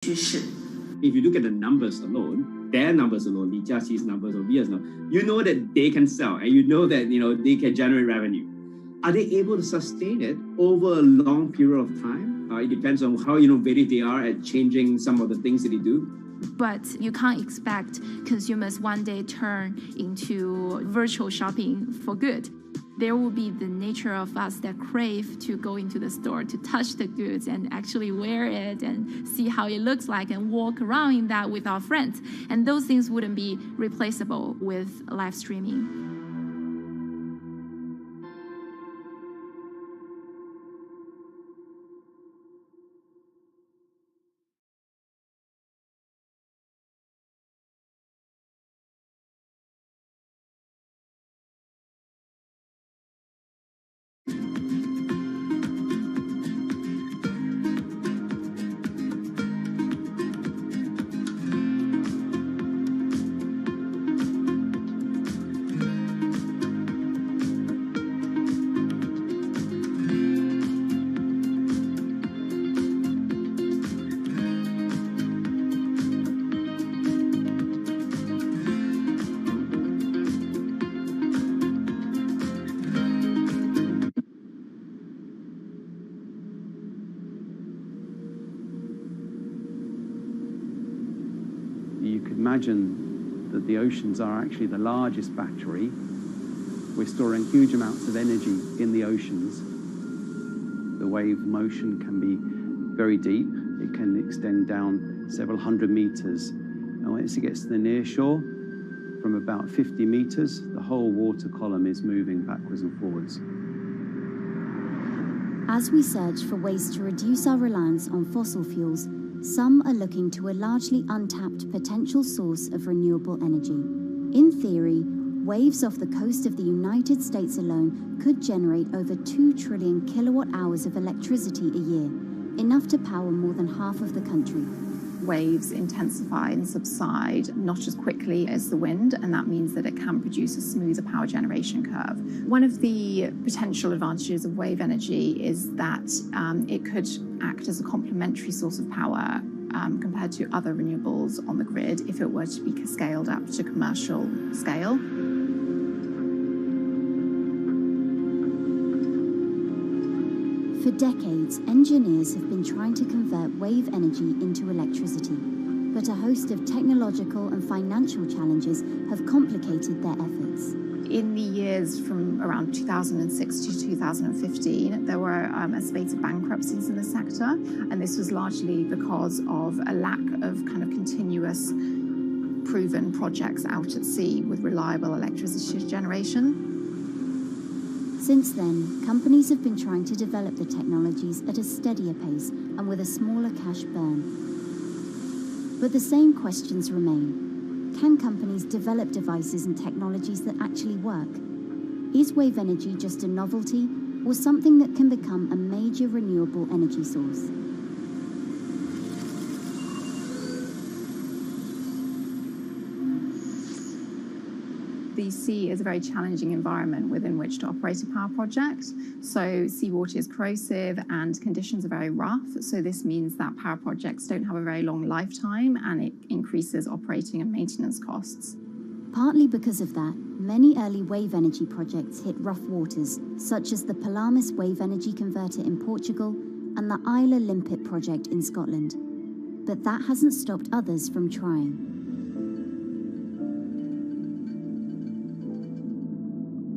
趋势。 If you look at the numbers alone, their numbers alone, Li Jiaqi's numbers or Via's numbers, you know that they can sell and you know that they can generate revenue. Are they able to sustain it over a long period of time? It depends on how innovative they are at changing some of the things that they do. But you can't expect consumers one day turn into virtual shopping for good. There will be the nature of us that crave to go into the store, to touch the goods and actually wear it and see how it looks like and walk around in that with our friends. And those things wouldn't be replaceable with live streaming. You could imagine that the oceans are actually the largest battery. We're storing huge amounts of energy in the oceans. The wave motion can be very deep. It can extend down several hundred meters. And once it gets to the near shore, from about 50 meters, the whole water column is moving backwards and forwards. As we search for ways to reduce our reliance on fossil fuels, some are looking to a largely untapped potential source of renewable energy. In theory, waves off the coast of the United States alone could generate over 2 trillion kilowatt hours of electricity a year, enough to power more than half of the country. Waves intensify and subside not as quickly as the wind, and that means that it can produce a smoother power generation curve. One of the potential advantages of wave energy is that it could act as a complementary source of power compared to other renewables on the grid if it were to be scaled up to commercial scale. For decades, engineers have been trying to convert wave energy into electricity, but a host of technological and financial challenges have complicated their efforts. In the years from around 2006 to 2015, there were a spate of bankruptcies in the sector, and this was largely because of a lack of kind of continuous proven projects out at sea with reliable electricity generation. Since then, companies have been trying to develop the technologies at a steadier pace and with a smaller cash burn. But the same questions remain. Can companies develop devices and technologies that actually work? Is wave energy just a novelty or something that can become a major renewable energy source? The sea is a very challenging environment within which to operate a power project. So seawater is corrosive and conditions are very rough. So this means that power projects don't have a very long lifetime, and it increases operating and maintenance costs. Partly because of that, many early wave energy projects hit rough waters, such as the Palamis Wave Energy Converter in Portugal and the Isla Limpet project in Scotland. But that hasn't stopped others from trying.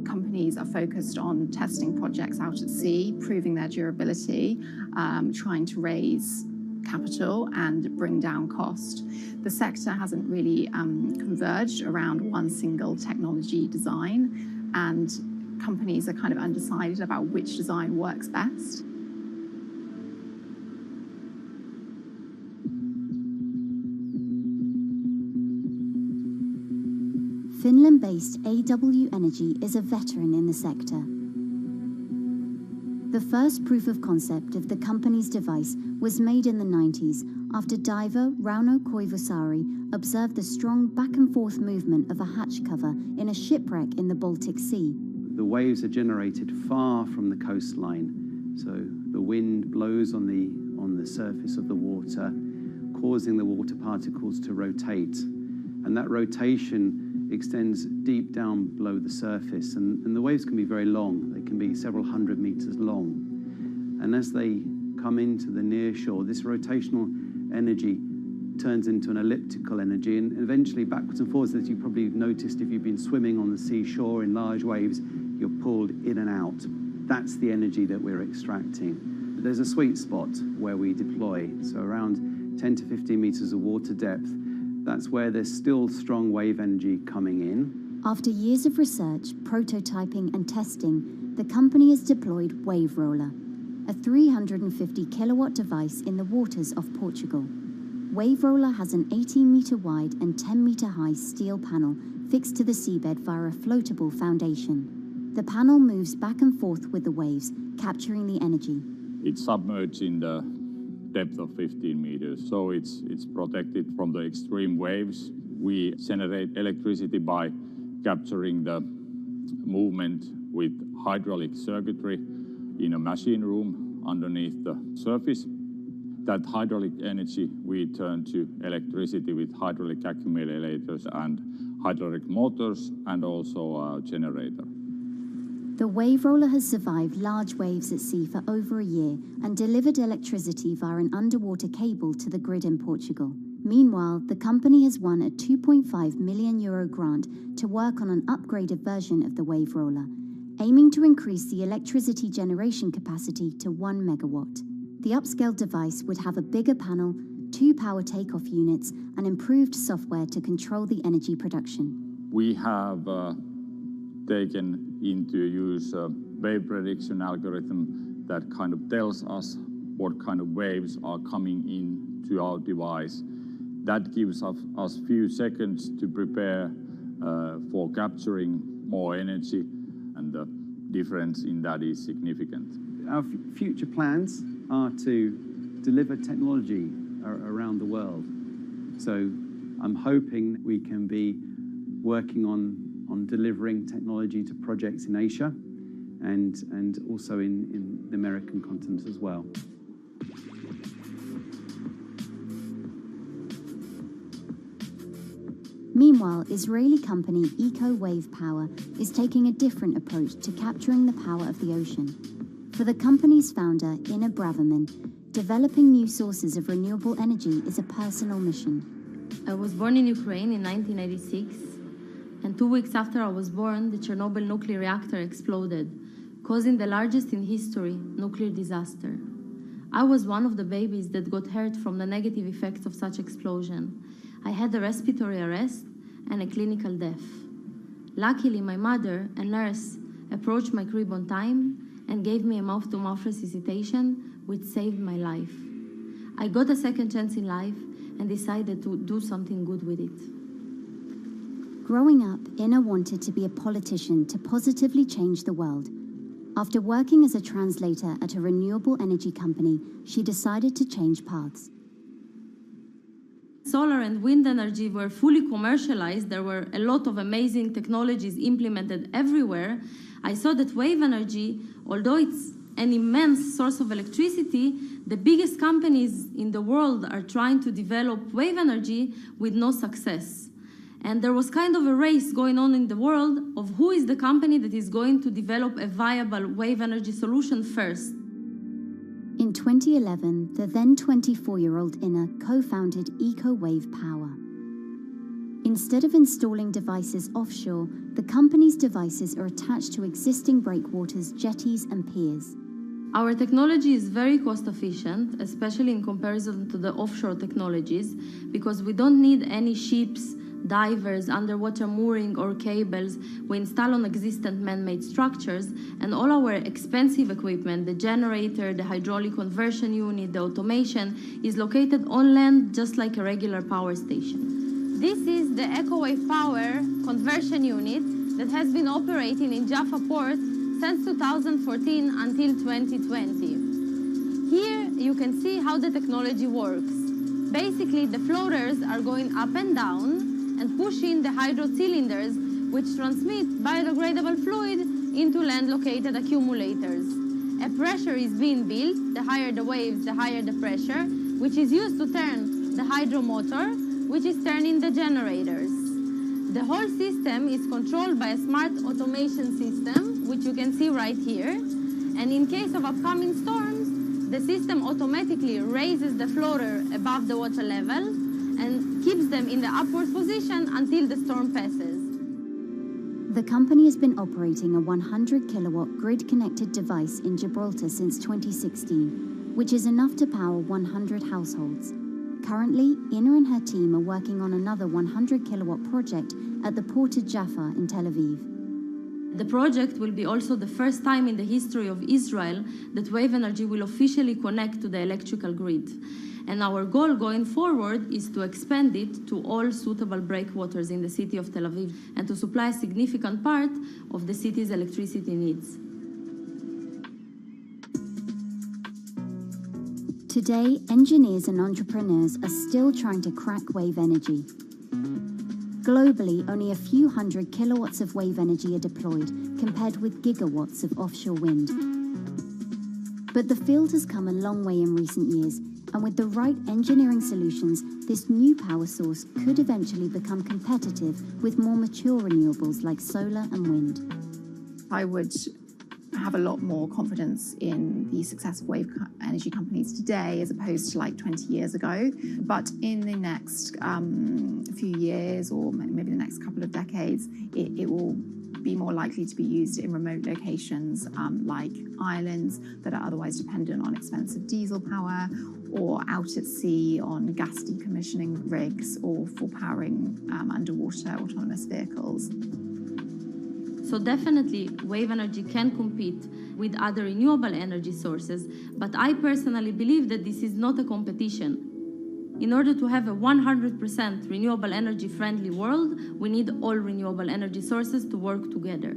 Companies are focused on testing projects out at sea, proving their durability, trying to raise capital and bring down cost. The sector hasn't really converged around one single technology design, and companies are kind of undecided about which design works best. Finland-based AW Energy is a veteran in the sector. The first proof of concept of the company's device was made in the 90s after diver Rauno Koivusaari observed the strong back-and-forth movement of a hatch cover in a shipwreck in the Baltic Sea. The waves are generated far from the coastline, so the wind blows on the surface of the water, causing the water particles to rotate. And that rotation extends deep down below the surface. And the waves can be very long. They can be several hundred meters long. And as they come into the near shore, this rotational energy turns into an elliptical energy, and eventually backwards and forwards, as you probably noticed if you've been swimming on the seashore in large waves, you're pulled in and out. That's the energy that we're extracting. There's a sweet spot where we deploy, so around 10 to 15 meters of water depth. That's where there's still strong wave energy coming in. After years of research, prototyping and testing, the company has deployed Wave Roller, a 350 kilowatt device in the waters of Portugal. Wave Roller has an 18-meter wide and 10-meter high steel panel fixed to the seabed via a floatable foundation. The panel moves back and forth with the waves, capturing the energy. It's submerged in the depth of 15 meters, so it's protected from the extreme waves. We generate electricity by capturing the movement with hydraulic circuitry in a machine room underneath the surface. That hydraulic energy we turn to electricity with hydraulic accumulators and hydraulic motors, and also a generator. The Wave Roller has survived large waves at sea for over a year and delivered electricity via an underwater cable to the grid in Portugal. Meanwhile, the company has won a €2.5 million grant to work on an upgraded version of the Wave Roller, aiming to increase the electricity generation capacity to 1 megawatt. The upscaled device would have a bigger panel, 2 power takeoff units, and improved software to control the energy production. We have taken into use a wave prediction algorithm that kind of tells us what kind of waves are coming into our device. That gives us few seconds to prepare for capturing more energy, and the difference in that is significant. Our future plans are to deliver technology around the world. So I'm hoping we can be working on delivering technology to projects in Asia and also in the American continent as well. Meanwhile, Israeli company Eco Wave Power is taking a different approach to capturing the power of the ocean. For the company's founder, Ina Braverman, developing new sources of renewable energy is a personal mission. I was born in Ukraine in 1986, and 2 weeks after I was born, the Chernobyl nuclear reactor exploded, causing the largest in history nuclear disaster. I was one of the babies that got hurt from the negative effects of such explosion. I had a respiratory arrest and a clinical death. Luckily, my mother, a nurse, approached my crib on time and gave me a mouth-to-mouth resuscitation, which saved my life. I got a second chance in life and decided to do something good with it. Growing up, Ina wanted to be a politician to positively change the world. After working as a translator at a renewable energy company, she decided to change paths. Solar and wind energy were fully commercialized. There were a lot of amazing technologies implemented everywhere. I saw that wave energy, although it's an immense source of electricity, the biggest companies in the world are trying to develop wave energy with no success. And there was kind of a race going on in the world of who is the company that is going to develop a viable wave energy solution first. In 2011, the then 24-year-old Ina co-founded Eco Wave Power. Instead of installing devices offshore, the company's devices are attached to existing breakwaters, jetties, and piers. Our technology is very cost efficient, especially in comparison to the offshore technologies, because we don't need any ships, divers, underwater mooring or cables. We install on existing man-made structures, and all our expensive equipment, the generator, the hydraulic conversion unit, the automation, is located on land just like a regular power station. This is the EcoWave Power conversion unit that has been operating in Jaffa Port since 2014 until 2020. Here you can see how the technology works. Basically, the floaters are going up and down and pushing the hydro cylinders, which transmit biodegradable fluid into land-located accumulators. A pressure is being built. The higher the waves, the higher the pressure, which is used to turn the hydro motor, which is turning the generators. The whole system is controlled by a smart automation system, which you can see right here. And in case of upcoming storms, the system automatically raises the floater above the water level and keeps them in the upward position until the storm passes. The company has been operating a 100-kilowatt grid-connected device in Gibraltar since 2016, which is enough to power 100 households. Currently, Ina and her team are working on another 100-kilowatt project at the Port of Jaffa in Tel Aviv. The project will be also the first time in the history of Israel that wave energy will officially connect to the electrical grid. And our goal going forward is to expand it to all suitable breakwaters in the city of Tel Aviv and to supply a significant part of the city's electricity needs. Today, engineers and entrepreneurs are still trying to crack wave energy. Globally, only a few hundred kilowatts of wave energy are deployed, compared with gigawatts of offshore wind. But the field has come a long way in recent years, and with the right engineering solutions, this new power source could eventually become competitive with more mature renewables like solar and wind. I would have a lot more confidence in the success of wave energy companies today as opposed to like 20 years ago. But in the next few years, or maybe the next couple of decades, it will be more likely to be used in remote locations like islands that are otherwise dependent on expensive diesel power, or out at sea on gas decommissioning rigs, or for powering underwater autonomous vehicles. So definitely wave energy can compete with other renewable energy sources, but I personally believe that this is not a competition. In order to have a 100% renewable energy friendly world, we need all renewable energy sources to work together.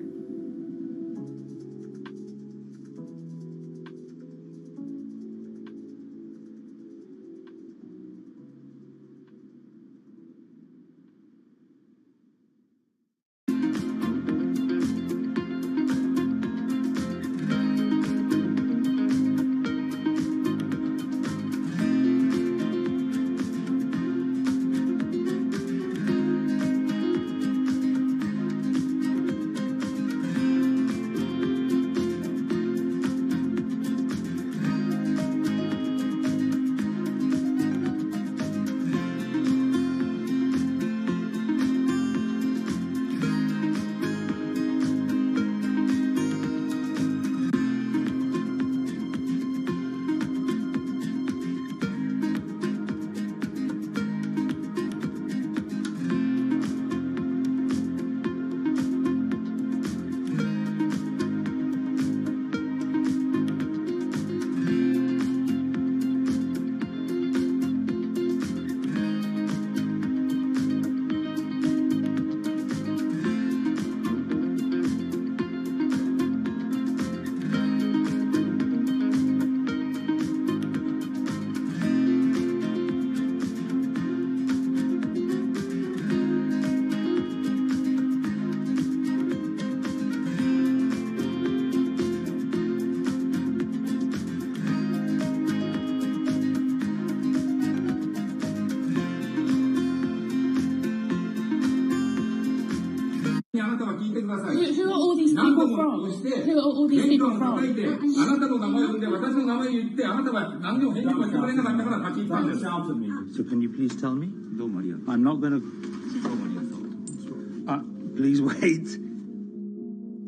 Who are all these people from? Who are all these people from? So can you please tell me? I'm not going to... please wait.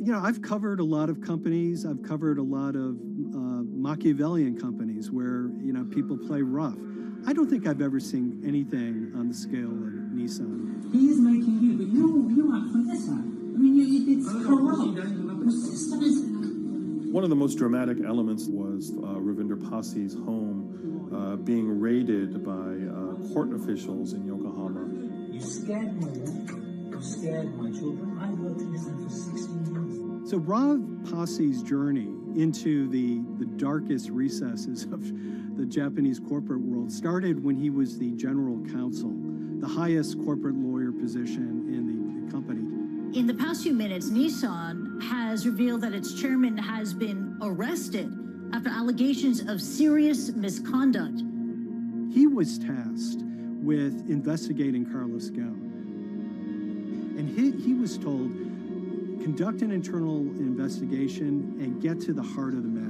You know, I've covered a lot of companies. I've covered a lot of Machiavellian companies where, you know, people play rough. I don't think I've ever seen anything on the scale of Nissan. He is making you, but you act from this side. I mean, it's corrupt. The system is... One of the most dramatic elements was Ravinder Pasi's home being raided by court officials in Yokohama. You scared my wife. You scared my children. I worked in Nissan for 16 years. So Rav Pasi's journey into the darkest recesses of the Japanese corporate world started when he was the general counsel, the highest corporate lawyer position in the company. In the past few minutes, Nissan has revealed that its chairman has been arrested after allegations of serious misconduct. He was tasked with investigating Carlos Ghosn. And he was told, conduct an internal investigation and get to the heart of the matter.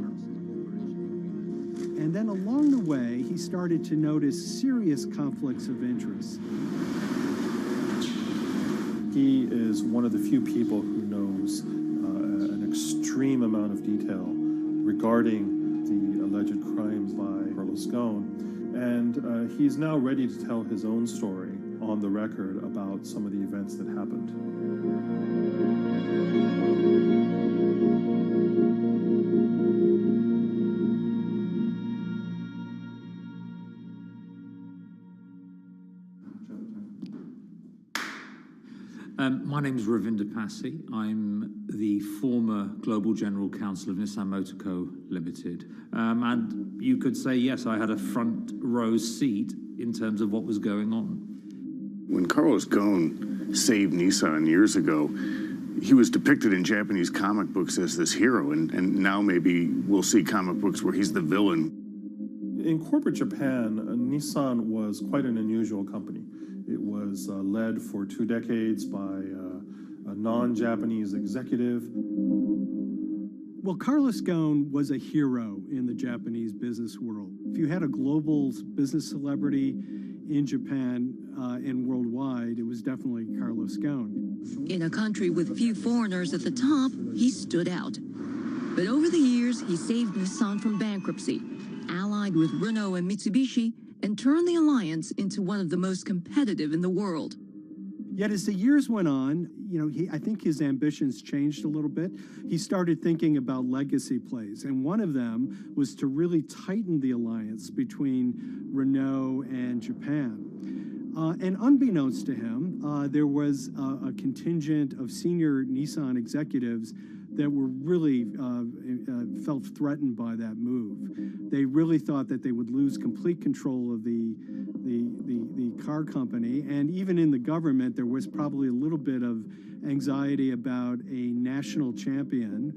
And then along the way, he started to notice serious conflicts of interest. He is one of the few people who knows an extreme amount of detail regarding the alleged crimes by Carlos Ghosn. And he's now ready to tell his own story on the record about some of the events that happened. My name is Ravinder Passy. I'm the former Global General Counsel of Nissan Motor Co. Limited. And you could say, yes, I had a front row seat in terms of what was going on. When Carlos Ghosn saved Nissan years ago, he was depicted in Japanese comic books as this hero, and now maybe we'll see comic books where he's the villain. In corporate Japan, Nissan was quite an unusual company. It was led for 2 decades by a non-Japanese executive. Well, Carlos Ghosn was a hero in the Japanese business world. If you had a global business celebrity in Japan and worldwide, it was definitely Carlos Ghosn. In a country with few foreigners at the top, he stood out. But over the years, he saved Nissan from bankruptcy, allied with Renault and Mitsubishi, and turned the alliance into one of the most competitive in the world. Yet as the years went on, I think his ambitions changed a little bit. He started thinking about legacy plays, and one of them was to really tighten the alliance between Renault and Japan. And unbeknownst to him, there was a contingent of senior Nissan executives that were really felt threatened by that move. They really thought that they would lose complete control of the car company, and even in the government, there was probably a little bit of anxiety about a national champion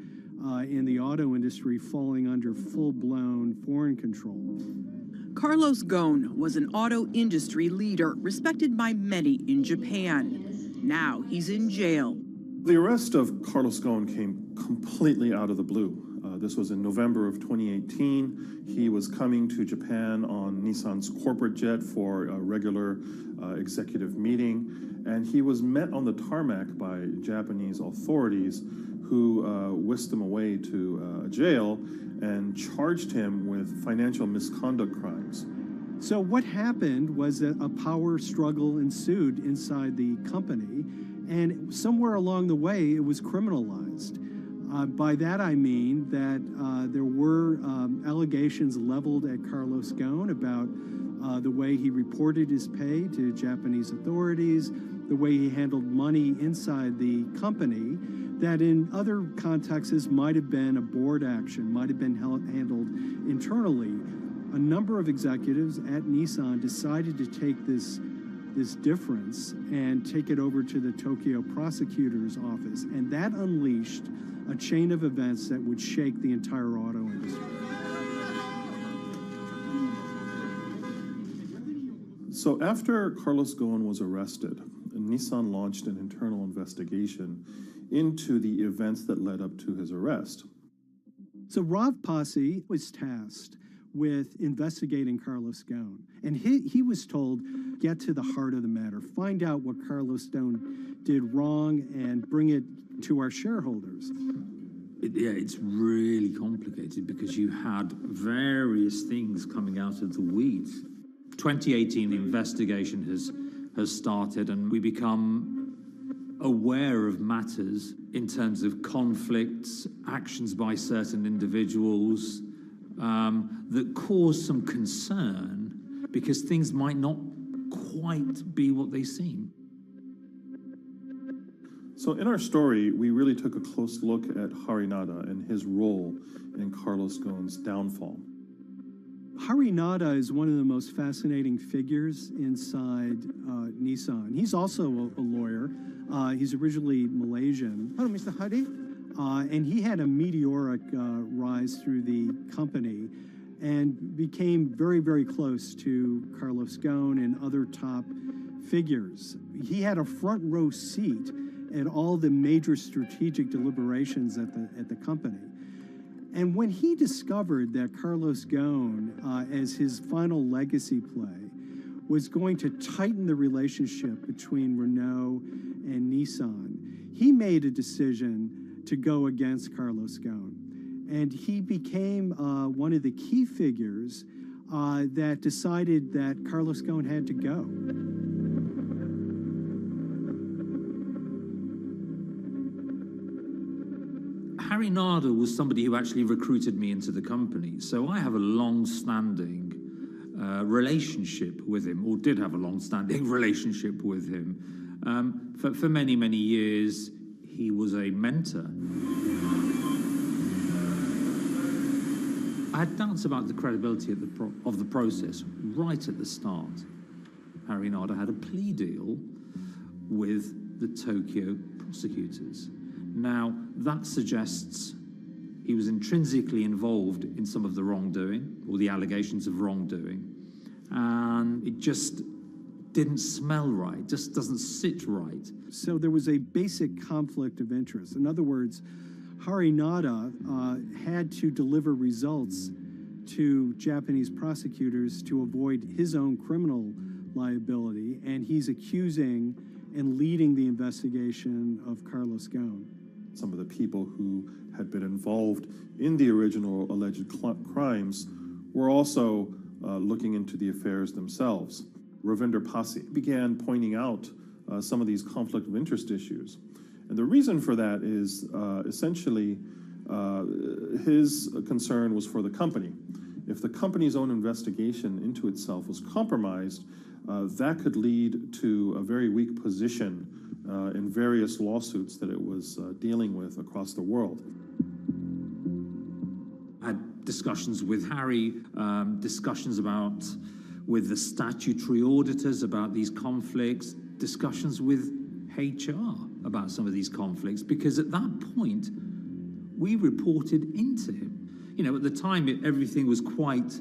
in the auto industry falling under full-blown foreign control. Carlos Ghosn was an auto industry leader, respected by many in Japan. Now he's in jail. The arrest of Carlos Ghosn came completely out of the blue. This was in November of 2018. He was coming to Japan on Nissan's corporate jet for a regular executive meeting, and he was met on the tarmac by Japanese authorities who whisked him away to jail and charged him with financial misconduct crimes. So what happened was that a power struggle ensued inside the company, and somewhere along the way, it was criminalized. By that I mean that there were allegations leveled at Carlos Ghosn about the way he reported his pay to Japanese authorities, the way he handled money inside the company, that in other contexts might have been a board action, might have been handled internally. A number of executives at Nissan decided to take this difference and take it over to the Tokyo prosecutor's office, and that unleashed a chain of events that would shake the entire auto industry. So after Carlos Ghosn was arrested, Nissan launched an internal investigation into the events that led up to his arrest. So Rav Passy was tasked with investigating Carlos Ghosn, and he was told, get to the heart of the matter, find out what Carlos Ghosn did wrong and bring it to our shareholders. It's really complicated because you had various things coming out of the weeds. 2018, the investigation has started, and we become aware of matters in terms of conflicts, actions by certain individuals that cause some concern because things might not quite be what they seem. So in our story, we really took a close look at Harinada and his role in Carlos Ghosn's downfall. Harinada is one of the most fascinating figures inside Nissan. He's also a lawyer. He's originally Malaysian. Hello, Mr. Hari. And he had a meteoric rise through the company. and became very, very close to Carlos Ghosn and other top figures. He had a front row seat at all the major strategic deliberations at the company. And when he discovered that Carlos Ghosn, as his final legacy play, was going to tighten the relationship between Renault and Nissan, he made a decision to go against Carlos Ghosn. And he became one of the key figures that decided that Carlos Ghosn had to go. Harry Narder was somebody who actually recruited me into the company. So I have a long-standing relationship with him, or did have a long-standing relationship with him. For many, many years, he was a mentor. I had doubts about the credibility of the process right at the start. Harry Narder had a plea deal with the Tokyo prosecutors. Now, that suggests he was intrinsically involved in some of the wrongdoing, or the allegations of wrongdoing, and it just didn't smell right, just doesn't sit right. So there was a basic conflict of interest. In other words, Harry Narder had to deliver results to Japanese prosecutors to avoid his own criminal liability, and he's accusing and leading the investigation of Carlos Ghosn. Some of the people who had been involved in the original alleged crimes were also looking into the affairs themselves. Ravinder Pasi began pointing out some of these conflict of interest issues. And the reason for that is essentially his concern was for the company. If the company's own investigation into itself was compromised, that could lead to a very weak position in various lawsuits that it was dealing with across the world. I had discussions with Harry, discussions with the statutory auditors about these conflicts, discussions with HR about some of these conflicts, because at that point, we reported into him. You know, at the time, everything was quite,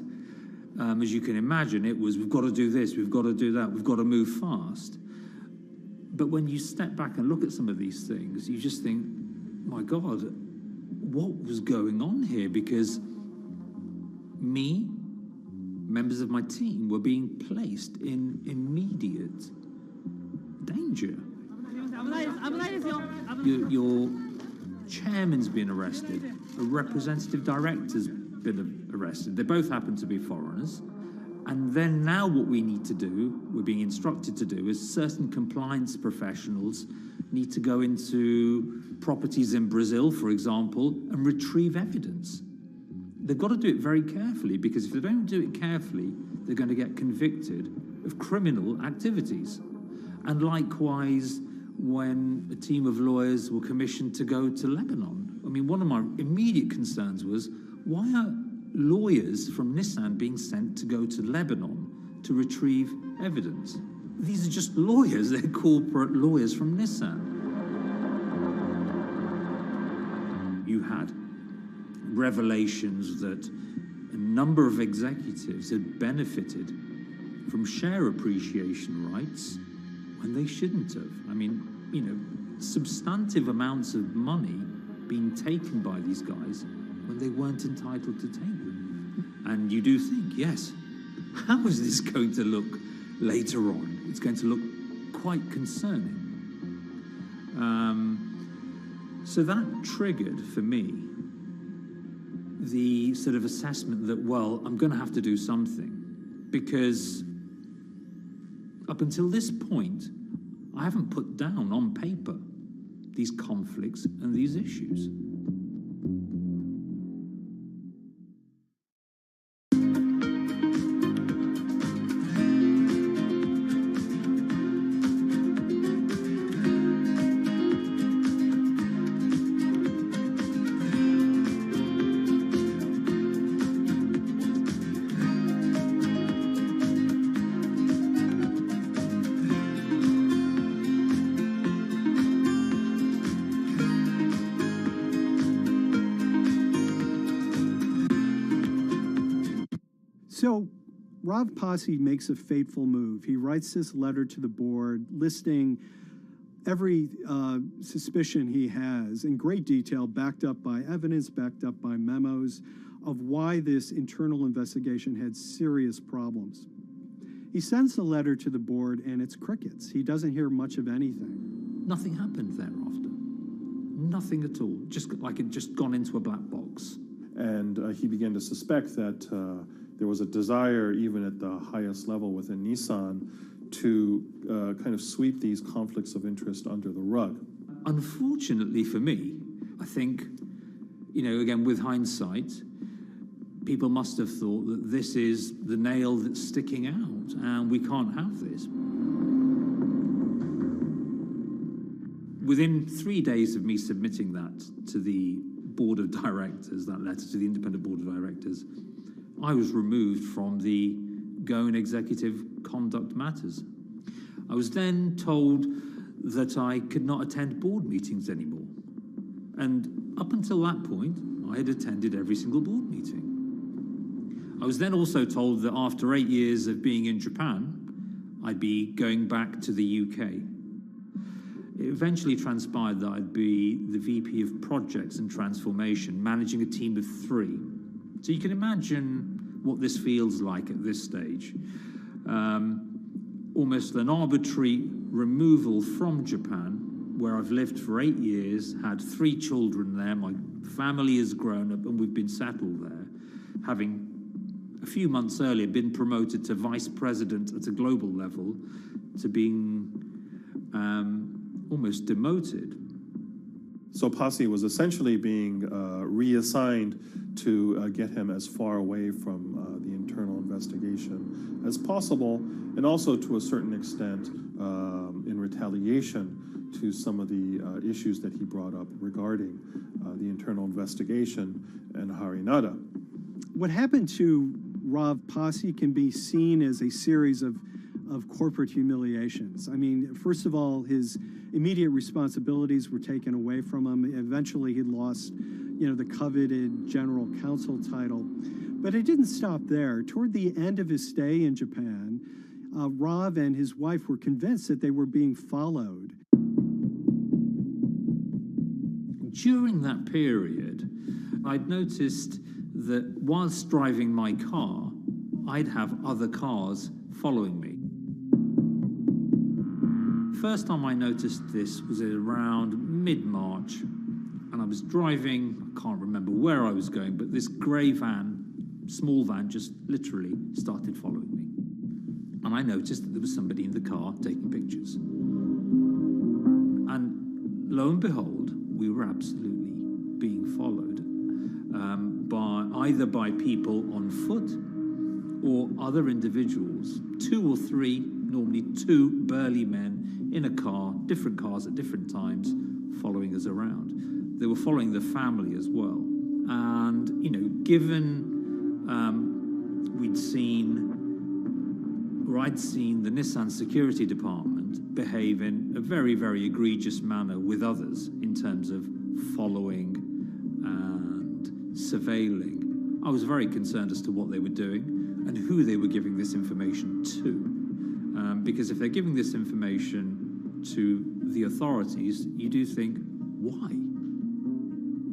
as you can imagine, it was, we've got to do this, we've got to do that, we've got to move fast. But when you step back and look at some of these things, you just think, my God, what was going on here? Because me, members of my team, were being placed in immediate danger. Your chairman's been arrested, a representative director's been arrested. They both happen to be foreigners. And then now what we need to do, we're being instructed to do, is certain compliance professionals need to go into properties in Brazil, for example, and retrieve evidence. They've got to do it very carefully, because if they don't do it carefully, they're going to get convicted of criminal activities. And likewise, when a team of lawyers were commissioned to go to Lebanon. I mean, one of my immediate concerns was, why are lawyers from Nissan being sent to go to Lebanon to retrieve evidence? These are just lawyers, they're corporate lawyers from Nissan. You had revelations that a number of executives had benefited from share appreciation rights when they shouldn't have. I mean, you know, substantive amounts of money being taken by these guys when they weren't entitled to take them. And you do think, yes, how is this going to look later on? It's going to look quite concerning. So that triggered, for me, the sort of assessment that, well, I'm going to have to do something, because up until this point, I haven't put down on paper these conflicts and these issues. So Rav Pasi makes a fateful move. He writes this letter to the board listing every suspicion he has in great detail, backed up by evidence, backed up by memos, of why this internal investigation had serious problems. He sends the letter to the board, and it's crickets. He doesn't hear much of anything. Nothing happened thereafter. Nothing at all. Just like it just gone into a black box. And he began to suspect that there was a desire, even at the highest level within Nissan, to kind of sweep these conflicts of interest under the rug. Unfortunately for me, I think, again, with hindsight, people must have thought that this is the nail that's sticking out, and we can't have this. Within 3 days of me submitting that to the board of directors, that letter to the independent board of directors, I was removed from the Goan Executive Conduct Matters. I was then told that I could not attend board meetings anymore. And up until that point, I had attended every single board meeting. I was then also told that after 8 years of being in Japan, I'd be going back to the UK. It eventually transpired that I'd be the VP of Projects and Transformation, managing a team of 3. So you can imagine what this feels like at this stage. Almost an arbitrary removal from Japan, where I've lived for 8 years, had 3 children there, my family has grown up, and we've been settled there, having a few months earlier been promoted to vice president at a global level, to being almost demoted. So Pasi was essentially being reassigned to get him as far away from the internal investigation as possible, and also to a certain extent in retaliation to some of the issues that he brought up regarding the internal investigation and Harinada. What happened to Rav Pasi can be seen as a series of corporate humiliations. I mean, first of all, his immediate responsibilities were taken away from him. Eventually, he lost, the coveted general counsel title. But it didn't stop there. Toward the end of his stay in Japan, Rav and his wife were convinced that they were being followed. During that period, I'd noticed that whilst driving my car, I'd have other cars following me. First time I noticed this was around mid-March, and I was driving, I can't remember where I was going, but this grey van, small van, just literally started following me. And I noticed that there was somebody in the car taking pictures. And lo and behold, we were absolutely being followed either by people on foot or other individuals, 2 or 3, normally 2 burly men in a car, different cars at different times, following us around. They were following the family as well. And, given I'd seen the Nissan security department behave in a very, very egregious manner with others in terms of following and surveilling, I was very concerned as to what they were doing and who they were giving this information to. Because if they're giving this information to the authorities, you do think, why?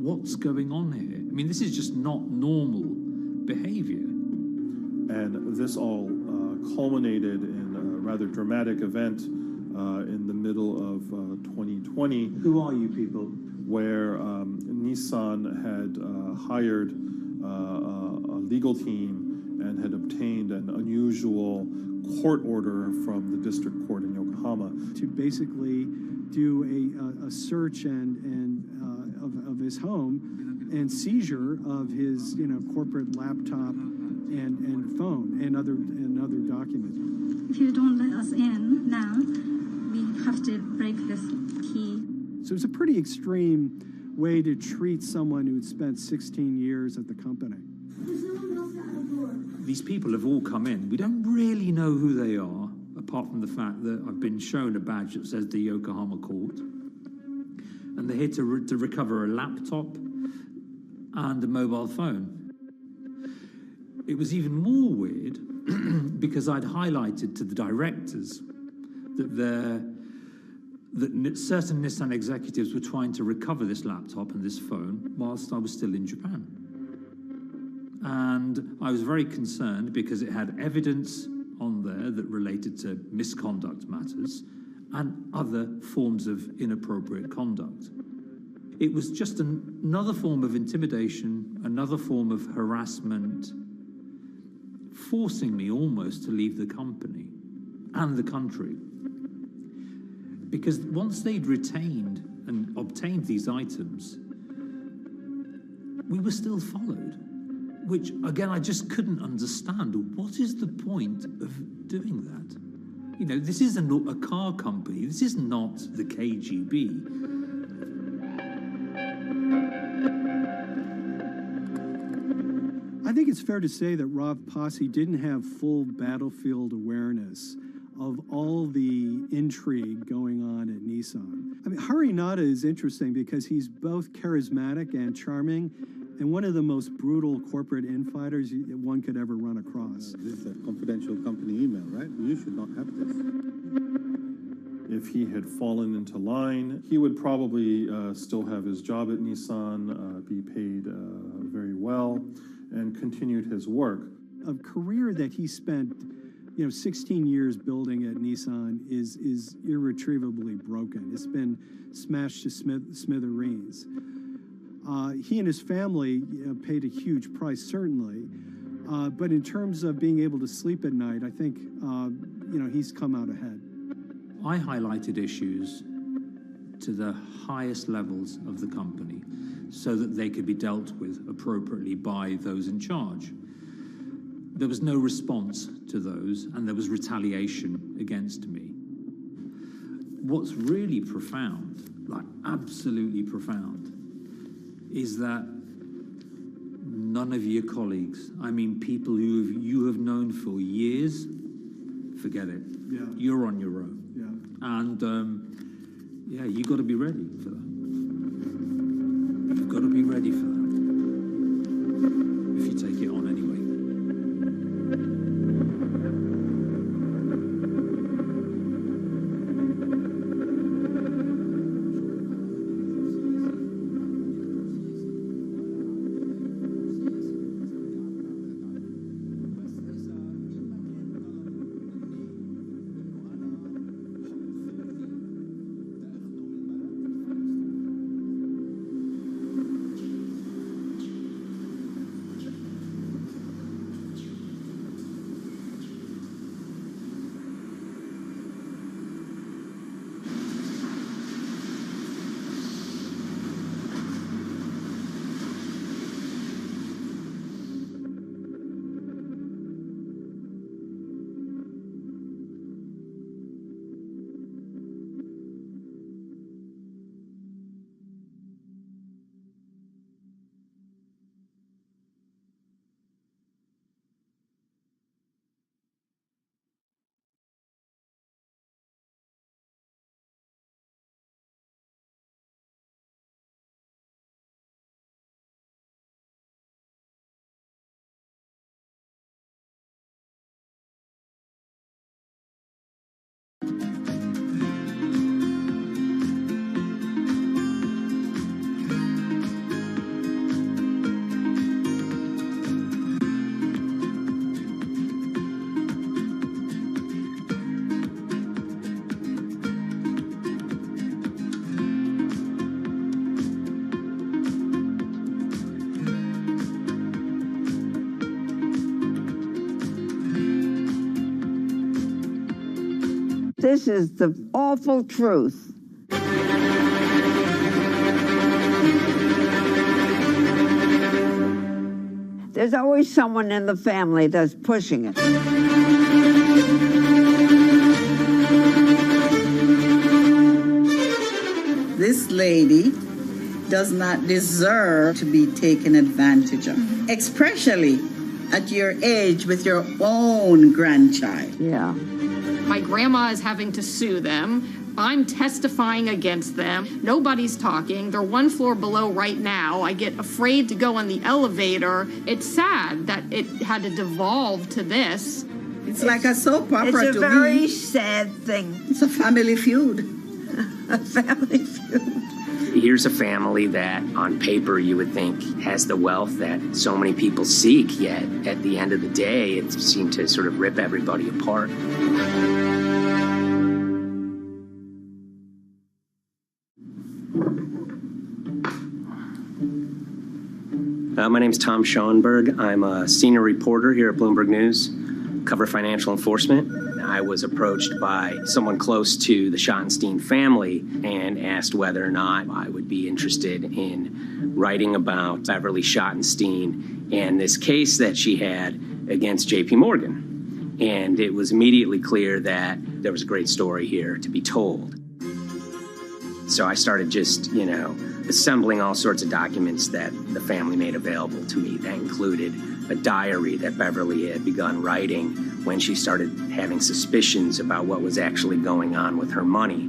What's going on here? I mean, this is just not normal behavior. And this all culminated in a rather dramatic event in the middle of 2020. Who are you people? Where Nissan had hired a legal team and had obtained an unusual court order from the district court in Yokohama to basically do a search of his home and seizure of his corporate laptop and phone and other documents. If you don't let us in now, we have to break this key. So it's a pretty extreme way to treat someone who'd spent 16 years at the company. These people have all come in. We don't really know who they are, apart from the fact that I've been shown a badge that says the Yokohama Court. And they're here to recover a laptop and a mobile phone. It was even more weird because I'd highlighted to the directors that certain Nissan executives were trying to recover this laptop and this phone whilst I was still in Japan. And I was very concerned because it had evidence on there that related to misconduct matters and other forms of inappropriate conduct. It was just another form of intimidation, another form of harassment, forcing me almost to leave the company and the country. Because once they'd retained and obtained these items, we were still followed, which, again, I just couldn't understand. What is the point of doing that? You know, this is a car company. This is not the KGB. I think it's fair to say that Rob Posse didn't have full battlefield awareness of all the intrigue going on at Nissan. I mean, Hari Nada is interesting because he's both charismatic and charming, and one of the most brutal corporate infighters one could ever run across. This is a confidential company email, right? You should not have this. If he had fallen into line, he would probably still have his job at Nissan, be paid very well, and continued his work. A career that he spent 16 years building at Nissan is irretrievably broken. It's been smashed to smithereens. He and his family paid a huge price, certainly. But in terms of being able to sleep at night, I think he's come out ahead. I highlighted issues to the highest levels of the company so that they could be dealt with appropriately by those in charge. There was no response to those, and there was retaliation against me. What's really profound, like absolutely profound, is that none of your colleagues, I mean people who you have known for years, forget it. Yeah. You're on your own. Yeah. And you got to be ready for that. You've got to be ready for that. If you take it on anyway. This is the awful truth. There's always someone in the family that's pushing it. This lady does not deserve to be taken advantage of, especially at your age with your own grandchild. Yeah. My grandma is having to sue them. I'm testifying against them. Nobody's talking. They're one floor below right now. I get afraid to go on the elevator. It's sad that it had to devolve to this. It's like a soap opera to me. It's a very sad thing. It's a family feud. A family feud. Here's a family that, on paper, you would think has the wealth that so many people seek, yet at the end of the day, it seemed to sort of rip everybody apart. My name's Tom Schoenberg. I'm a senior reporter here at Bloomberg News, cover financial enforcement. I was approached by someone close to the Schottenstein family and asked whether or not I would be interested in writing about Beverly Schottenstein and this case that she had against JP Morgan. And it was immediately clear that there was a great story here to be told. So I started just, assembling all sorts of documents that the family made available to me. That included a diary that Beverly had begun writing when she started having suspicions about what was actually going on with her money.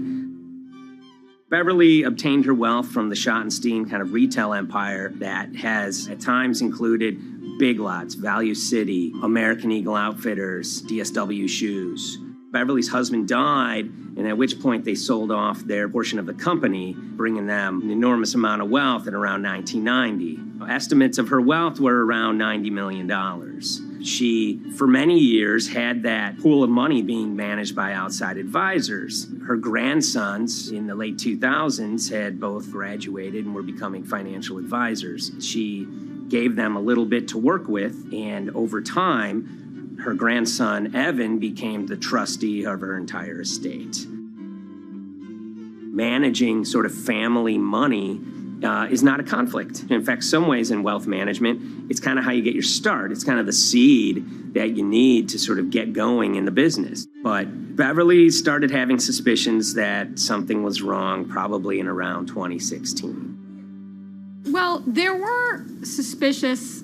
Beverly obtained her wealth from the Schottenstein kind of retail empire that has at times included Big Lots, Value City, American Eagle Outfitters, DSW Shoes. Beverly's husband died, and at which point they sold off their portion of the company, bringing them an enormous amount of wealth at around 1990. Estimates of her wealth were around $90 million. She, for many years, had that pool of money being managed by outside advisors. Her grandsons in the late 2000s had both graduated and were becoming financial advisors. She gave them a little bit to work with, and over time, her grandson, Evan, became the trustee of her entire estate. Managing sort of family money is not a conflict. In fact, some ways in wealth management, it's kind of how you get your start. It's kind of the seed that you need to sort of get going in the business. But Beverly started having suspicions that something was wrong probably in around 2016. Well, there were suspicious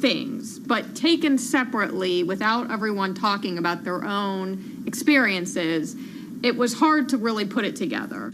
things, but taken separately without everyone talking about their own experiences, it was hard to really put it together.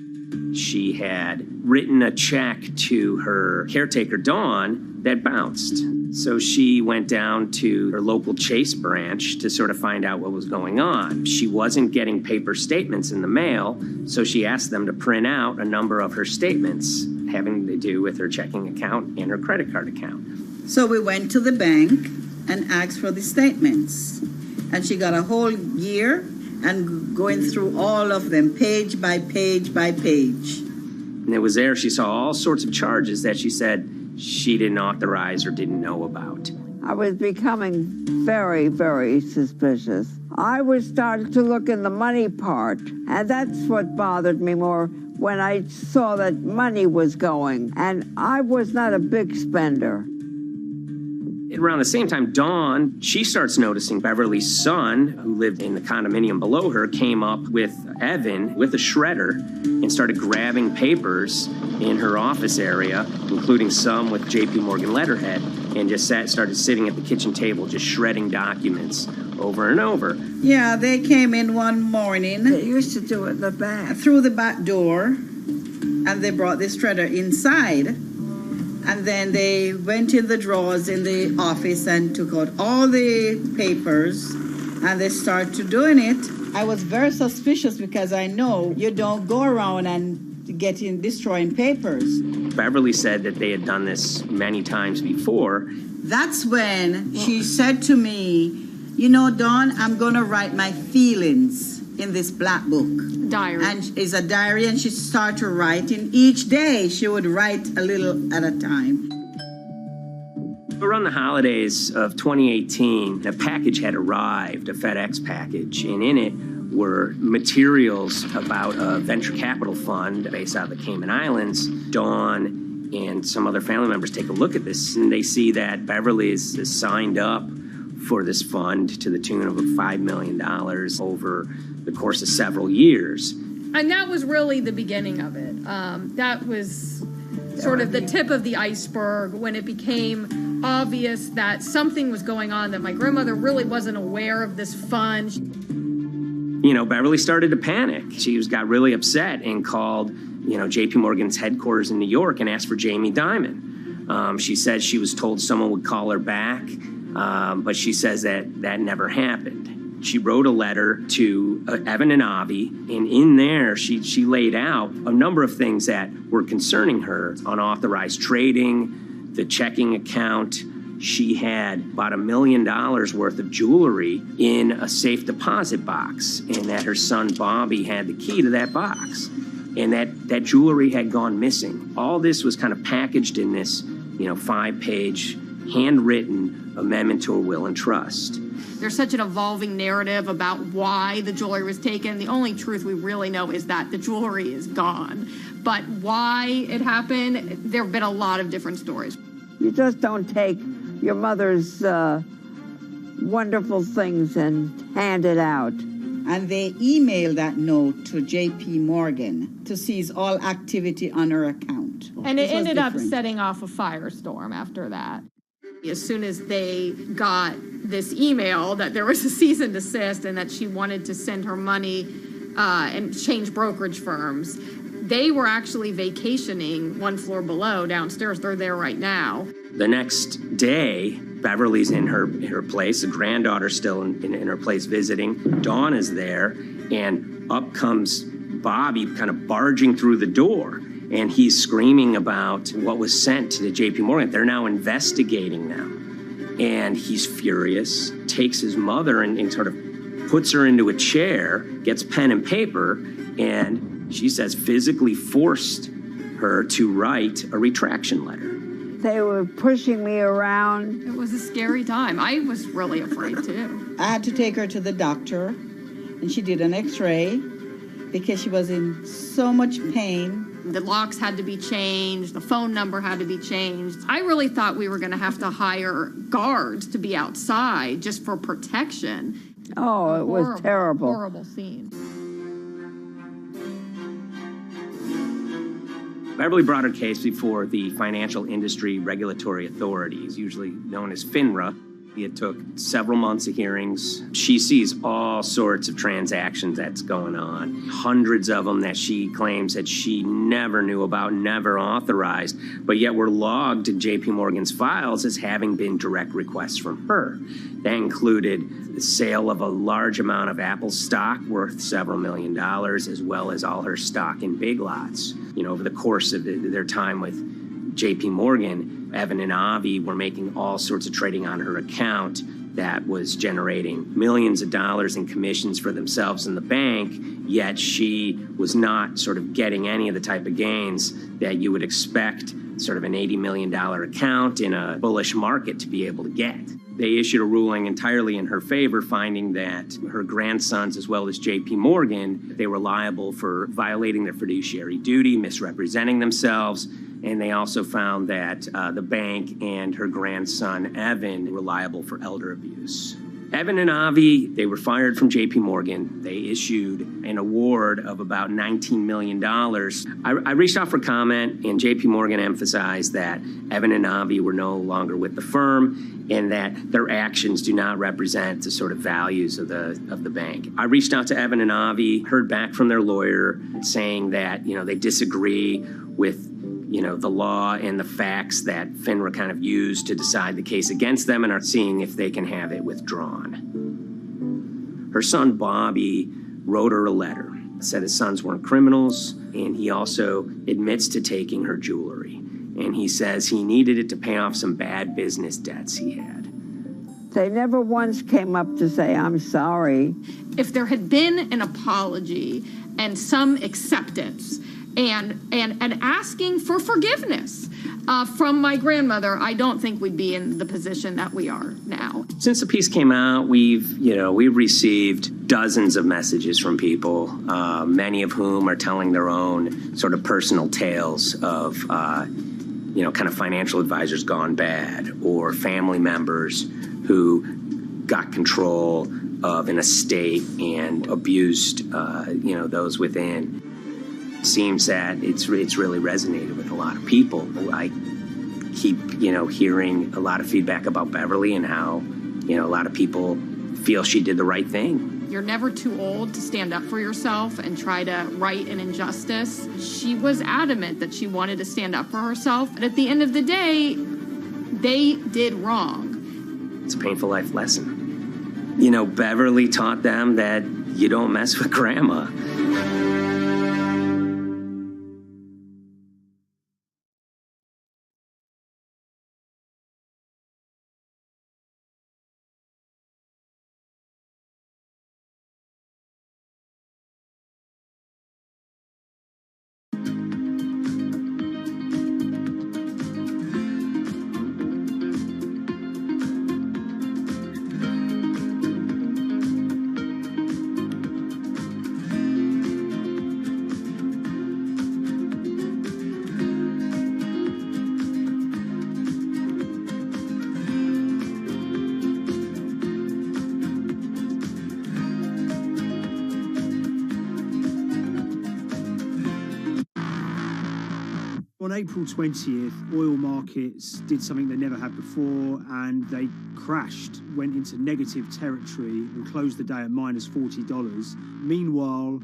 She had written a check to her caretaker, Dawn, that bounced. So she went down to her local Chase branch to sort of find out what was going on. She wasn't getting paper statements in the mail, so she asked them to print out a number of her statements having to do with her checking account and her credit card account. So we went to the bank and asked for the statements. And she got a whole year and going through all of them, page by page by page. And it was there she saw all sorts of charges that she said she didn't authorize or didn't know about. I was becoming very, very suspicious. I was starting to look in the money part, and that's what bothered me more when I saw that money was going, and I was not a big spender. Around the same time, Dawn, she starts noticing Beverly's son, who lived in the condominium below her, came up with Evan with a shredder and started grabbing papers in her office area, including some with JP Morgan letterhead, and just started sitting at the kitchen table, just shredding documents over and over. Yeah, they came in one morning. They used to do it in the back. Through the back door, and they brought the shredder inside. And then they went in the drawers in the office and took out all the papers, and they started doing it. I was very suspicious because I know you don't go around and destroying papers. Beverly said that they had done this many times before. That's when she said to me, Dawn, I'm going to write my feelings in this black book. Diary. And it's a diary, and she started writing. Each day she would write a little at a time. Around the holidays of 2018, a package had arrived, a FedEx package, and in it were materials about a venture capital fund based out of the Cayman Islands. Dawn and some other family members take a look at this, and they see that Beverly is signed up for this fund to the tune of $5 million over the course of several years. And that was really the beginning of it. That was sort of the tip of the iceberg when it became obvious that something was going on, that my grandmother really wasn't aware of this fund. Beverly started to panic. She got really upset and called, JP Morgan's headquarters in New York and asked for Jamie Dimon. She said she was told someone would call her back, but she says that never happened. She wrote a letter to Evan and Avi, and in there she laid out a number of things that were concerning her: unauthorized trading, the checking account. She had about $1 million worth of jewelry in a safe deposit box, and that her son Bobby had the key to that box, and that jewelry had gone missing. All this was kind of packaged in this, 5-page handwritten amendment to a will and trust. There's such an evolving narrative about why the jewelry was taken. The only truth we really know is that the jewelry is gone. But why it happened, there have been a lot of different stories. You just don't take your mother's wonderful things and hand it out. And they emailed that note to JP Morgan to seize all activity on her account. And it ended up setting off a firestorm after that. As soon as they got this email that there was a cease and desist and that she wanted to send her money and change brokerage firms, they were actually vacationing one floor below downstairs. They're there right now. The next day, Beverly's in her place. The granddaughter's still in her place visiting. Dawn is there, and up comes Bobby kind of barging through the door. And he's screaming about what was sent to the JP Morgan. They're now investigating now. And he's furious, takes his mother and sort of puts her into a chair, gets pen and paper, and she says physically forced her to write a retraction letter. They were pushing me around. It was a scary time. I was really afraid too. I had to take her to the doctor, and she did an x-ray because she was in so much pain. The locks had to be changed. The phone number had to be changed. I really thought we were going to have to hire guards to be outside just for protection. Oh, it was terrible. Horrible scene. Beverly brought her case before the Financial Industry Regulatory Authorities, usually known as FINRA. It took several months of hearings. She sees all sorts of transactions that's going on, hundreds of them that she claims that she never knew about, never authorized, but yet were logged in JP Morgan's files as having been direct requests from her. That included the sale of a large amount of Apple stock worth several $1 million, as well as all her stock in Big Lots. Over the course of their time with JP Morgan, Evan and Avi were making all sorts of trading on her account that was generating millions of dollars in commissions for themselves and the bank, yet she was not sort of getting any of the type of gains that you would expect sort of an $80 million account in a bullish market to be able to get. They issued a ruling entirely in her favor, finding that her grandsons, as well as JP Morgan, they were liable for violating their fiduciary duty, misrepresenting themselves, and they also found that the bank and her grandson, Evan, were liable for elder abuse. Evan and Avi, they were fired from JP Morgan. They issued an award of about $19 million. I reached out for comment, and JP Morgan emphasized that Evan and Avi were no longer with the firm and that their actions do not represent the sort of values of the bank. I reached out to Evan and Avi, heard back from their lawyer saying that, they disagree with the law and the facts that FINRA kind of used to decide the case against them and are seeing if they can have it withdrawn. Her son, Bobby, wrote her a letter, said his sons weren't criminals, and he also admits to taking her jewelry. And he says he needed it to pay off some bad business debts he had. They never once came up to say, I'm sorry. If there had been an apology and some acceptance, and asking for forgiveness from my grandmother, I don't think we'd be in the position that we are now. Since the piece came out, we've received dozens of messages from people, many of whom are telling their own sort of personal tales of, kind of financial advisors gone bad, or family members who got control of an estate and abused, those within. Seems that it's really resonated with a lot of people. I keep, hearing a lot of feedback about Beverly and how, a lot of people feel she did the right thing. You're never too old to stand up for yourself and try to right an injustice. She was adamant that she wanted to stand up for herself, but at the end of the day, they did wrong. It's a painful life lesson. You know, Beverly taught them that you don't mess with grandma. On April 20th, oil markets did something they never had before, and they crashed, went into negative territory and closed the day at minus $40. Meanwhile,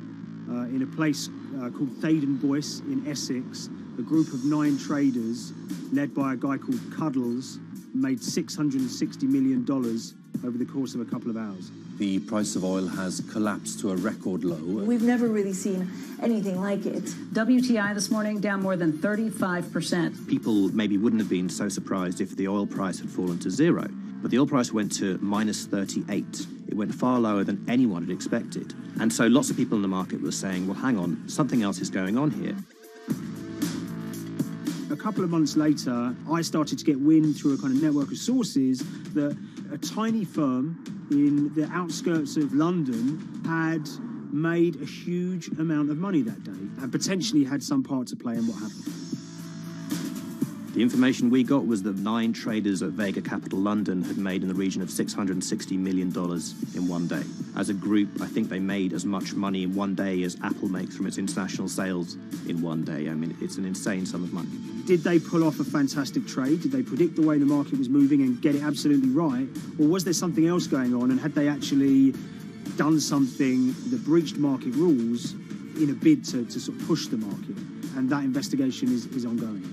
in a place called Thaden Boyce in Essex, a group of 9 traders, led by a guy called Cuddles, made $660 million over the course of a couple of hours. The price of oil has collapsed to a record low. We've never really seen anything like it. WTI this morning down more than 35%. People maybe wouldn't have been so surprised if the oil price had fallen to zero, but the oil price went to minus 38. It went far lower than anyone had expected. And so lots of people in the market were saying, well, hang on, something else is going on here. A couple of months later, I started to get wind through a kind of network of sources that a tiny firm in the outskirts of London had made a huge amount of money that day and potentially had some part to play in what happened. The information we got was that 9 traders at Vega Capital London had made in the region of $660 million in one day. As a group, I think they made as much money in one day as Apple makes from its international sales in one day. I mean, it's an insane sum of money. Did they pull off a fantastic trade? Did they predict the way the market was moving and get it absolutely right? Or was there something else going on, and had they actually done something that breached market rules in a bid to sort of push the market? And that investigation is ongoing.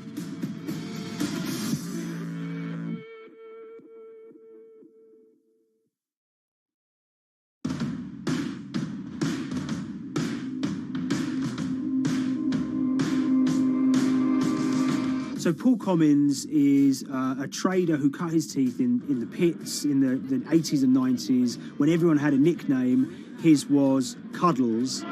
So Paul Commins is a trader who cut his teeth in the pits in the 80s and 90s. When everyone had a nickname, his was Cuddles.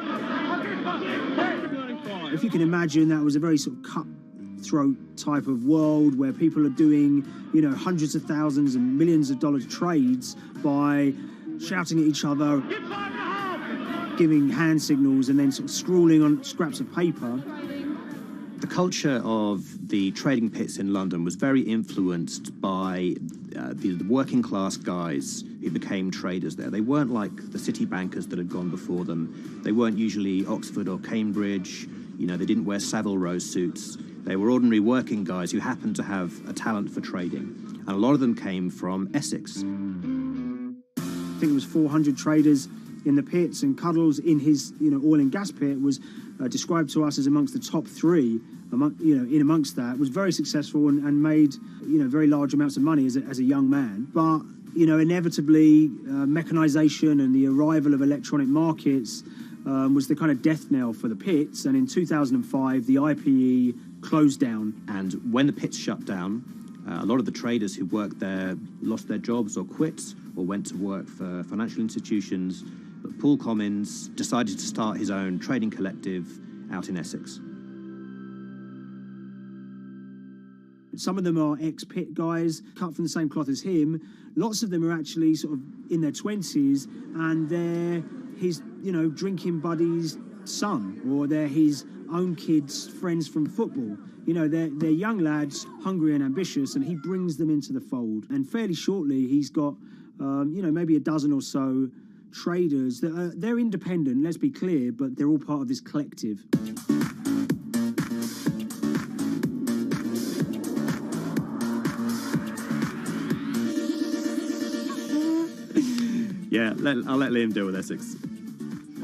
If you can imagine, that was a very sort of cutthroat type of world where people are doing, you know, hundreds of thousands and millions of dollars trades by shouting at each other, giving hand signals, and then sort of scrawling on scraps of paper. The culture of the trading pits in London was very influenced by the working class guys who became traders there. They weren't like the city bankers that had gone before them. They weren't usually Oxford or Cambridge. You know, they didn't wear Savile Row suits. They were ordinary working guys who happened to have a talent for trading. And a lot of them came from Essex. I think it was 400 traders in the pits, and Cuddles in his, you know, oil and gas pit was described to us as amongst the top 3. In amongst that, was very successful and made, you know, very large amounts of money as a young man. But, you know, inevitably, mechanization and the arrival of electronic markets was the kind of death knell for the pits. And in 2005, the IPE closed down. And when the pits shut down, a lot of the traders who worked there lost their jobs or quit or went to work for financial institutions. But Paul Commins decided to start his own trading collective out in Essex. Some of them are ex-pit guys, cut from the same cloth as him. Lots of them are actually sort of in their 20s, and they're his, you know, drinking buddy's son, or they're his own kids' friends from football. You know, they're young lads, hungry and ambitious, and he brings them into the fold. And fairly shortly, he's got, you know, maybe a dozen or so traders that they're independent, let's be clear, but they're all part of this collective. Yeah, I'll let Liam deal with Essex.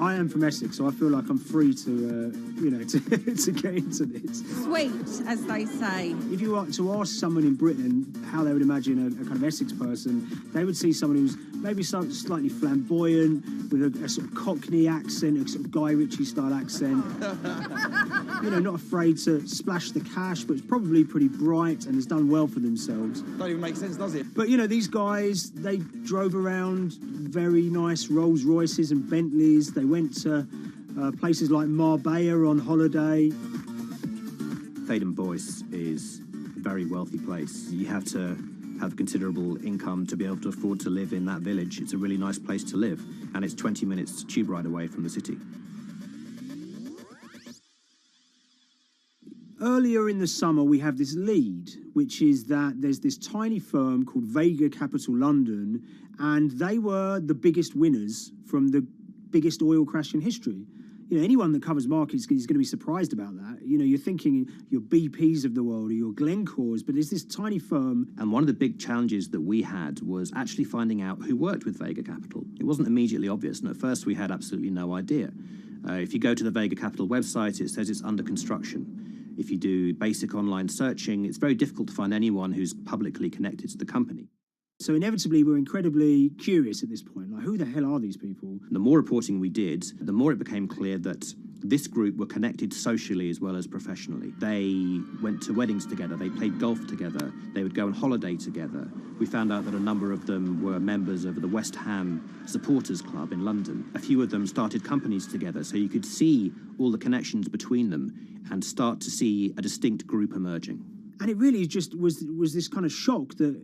I am from Essex, so I feel like I'm free to, to get into this. Sweet, as they say. If you were to ask someone in Britain how they would imagine a kind of Essex person, they would see someone who's maybe slightly flamboyant, with a sort of Cockney accent, a sort of Guy Ritchie-style accent. Not afraid to splash the cash, but it's probably pretty bright and has done well for themselves. Don't even make sense, does it? But, these guys, they drove around very nice Rolls Royces and Bentleys. They went to places like Marbella on holiday. Thaden Boyce is a very wealthy place. You have to have considerable income to be able to afford to live in that village. It's a really nice place to live, and it's 20 minutes tube ride away from the city. Earlier in the summer, we have this lead, which is that there's this tiny firm called Vega Capital London, and they were the biggest winners from the biggest oil crash in history. Anyone that covers markets is going to be surprised about that. You're thinking your BPs of the world or your Glencores, but it's this tiny firm. And one of the big challenges that we had was actually finding out who worked with Vega Capital. It wasn't immediately obvious, and at first we had absolutely no idea. If you go to the Vega Capital website, it says it's under construction. If you do basic online searching, it's very difficult to find anyone who's publicly connected to the company. So inevitably, we're incredibly curious at this point. Like, who the hell are these people? The more reporting we did, the more it became clear that this group were connected socially as well as professionally. They went to weddings together, they played golf together, they would go on holiday together. We found out that a number of them were members of the West Ham Supporters Club in London. A few of them started companies together, so you could see all the connections between them and start to see a distinct group emerging. And it really just was this kind of shock that,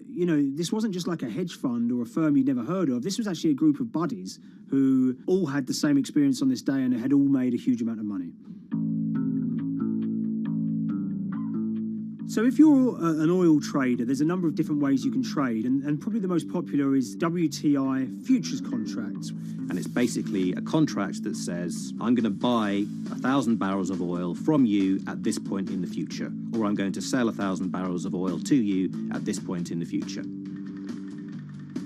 this wasn't just like a hedge fund or a firm you'd never heard of. This was actually a group of buddies who all had the same experience on this day and had all made a huge amount of money. So if you're an oil trader, there's a number of different ways you can trade, and probably the most popular is WTI Futures Contracts. And it's basically a contract that says, I'm going to buy 1,000 barrels of oil from you at this point in the future, or I'm going to sell 1,000 barrels of oil to you at this point in the future.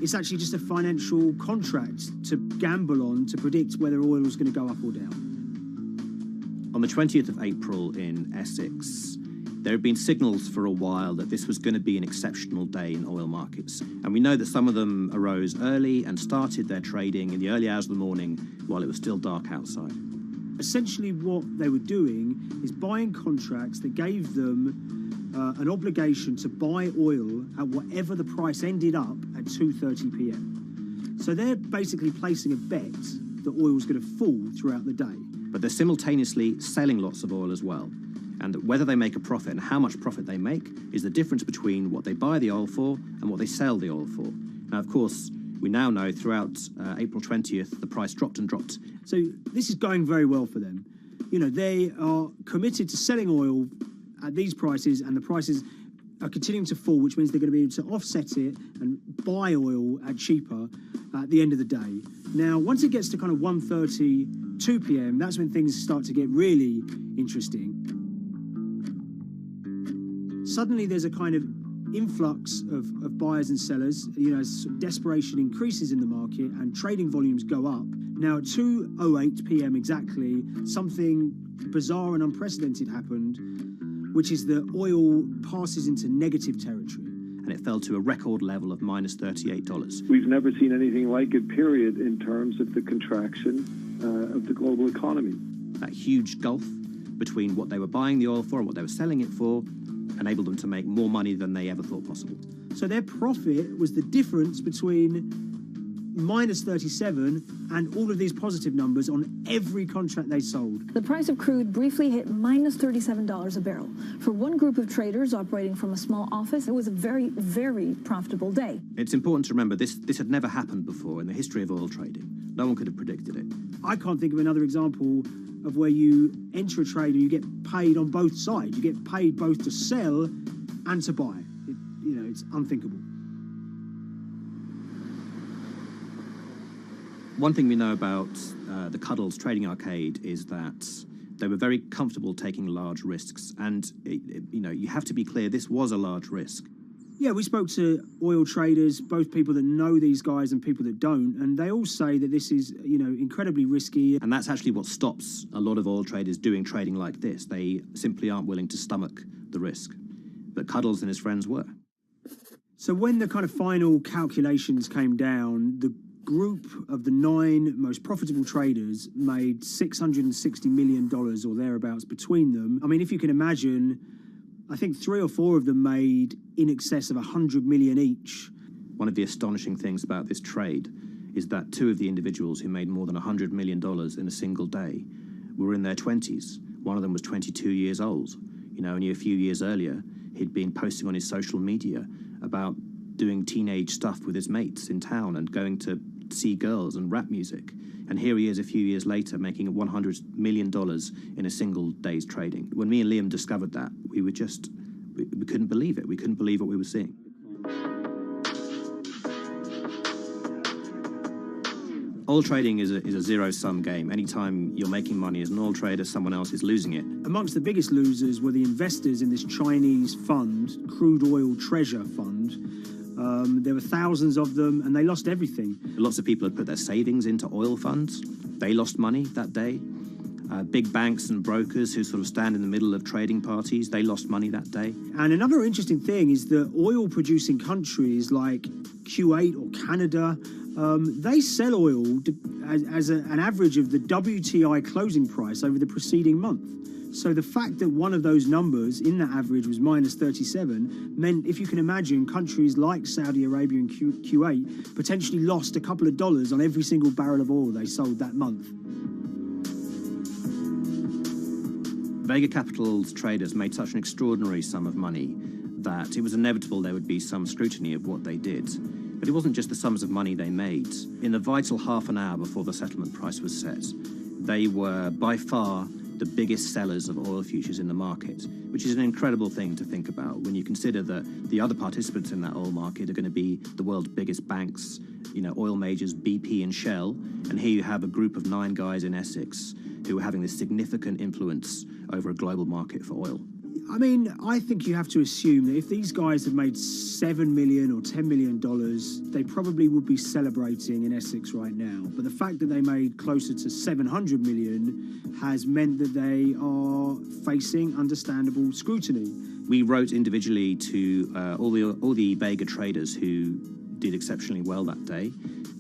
It's actually just a financial contract to gamble on to predict whether oil is going to go up or down. On the 20th of April in Essex, there have been signals for a while that this was going to be an exceptional day in oil markets. And we know that some of them arose early and started their trading in the early hours of the morning while it was still dark outside. Essentially what they were doing is buying contracts that gave them an obligation to buy oil at whatever the price ended up at 2:30 p.m. So they're basically placing a bet that oil was going to fall throughout the day. But they're simultaneously selling lots of oil as well. And whether they make a profit and how much profit they make is the difference between what they buy the oil for and what they sell the oil for. Now, of course, we now know throughout April 20th, the price dropped and dropped. So this is going very well for them. They are committed to selling oil at these prices, and the prices are continuing to fall, which means they're going to be able to offset it and buy oil at cheaper at the end of the day. Now, once it gets to kind of 1:30, 2 p.m., that's when things start to get really interesting. Suddenly there's a kind of influx of buyers and sellers, as desperation increases in the market and trading volumes go up. Now at 2:08 p.m. exactly, something bizarre and unprecedented happened, which is that oil passes into negative territory. And it fell to a record level of minus $38. We've never seen anything like it, period, in terms of the contraction of the global economy. That huge gulf between what they were buying the oil for and what they were selling it for enabled them to make more money than they ever thought possible. So their profit was the difference between minus 37 and all of these positive numbers on every contract they sold. The price of crude briefly hit minus $37 a barrel. For one group of traders operating from a small office, it was a very, very profitable day. It's important to remember this had never happened before in the history of oil trading. No one could have predicted it. I can't think of another example of where you enter a trade and you get paid on both sides. You get paid both to sell and to buy. It's unthinkable. One thing we know about the Cuddles Trading Arcade is that they were very comfortable taking large risks. And, you have to be clear, this was a large risk. Yeah, we spoke to oil traders, both people that know these guys and people that don't, and they all say that this is, incredibly risky. And that's actually what stops a lot of oil traders doing trading like this. They simply aren't willing to stomach the risk. But Cuddles and his friends were. So when the kind of final calculations came down, the group of the 9 most profitable traders made $660 million or thereabouts between them. I mean, if you can imagine, I think 3 or 4 of them made in excess of 100 million each. One of the astonishing things about this trade is that 2 of the individuals who made more than $100 million in a single day were in their 20s. One of them was 22 years old. Only a few years earlier, he'd been posting on his social media about doing teenage stuff with his mates in town and going to see girls and rap music. And here he is a few years later making $100 million in a single day's trading. When me and Liam discovered that, we couldn't believe it. We couldn't believe what we were seeing. Oil trading is a zero-sum game. Anytime you're making money as an oil trader, someone else is losing it. Amongst the biggest losers were the investors in this Chinese fund, Crude Oil Treasure Fund. There were thousands of them, and they lost everything. Lots of people had put their savings into oil funds. They lost money that day. Big banks and brokers who sort of stand in the middle of trading parties, they lost money that day. And another interesting thing is that oil-producing countries like Kuwait or Canada, they sell oil as an average of the WTI closing price over the preceding month. So the fact that one of those numbers in that average was minus 37 meant, if you can imagine, countries like Saudi Arabia and Kuwait potentially lost a couple of dollars on every single barrel of oil they sold that month. Vega Capital's traders made such an extraordinary sum of money that it was inevitable there would be some scrutiny of what they did. But it wasn't just the sums of money they made. In the vital half an hour before the settlement price was set, they were by far the biggest sellers of oil futures in the market, which is an incredible thing to think about when you consider that the other participants in that oil market are going to be the world's biggest banks, oil majors, BP and Shell, and here you have a group of 9 guys in Essex who are having this significant influence over a global market for oil. I mean, I think you have to assume that if these guys had made $7 million or $10 million, they probably would be celebrating in Essex right now. But the fact that they made closer to $700 million has meant that they are facing understandable scrutiny. We wrote individually to all the Vega traders who did exceptionally well that day,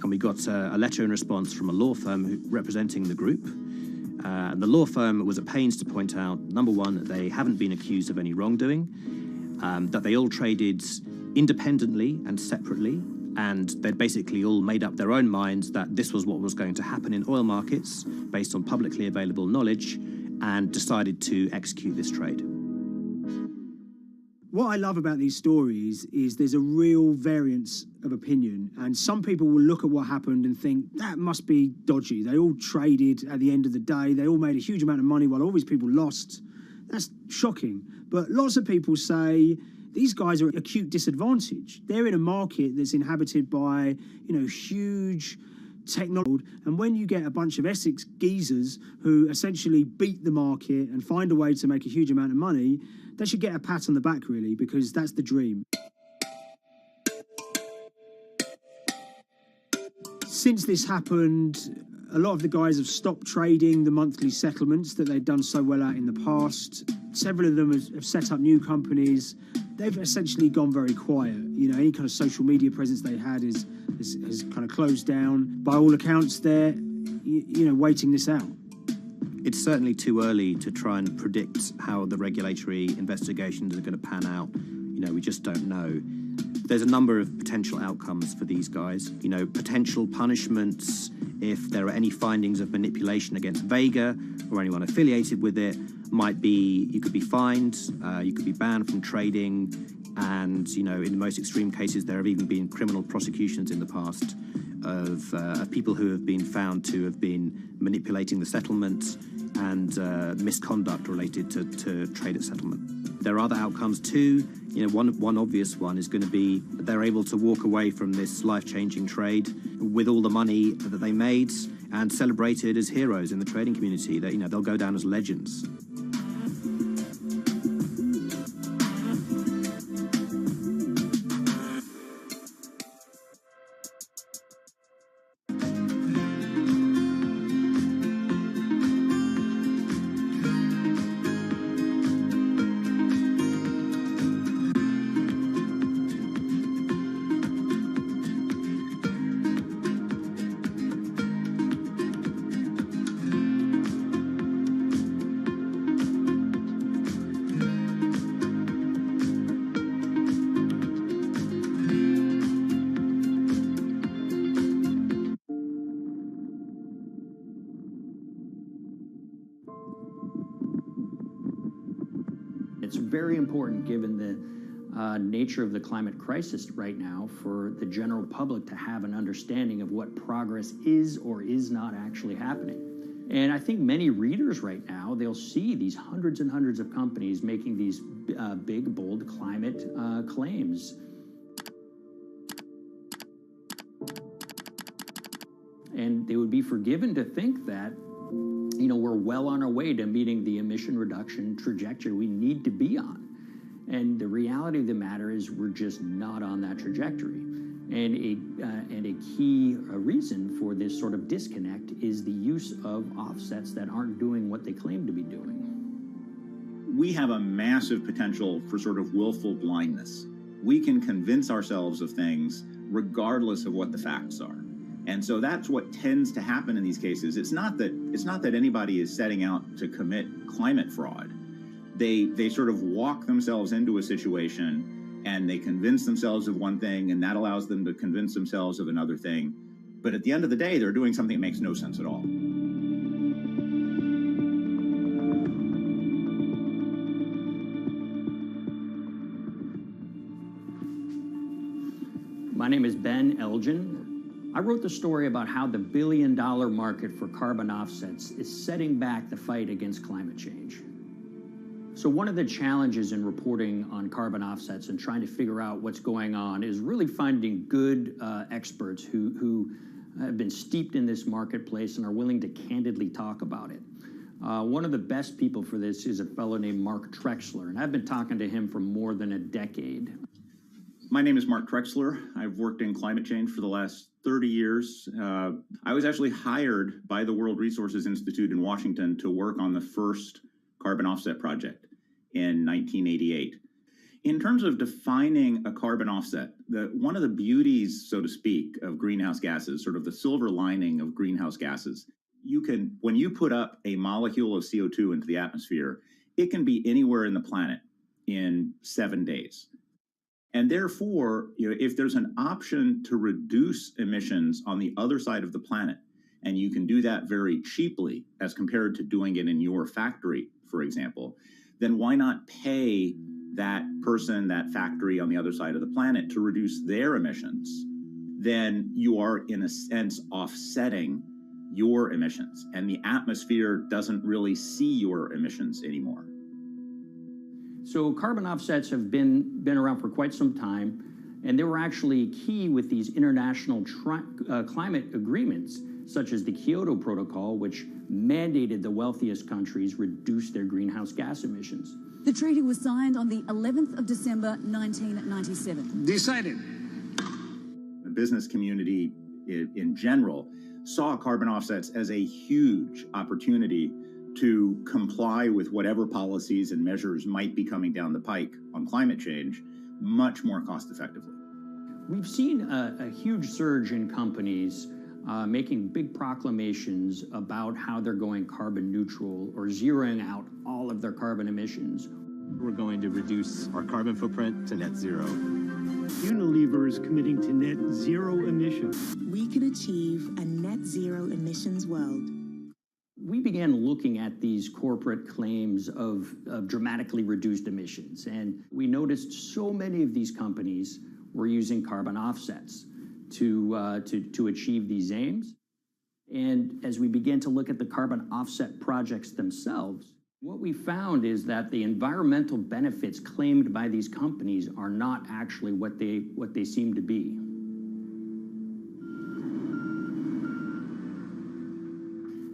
and we got a letter in response from a law firm representing the group. And the law firm was at pains to point out, number one, that they haven't been accused of any wrongdoing, that they all traded independently and separately, and they'd basically all made up their own minds that this was what was going to happen in oil markets based on publicly available knowledge, and decided to execute this trade. What I love about these stories is there's a real variance of opinion, and some people will look at what happened and think that must be dodgy. They all traded at the end of the day. They all made a huge amount of money while all these people lost. That's shocking. But lots of people say these guys are at acute disadvantage. They're in a market that's inhabited by, huge technology, and when you get a bunch of Essex geezers who essentially beat the market and find a way to make a huge amount of money, they should get a pat on the back, really, because that's the dream. Since this happened, a lot of the guys have stopped trading the monthly settlements that they'd done so well at in the past. Several of them have set up new companies. They've essentially gone very quiet. Any kind of social media presence they had has kind of closed down. By all accounts, they're, waiting this out. It's certainly too early to try and predict how the regulatory investigations are going to pan out. We just don't know. There's a number of potential outcomes for these guys. Potential punishments if there are any findings of manipulation against Vega or anyone affiliated with it. Might be you could be fined, you could be banned from trading, and in the most extreme cases there have even been criminal prosecutions in the past of people who have been found to have been manipulating the settlement and misconduct related to trade at settlement. There are other outcomes too. One obvious one is going to be that they're able to walk away from this life-changing trade with all the money that they made and celebrated as heroes in the trading community. That they'll go down as legends. It's very important, given the nature of the climate crisis right now, for the general public to have an understanding of what progress is or is not actually happening. And I think many readers right now, they'll see these hundreds and hundreds of companies making these big, bold climate claims. And they would be forgiven to think that, you know, we're well on our way to meeting the emission reduction trajectory we need to be on. And the reality of the matter is we're just not on that trajectory. And a key reason for this sort of disconnect is the use of offsets that aren't doing what they claim to be doing. We have a massive potential for sort of willful blindness. We can convince ourselves of things regardless of what the facts are. And so that's what tends to happen in these cases. It's not that anybody is setting out to commit climate fraud. They sort of walk themselves into a situation and they convince themselves of one thing, and that allows them to convince themselves of another thing. But at the end of the day, they're doing something that makes no sense at all. My name is Ben Elgin. I wrote the story about how the billion-dollar market for carbon offsets is setting back the fight against climate change. So one of the challenges in reporting on carbon offsets and trying to figure out what's going on is really finding good experts who have been steeped in this marketplace and are willing to candidly talk about it. One of the best people for this is a fellow named Mark Trexler, and I've been talking to him for more than a decade. My name is Mark Trexler. I've worked in climate change for the last 30 years. I was actually hired by the World Resources Institute in Washington to work on the first carbon offset project in 1988. In terms of defining a carbon offset, one of the beauties, so to speak, of greenhouse gases, sort of the silver lining of greenhouse gases, when you put up a molecule of CO2 into the atmosphere, it can be anywhere in the planet in 7 days. And therefore, if there's an option to reduce emissions on the other side of the planet, and you can do that very cheaply as compared to doing it in your factory, for example, then why not pay that person, that factory on the other side of the planet to reduce their emissions? Then you are, in a sense, offsetting your emissions, and the atmosphere doesn't really see your emissions anymore. So carbon offsets have been around for quite some time, and they were actually key with these international climate agreements, such as the Kyoto Protocol, which mandated the wealthiest countries reduce their greenhouse gas emissions. The treaty was signed on the 11th of December, 1997. Decided. The business community in general saw carbon offsets as a huge opportunity to comply with whatever policies and measures might be coming down the pike on climate change much more cost effectively. We've seen a huge surge in companies making big proclamations about how they're going carbon neutral or zeroing out all of their carbon emissions. We're going to reduce our carbon footprint to net zero. Unilever is committing to net zero emissions. We can achieve a net zero emissions world. We began looking at these corporate claims of dramatically reduced emissions, and we noticed so many of these companies were using carbon offsets to achieve these aims. And as we began to look at the carbon offset projects themselves, what we found is that the environmental benefits claimed by these companies are not actually what they seem to be.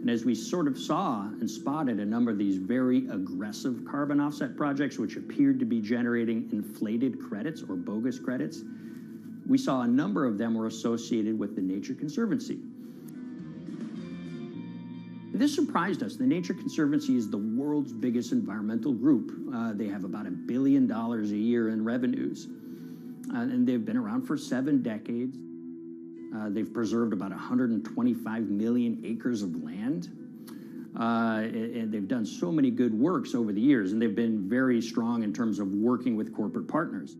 And as we sort of saw and spotted a number of these very aggressive carbon offset projects, which appeared to be generating inflated credits or bogus credits, we saw a number of them were associated with the Nature Conservancy. This surprised us. The Nature Conservancy is the world's biggest environmental group. They have about $1 billion a year in revenues, and they've been around for 7 decades. They've preserved about 125 million acres of land, and they've done so many good works over the years, and they've been very strong in terms of working with corporate partners.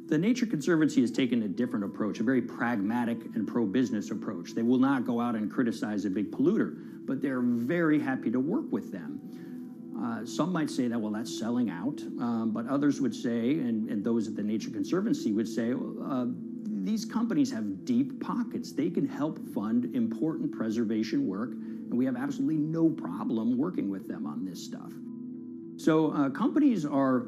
The Nature Conservancy has taken a different approach, a very pragmatic and pro-business approach. They will not go out and criticize a big polluter, but they're very happy to work with them. Some might say that, well, that's selling out, but others would say, and those at the Nature Conservancy would say, these companies have deep pockets. They can help fund important preservation work, and we have absolutely no problem working with them on this stuff. So companies are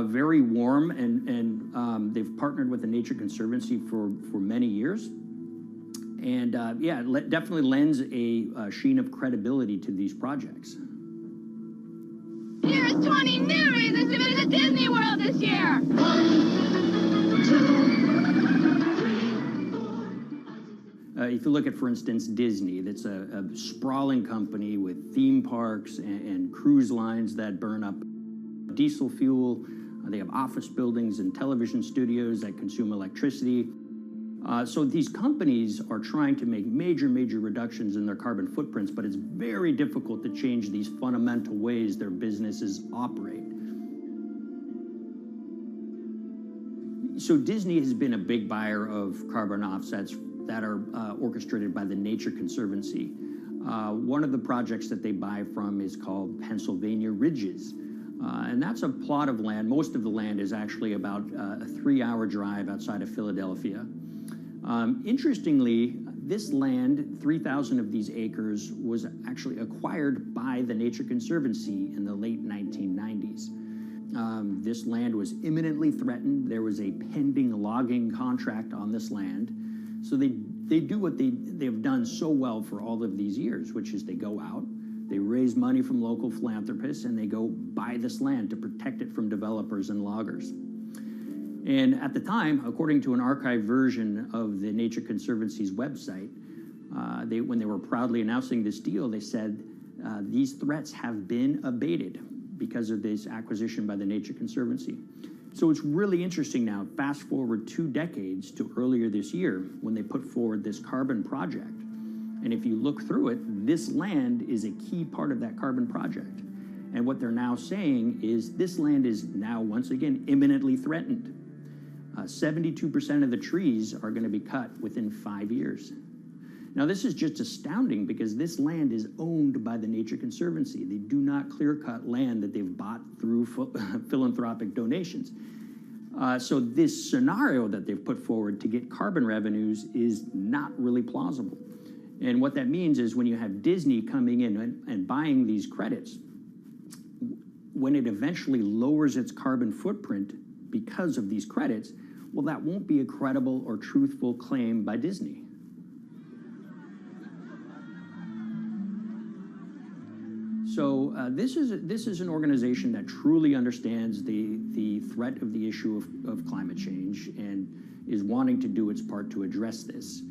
very warm, and they've partnered with the Nature Conservancy for many years. And yeah, it definitely lends a sheen of credibility to these projects. Here's 20 new reasons to visit Disney World this year. 1, 2, 3. If you look at, for instance, Disney, that's a sprawling company with theme parks and cruise lines that burn up diesel fuel. They have office buildings and television studios that consume electricity. So these companies are trying to make major reductions in their carbon footprints, but it's very difficult to change these fundamental ways their businesses operate. So Disney has been a big buyer of carbon offsets that are orchestrated by the Nature Conservancy. One of the projects that they buy from is called Pennsylvania Ridges. And that's a plot of land. Most of the land is actually about a 3-hour drive outside of Philadelphia. Interestingly, this land, 3,000 of these acres, was actually acquired by the Nature Conservancy in the late 1990s. This land was imminently threatened. There was a pending logging contract on this land. So they do what they've done so well for all of these years, which is they go out, they raise money from local philanthropists, and they go buy this land to protect it from developers and loggers. And at the time, according to an archived version of the Nature Conservancy's website, when they were proudly announcing this deal, they said, these threats have been abated because of this acquisition by the Nature Conservancy. So it's really interesting now, fast forward 2 decades to earlier this year when they put forward this carbon project. And if you look through it, this land is a key part of that carbon project. And what they're now saying is this land is now, once again, imminently threatened. 72% of the trees are going to be cut within 5 years. Now, this is just astounding because this land is owned by the Nature Conservancy. They do not clear-cut land that they've bought through philanthropic donations. So this scenario that they've put forward to get carbon revenues is not really plausible. And what that means is when you have Disney coming in and buying these credits, when it eventually lowers its carbon footprint because of these credits, well, that won't be a credible or truthful claim by Disney. So this is an organization that truly understands the threat of the issue of climate change and is wanting to do its part to address this.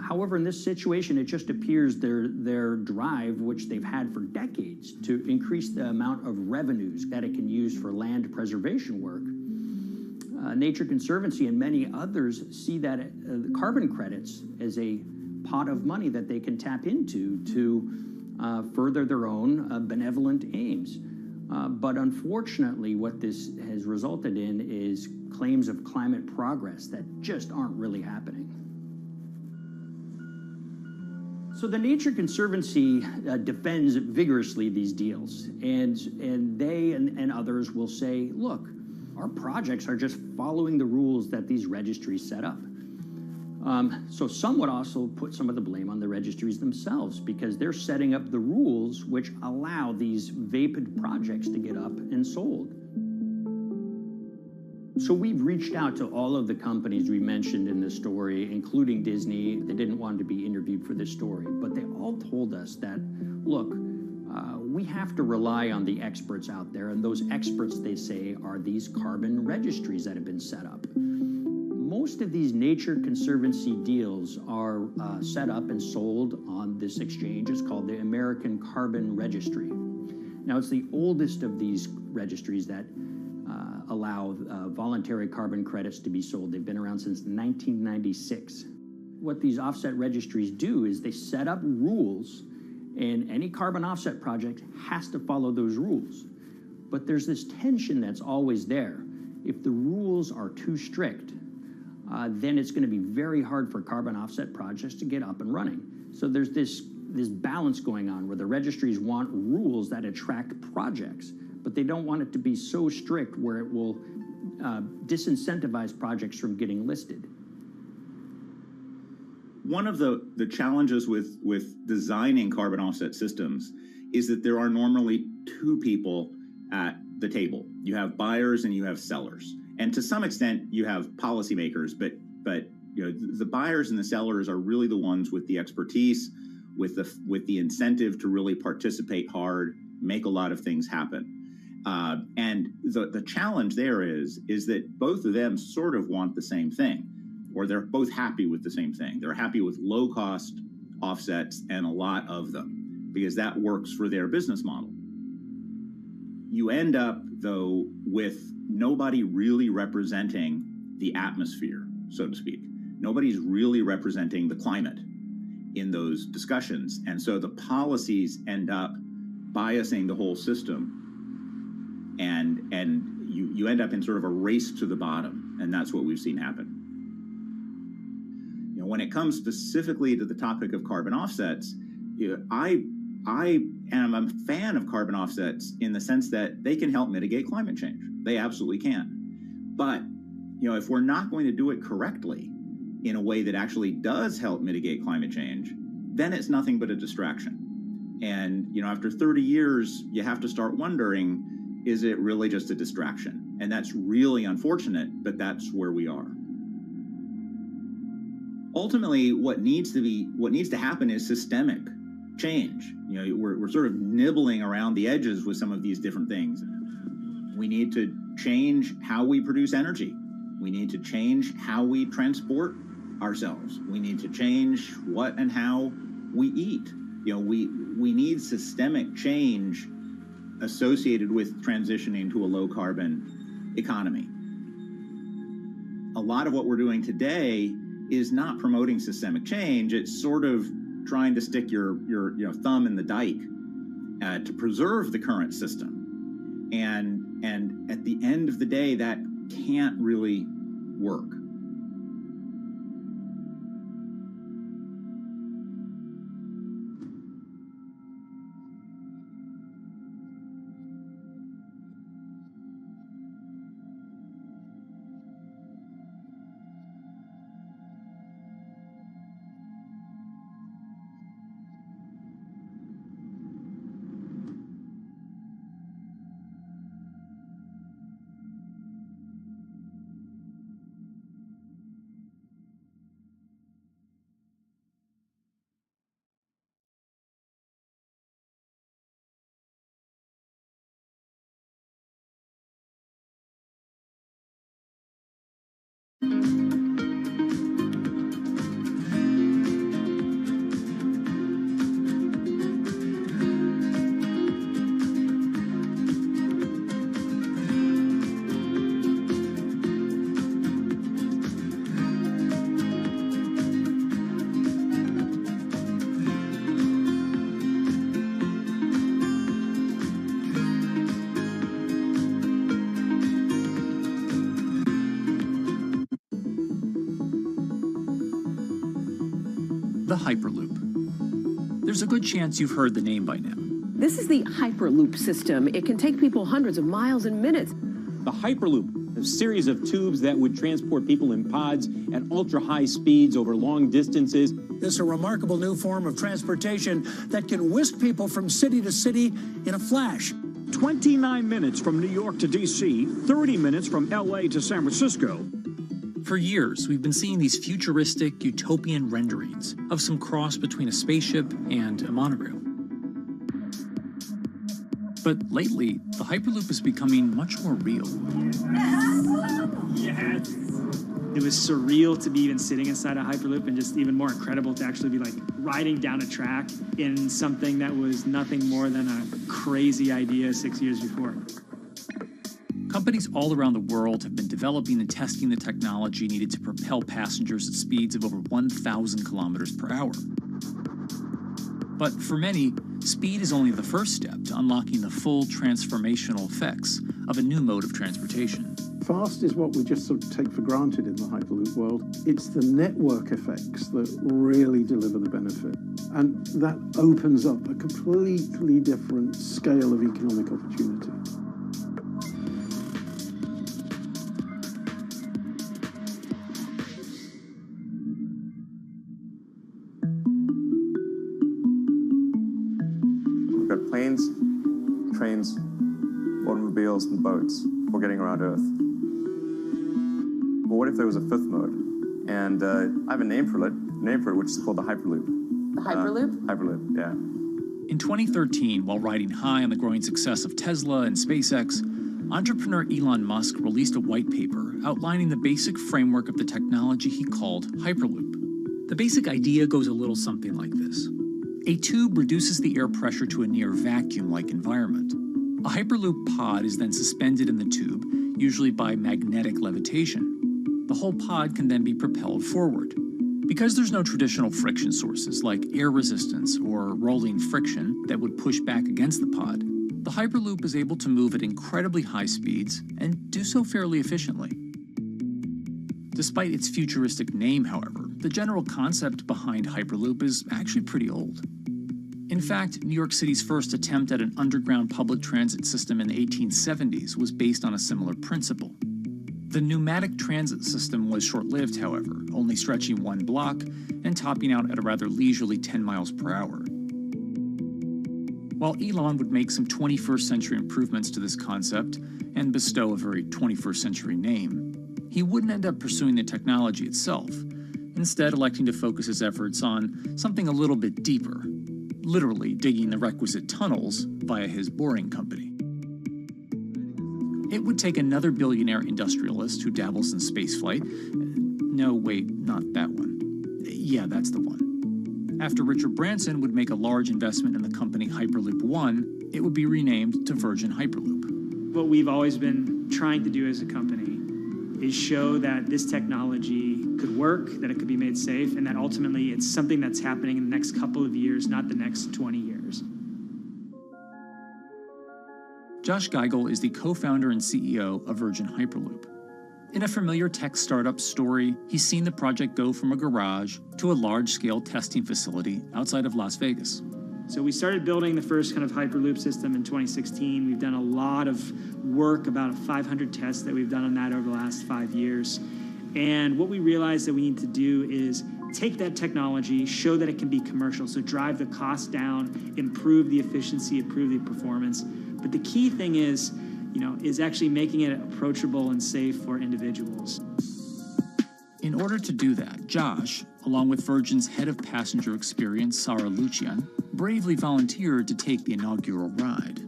However, in this situation, it just appears their drive, which they've had for decades, to increase the amount of revenues that it can use for land preservation work. Nature Conservancy and many others see that carbon credits as a pot of money that they can tap into to further their own benevolent aims. But unfortunately, what this has resulted in is claims of climate progress that just aren't really happening. So the Nature Conservancy defends vigorously these deals, and they and others will say, look, our projects are just following the rules that these registries set up. So some would also put some of the blame on the registries themselves because they're setting up the rules which allow these vapid projects to get up and sold. So we've reached out to all of the companies we mentioned in this story, including Disney. They didn't want to be interviewed for this story, but they all told us that, look, we have to rely on the experts out there, and those experts, they say, are these carbon registries that have been set up. Most of these Nature Conservancy deals are set up and sold on this exchange. It's called the American Carbon Registry. Now, it's the oldest of these registries that allow voluntary carbon credits to be sold. They've been around since 1996. What these offset registries do is they set up rules, and any carbon offset project has to follow those rules. But there's this tension that's always there. If the rules are too strict, then it's going to be very hard for carbon offset projects to get up and running. So there's this this balance going on where the registries want rules that attract projects, but they don't want it to be so strict where it will disincentivize projects from getting listed. One of the challenges with designing carbon offset systems is that there are normally two people at the table. You have buyers and you have sellers. And to some extent, you have policymakers, but you know, the buyers and the sellers are really the ones with the expertise, with the incentive to really participate hard, make a lot of things happen. And the challenge there is that both of them sort of want the same thing, or they're both happy with the same thing. They're happy with low-cost offsets and a lot of them, because that works for their business model. You end up, though, with nobody really representing the atmosphere, so to speak. Nobody's really representing the climate in those discussions. And so the policies end up biasing the whole system. And you end up in sort of a race to the bottom. And that's what we've seen happen. You know, when it comes specifically to the topic of carbon offsets, you know, I am a fan of carbon offsets in the sense that they can help mitigate climate change. They absolutely can. But, you know, if we're not going to do it correctly in a way that actually does help mitigate climate change, then it's nothing but a distraction. And, you know, after 30 years, you have to start wondering, is it really just a distraction? And that's really unfortunate, but that's where we are. Ultimately, what needs to happen is systemic change. You know, we're sort of nibbling around the edges with some of these different things. We need to change how we produce energy. We need to change how we transport ourselves. We need to change what and how we eat. You know, we need systemic change associated with transitioning to a low carbon economy. A lot of what we're doing today is not promoting systemic change. It's sort of trying to stick your thumb in the dike to preserve the current system. And at the end of the day, that can't really work. The Hyperloop. There's a good chance you've heard the name by now. This is the Hyperloop system. It can take people hundreds of miles in minutes. The Hyperloop, a series of tubes that would transport people in pods at ultra-high speeds over long distances. This is a remarkable new form of transportation that can whisk people from city to city in a flash. 29 minutes from New York to D.C., 30 minutes from L.A. to San Francisco. For years, we've been seeing these futuristic, utopian renderings of some cross between a spaceship and a monorail. But lately, the Hyperloop is becoming much more real. Yes! It was surreal to be even sitting inside a Hyperloop, and just even more incredible to actually be like riding down a track in something that was nothing more than a crazy idea 6 years before. Companies all around the world have been developing and testing the technology needed to propel passengers at speeds of over 1,000 kilometers per hour. But for many, speed is only the first step to unlocking the full transformational effects of a new mode of transportation. Fast is what we just sort of take for granted in the Hyperloop world. It's the network effects that really deliver the benefit. And that opens up a completely different scale of economic opportunity. We've got planes, trains, automobiles, and boats for getting around Earth. But what if there was a fifth mode? And I have a name for it, which is called the Hyperloop. The Hyperloop? Hyperloop, yeah. In 2013, while riding high on the growing success of Tesla and SpaceX, entrepreneur Elon Musk released a white paper outlining the basic framework of the technology he called Hyperloop. The basic idea goes a little something like this. A tube reduces the air pressure to a near vacuum-like environment. A Hyperloop pod is then suspended in the tube, usually by magnetic levitation. The whole pod can then be propelled forward. Because there's no traditional friction sources like air resistance or rolling friction that would push back against the pod, the Hyperloop is able to move at incredibly high speeds and do so fairly efficiently. Despite its futuristic name, however, the general concept behind Hyperloop is actually pretty old. In fact, New York City's first attempt at an underground public transit system in the 1870s was based on a similar principle. The pneumatic transit system was short-lived, however, only stretching one block and topping out at a rather leisurely 10 miles per hour. While Elon would make some 21st century improvements to this concept and bestow a very 21st century name, he wouldn't end up pursuing the technology itself, instead electing to focus his efforts on something a little bit deeper, literally digging the requisite tunnels via his boring company. It would take another billionaire industrialist who dabbles in spaceflight. No, wait, not that one. Yeah, that's the one. After Richard Branson would make a large investment in the company Hyperloop One, it would be renamed to Virgin Hyperloop. What we've always been trying to do as a company is show that this technology could work, that it could be made safe, and that ultimately it's something that's happening in the next couple of years, not the next 20 years. Josh Geigel is the co-founder and CEO of Virgin Hyperloop. In a familiar tech startup story, he's seen the project go from a garage to a large-scale testing facility outside of Las Vegas. So we started building the first kind of Hyperloop system in 2016. We've done a lot of work, about 500 tests that we've done on that over the last 5 years. And what we realized that we need to do is take that technology, show that it can be commercial, so drive the cost down, improve the efficiency, improve the performance. But the key thing is, is actually making it approachable and safe for individuals. In order to do that, Josh, along with Virgin's head of passenger experience, Sarah Lucian, bravely volunteered to take the inaugural ride.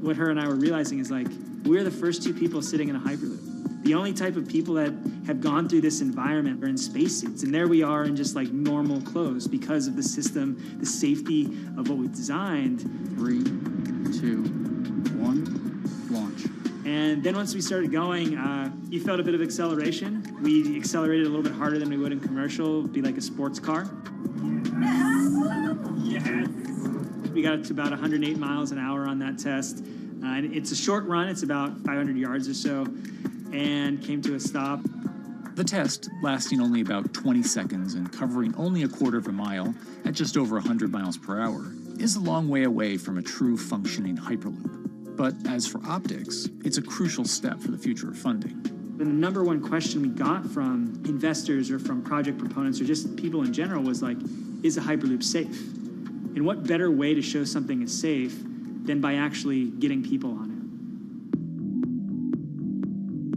What her and I were realizing is we're the first two people sitting in a Hyperloop. The only type of people that have gone through this environment are in spacesuits, and there we are in just normal clothes because of the system, the safety of what we've designed. 3, 2, 1, launch. And then once we started going, you felt a bit of acceleration. We accelerated a little bit harder than we would in commercial. It'd be like a sports car. Yes! We got to about 108 miles an hour on that test. And it's a short run. It's about 500 yards or so, and came to a stop. The test, lasting only about 20 seconds and covering only a quarter of a mile at just over 100 miles per hour, is a long way away from a true functioning Hyperloop. But as for optics, it's a crucial step for the future of funding. And the number one question we got from investors or from project proponents or just people in general was is a Hyperloop safe? And what better way to show something is safe than by actually getting people on it?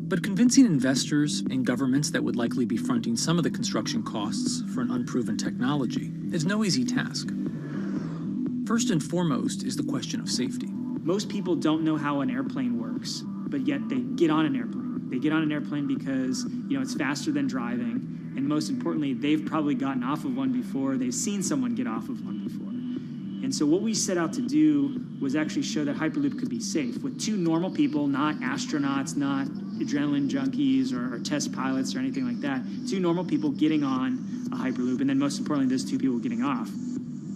But convincing investors and governments that would likely be fronting some of the construction costs for an unproven technology is no easy task. First and foremost is the question of safety. Most people don't know how an airplane works, but yet they get on an airplane. They get on an airplane because, it's faster than driving. And most importantly, they've probably gotten off of one before. They've seen someone get off of one before. And so what we set out to do was actually show that Hyperloop could be safe with two normal people, not astronauts, not adrenaline junkies or test pilots or anything like that. Two normal people getting on a Hyperloop, and then most importantly, those two people getting off.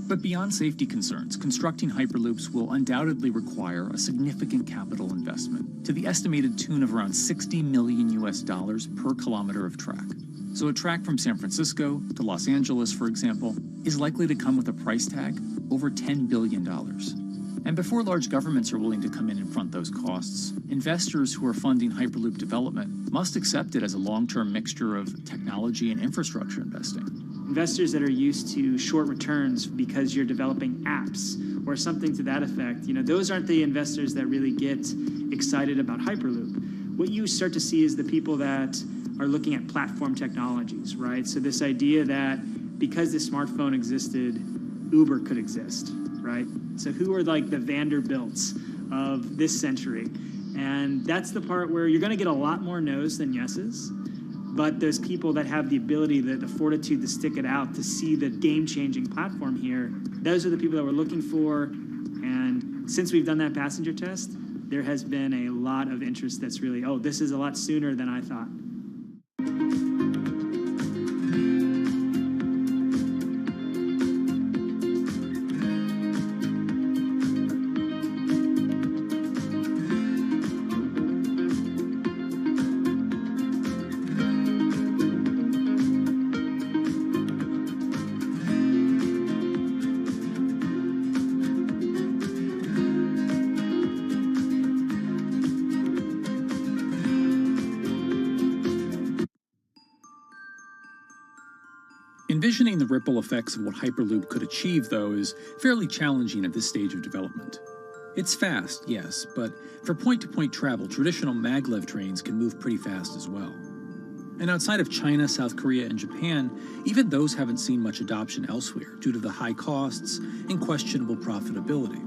But beyond safety concerns, constructing Hyperloops will undoubtedly require a significant capital investment, to the estimated tune of around $60 million per kilometer of track. So a track from San Francisco to Los Angeles, for example, is likely to come with a price tag over $10 billion. And before large governments are willing to come in and front those costs, investors who are funding Hyperloop development must accept it as a long-term mixture of technology and infrastructure investing. Investors that are used to short returns because you're developing apps or something to that effect, those aren't the investors that really get excited about Hyperloop. What you start to see is the people that are looking at platform technologies, right? So this idea that because the smartphone existed, Uber could exist, right? So who are like the Vanderbilts of this century? And that's the part where you're going to get a lot more no's than yeses. But there's people that have the ability, the fortitude to stick it out, to see the game-changing platform here. Those are the people that we're looking for. And since we've done that passenger test, there has been a lot of interest that's really, this is a lot sooner than I thought. Envisioning the ripple effects of what Hyperloop could achieve, though, is fairly challenging at this stage of development. It's fast, yes, but for point-to-point travel, traditional maglev trains can move pretty fast as well. And outside of China, South Korea, and Japan, even those haven't seen much adoption elsewhere due to the high costs and questionable profitability.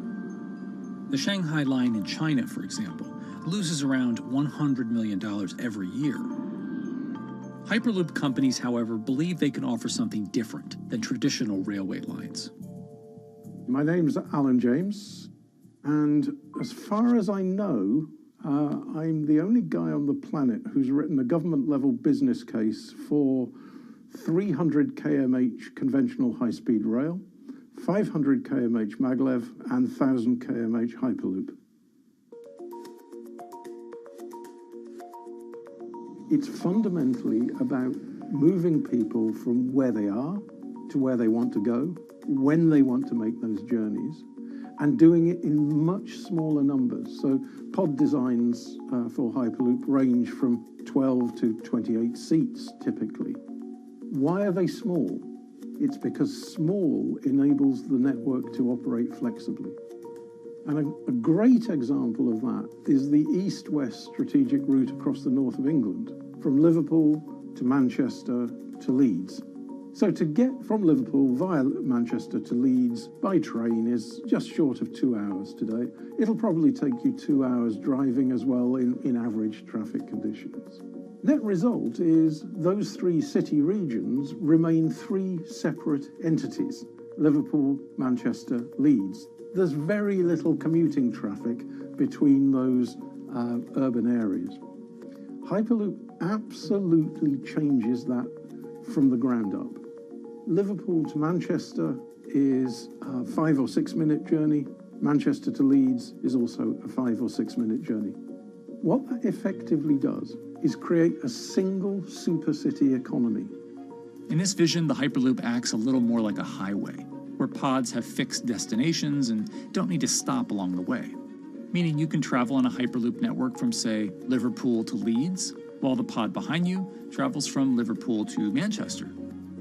The Shanghai line in China, for example, loses around $100 million every year. Hyperloop companies, however, believe they can offer something different than traditional railway lines. My name's Alan James, and as far as I know, I'm the only guy on the planet who's written a government-level business case for 300 kmh conventional high-speed rail, 500 kmh maglev, and 1,000 kmh Hyperloop. It's fundamentally about moving people from where they are to where they want to go, when they want to make those journeys, and doing it in much smaller numbers. So pod designs for Hyperloop range from 12 to 28 seats, typically. Why are they small? It's because small enables the network to operate flexibly. And a great example of that is the east-west strategic route across the north of England, from Liverpool to Manchester to Leeds. So to get from Liverpool via Manchester to Leeds by train is just short of 2 hours today. It'll probably take you 2 hours driving as well in average traffic conditions. Net result is those three city regions remain three separate entities: Liverpool, Manchester, Leeds. There's very little commuting traffic between those urban areas. Hyperloop absolutely changes that from the ground up. Liverpool to Manchester is a 5 or 6 minute journey. Manchester to Leeds is also a 5 or 6 minute journey. What that effectively does is create a single super city economy. In this vision, the Hyperloop acts a little more like a highway, where pods have fixed destinations and don't need to stop along the way. Meaning you can travel on a Hyperloop network from, say, Liverpool to Leeds, while the pod behind you travels from Liverpool to Manchester.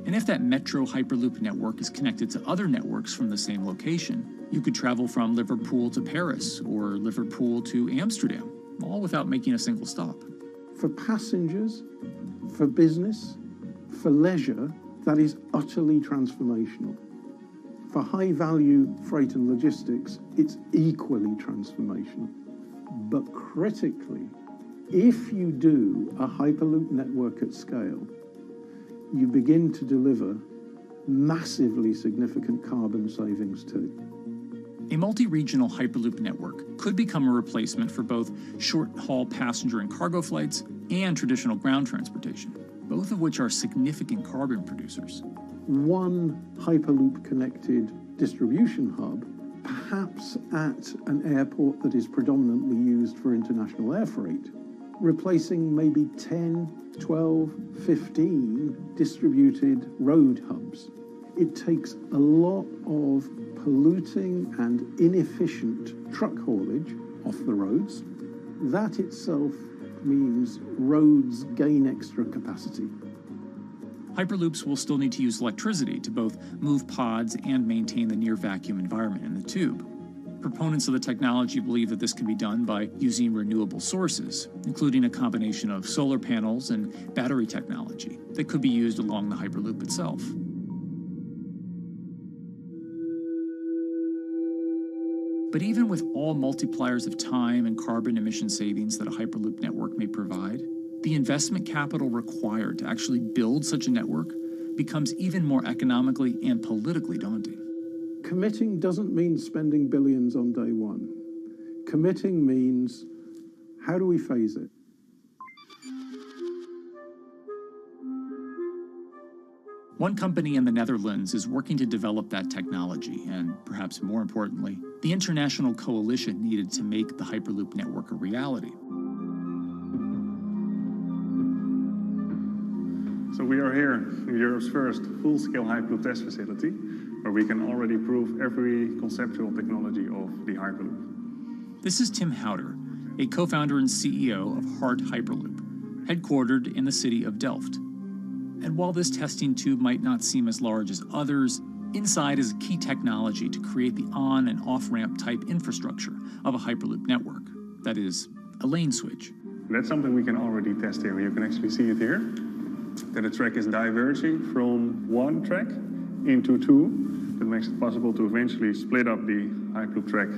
And if that metro Hyperloop network is connected to other networks from the same location, you could travel from Liverpool to Paris or Liverpool to Amsterdam, all without making a single stop. For passengers, for business, for leisure, that is utterly transformational. For high-value freight and logistics, it's equally transformational. But critically, if you do a Hyperloop network at scale, you begin to deliver massively significant carbon savings too. A multi-regional Hyperloop network could become a replacement for both short-haul passenger and cargo flights and traditional ground transportation, both of which are significant carbon producers. One Hyperloop-connected distribution hub, perhaps at an airport that is predominantly used for international air freight, replacing maybe 10, 12, 15 distributed road hubs. It takes a lot of polluting and inefficient truck haulage off the roads. That itself means roads gain extra capacity. Hyperloops will still need to use electricity to both move pods and maintain the near-vacuum environment in the tube. Proponents of the technology believe that this can be done by using renewable sources, including a combination of solar panels and battery technology that could be used along the Hyperloop itself. But even with all multipliers of time and carbon emission savings that a Hyperloop network may provide, the investment capital required to actually build such a network becomes even more economically and politically daunting. Committing doesn't mean spending billions on day one. Committing means, how do we phase it? One company in the Netherlands is working to develop that technology, and perhaps more importantly, the international coalition needed to make the Hyperloop network a reality. So we are here in Europe's first full-scale Hyperloop test facility, where we can already prove every conceptual technology of the Hyperloop. This is Tim Houter, a co-founder and CEO of Hart Hyperloop, headquartered in the city of Delft. And while this testing tube might not seem as large as others, inside is a key technology to create the on- and off-ramp type infrastructure of a Hyperloop network, that is, a lane switch. That's something we can already test here. You can actually see it here, that the track is diverging from one track into two. That makes it possible to eventually split up the Hyperloop track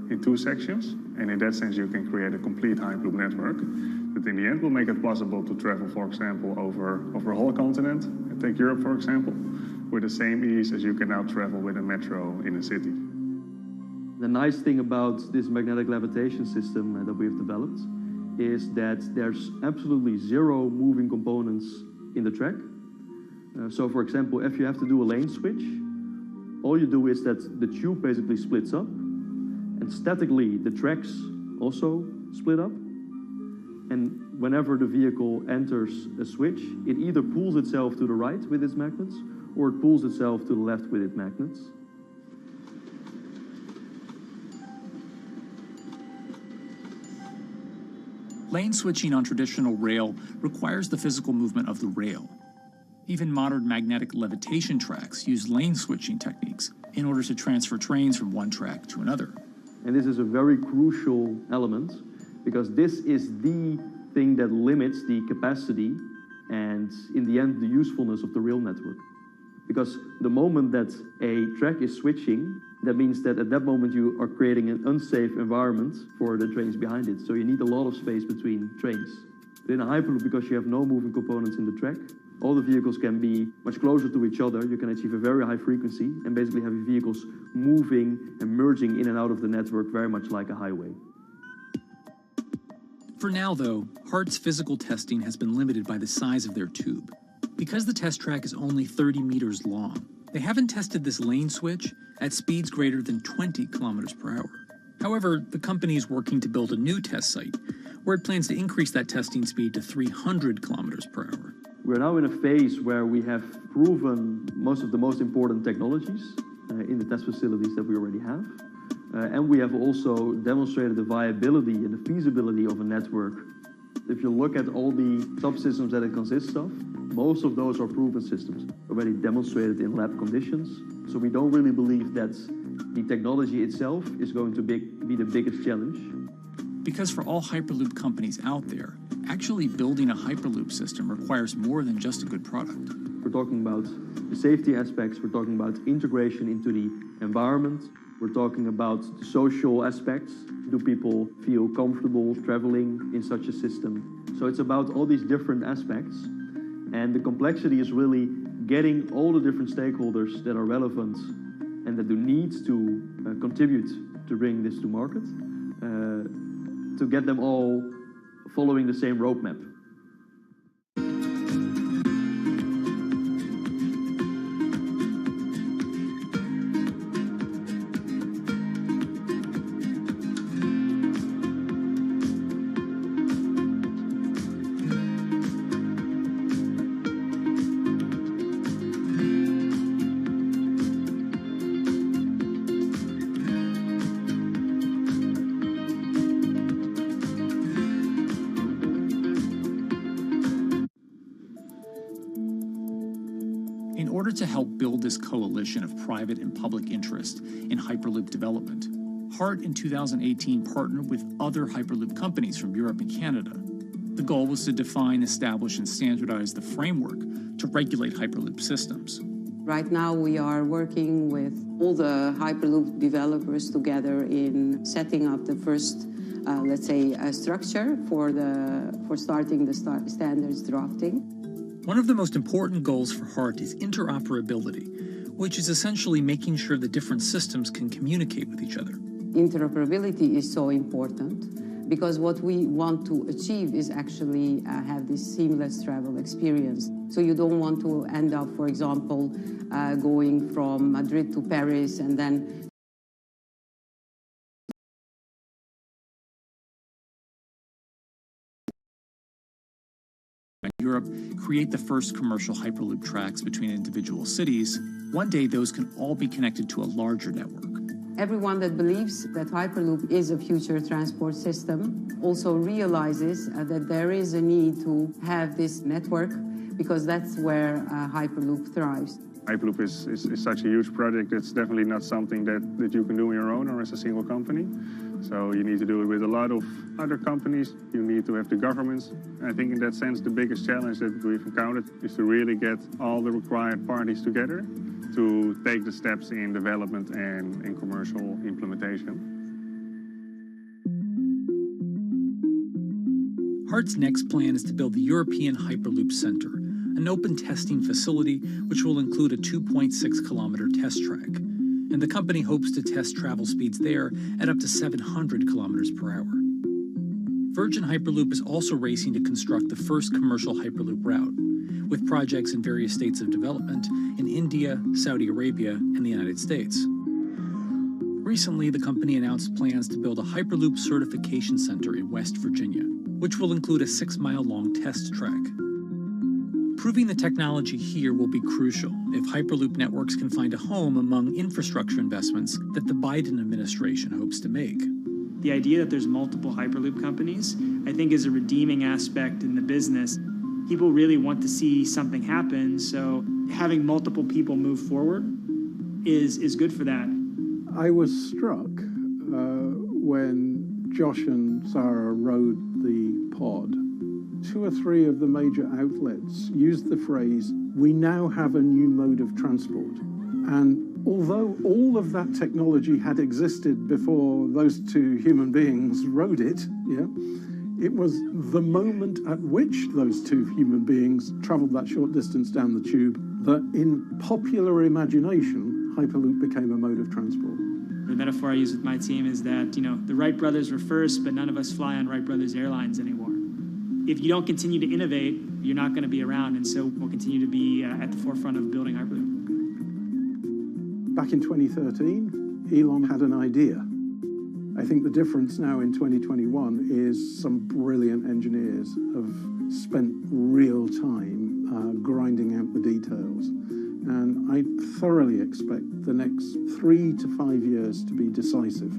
in two sections. And in that sense, you can create a complete Hyperloop network that in the end will make it possible to travel, for example, over a whole continent. And take Europe, for example, with the same ease as you can now travel with a metro in a city. The nice thing about this magnetic levitation system that we've developed is that there's absolutely zero moving components in the track. So for example, if you have to do a lane switch, all you do is that the tube basically splits up, and statically the tracks also split up. And whenever the vehicle enters a switch, it either pulls itself to the right with its magnets, or it pulls itself to the left with its magnets. Lane switching on traditional rail requires the physical movement of the rail. Even modern magnetic levitation tracks use lane switching techniques in order to transfer trains from one track to another. And this is a very crucial element, because this is the thing that limits the capacity and, in the end, the usefulness of the rail network. Because the moment that a track is switching, that means that at that moment you are creating an unsafe environment for the trains behind it. So you need a lot of space between trains. But in a Hyperloop, because you have no moving components in the track, all the vehicles can be much closer to each other. You can achieve a very high frequency and basically have your vehicles moving and merging in and out of the network very much like a highway. For now, though, Hart's physical testing has been limited by the size of their tube. Because the test track is only 30 meters long, they haven't tested this lane switch at speeds greater than 20 kilometers per hour. However, the company is working to build a new test site where it plans to increase that testing speed to 300 kilometers per hour. We're now in a phase where we have proven most of the most important technologies in the test facilities that we already have. And we have also demonstrated the viability and the feasibility of a network. If you look at all the subsystems that it consists of, most of those are proven systems, already demonstrated in lab conditions. So we don't really believe that the technology itself is going to be the biggest challenge. Because for all Hyperloop companies out there, actually building a Hyperloop system requires more than just a good product. We're talking about the safety aspects, we're talking about integration into the environment, we're talking about the social aspects. Do people feel comfortable traveling in such a system? So it's about all these different aspects. And the complexity is really getting all the different stakeholders that are relevant and that do need to contribute to bring this to market, to get them all following the same roadmap. In order to help build this coalition of private and public interest in Hyperloop development, HART in 2018 partnered with other Hyperloop companies from Europe and Canada. The goal was to define, establish, and standardize the framework to regulate Hyperloop systems. Right now we are working with all the Hyperloop developers together in setting up the first, structure for starting the standards drafting. One of the most important goals for HART is interoperability, which is essentially making sure the different systems can communicate with each other. Interoperability is so important because what we want to achieve is actually have this seamless travel experience. So you don't want to end up, for example, going from Madrid to Paris and then Europe create the first commercial Hyperloop tracks between individual cities. One day those can all be connected to a larger network. Everyone that believes that Hyperloop is a future transport system also realizes that there is a need to have this network because that's where Hyperloop thrives. Hyperloop is such a huge project. It's definitely not something that you can do on your own or as a single company. So you need to do it with a lot of other companies. You need to have the governments. I think in that sense, the biggest challenge that we've encountered is to really get all the required parties together to take the steps in development and in commercial implementation. HART's next plan is to build the European Hyperloop Center, an open testing facility which will include a 2.6-kilometer test track. And the company hopes to test travel speeds there at up to 700 kilometers per hour. Virgin Hyperloop is also racing to construct the first commercial Hyperloop route, with projects in various states of development in India, Saudi Arabia, and the United States. Recently, the company announced plans to build a Hyperloop certification center in West Virginia, which will include a 6-mile-long test track. Proving the technology here will be crucial if Hyperloop networks can find a home among infrastructure investments that the Biden administration hopes to make. The idea that there's multiple Hyperloop companies, I think, is a redeeming aspect in the business. People really want to see something happen, so having multiple people move forward is good for that. I was struck when Josh and Sarah rode the pod. 2 or 3 of the major outlets used the phrase, "We now have a new mode of transport." And although all of that technology had existed before those 2 human beings rode it, it was the moment at which those 2 human beings traveled that short distance down the tube that in popular imagination, Hyperloop became a mode of transport. The metaphor I use with my team is that, the Wright brothers were first, but none of us fly on Wright Brothers Airlines anymore. If you don't continue to innovate, you're not going to be around, and so we'll continue to be at the forefront of building Hyperloop. Back in 2013, Elon had an idea. I think the difference now in 2021 is some brilliant engineers have spent real time grinding out the details. And I thoroughly expect the next 3 to 5 years to be decisive.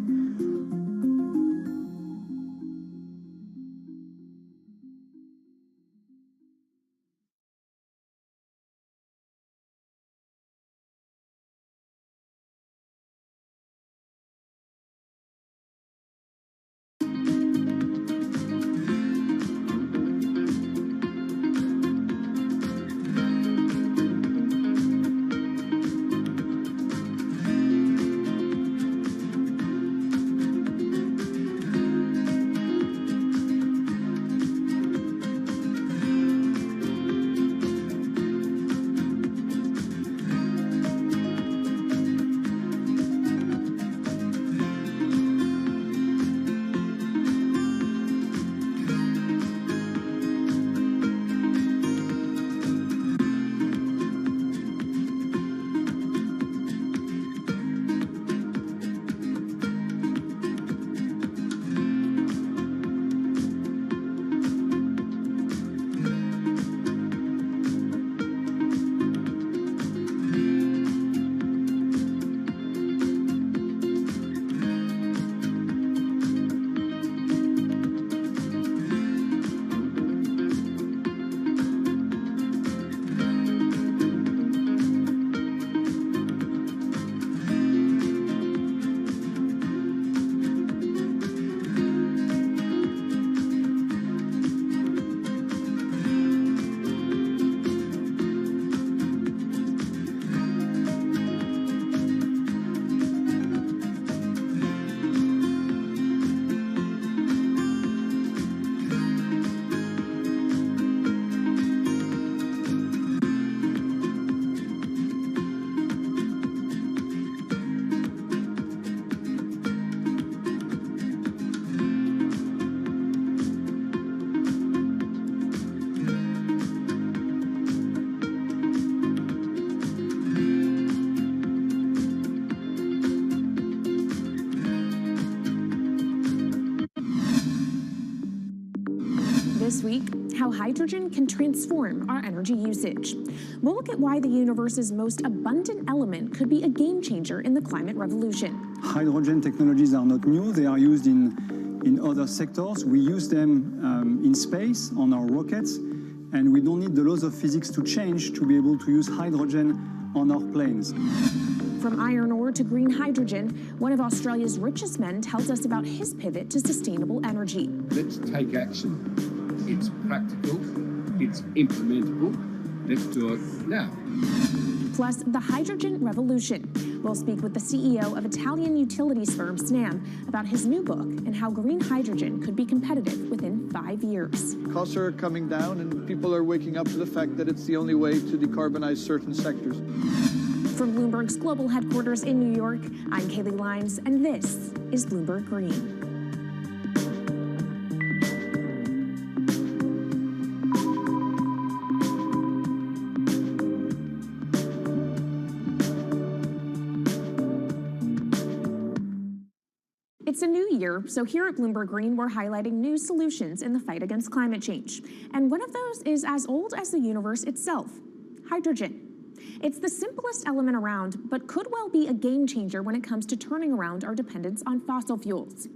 This week, how hydrogen can transform our energy usage. We'll look at why the universe's most abundant element could be a game changer in the climate revolution. Hydrogen technologies are not new. They are used in other sectors. We use them in space, on our rockets, and we don't need the laws of physics to change to be able to use hydrogen on our planes. From iron ore to green hydrogen, one of Australia's richest men tells us about his pivot to sustainable energy. Let's take action. It's practical, it's implementable. Let's do it now. Plus, the hydrogen revolution. We'll speak with the CEO of Italian utilities firm Snam about his new book and how green hydrogen could be competitive within 5 years. Costs are coming down and people are waking up to the fact that it's the only way to decarbonize certain sectors. From Bloomberg's global headquarters in New York, I'm Kaylee Lyons, and this is Bloomberg Green. It's a new year, so here at Bloomberg Green, we're highlighting new solutions in the fight against climate change. And one of those is as old as the universe itself, hydrogen. It's the simplest element around, but could well be a game changer when it comes to turning around our dependence on fossil fuels.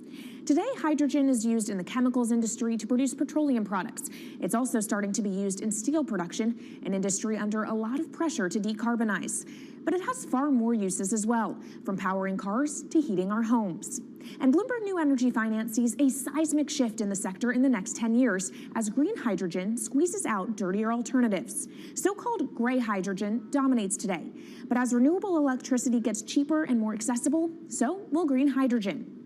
Today, hydrogen is used in the chemicals industry to produce petroleum products. It's also starting to be used in steel production, an industry under a lot of pressure to decarbonize. But it has far more uses as well, from powering cars to heating our homes. And Bloomberg New Energy Finance sees a seismic shift in the sector in the next 10 years as green hydrogen squeezes out dirtier alternatives. So-called gray hydrogen dominates today. But as renewable electricity gets cheaper and more accessible, so will green hydrogen.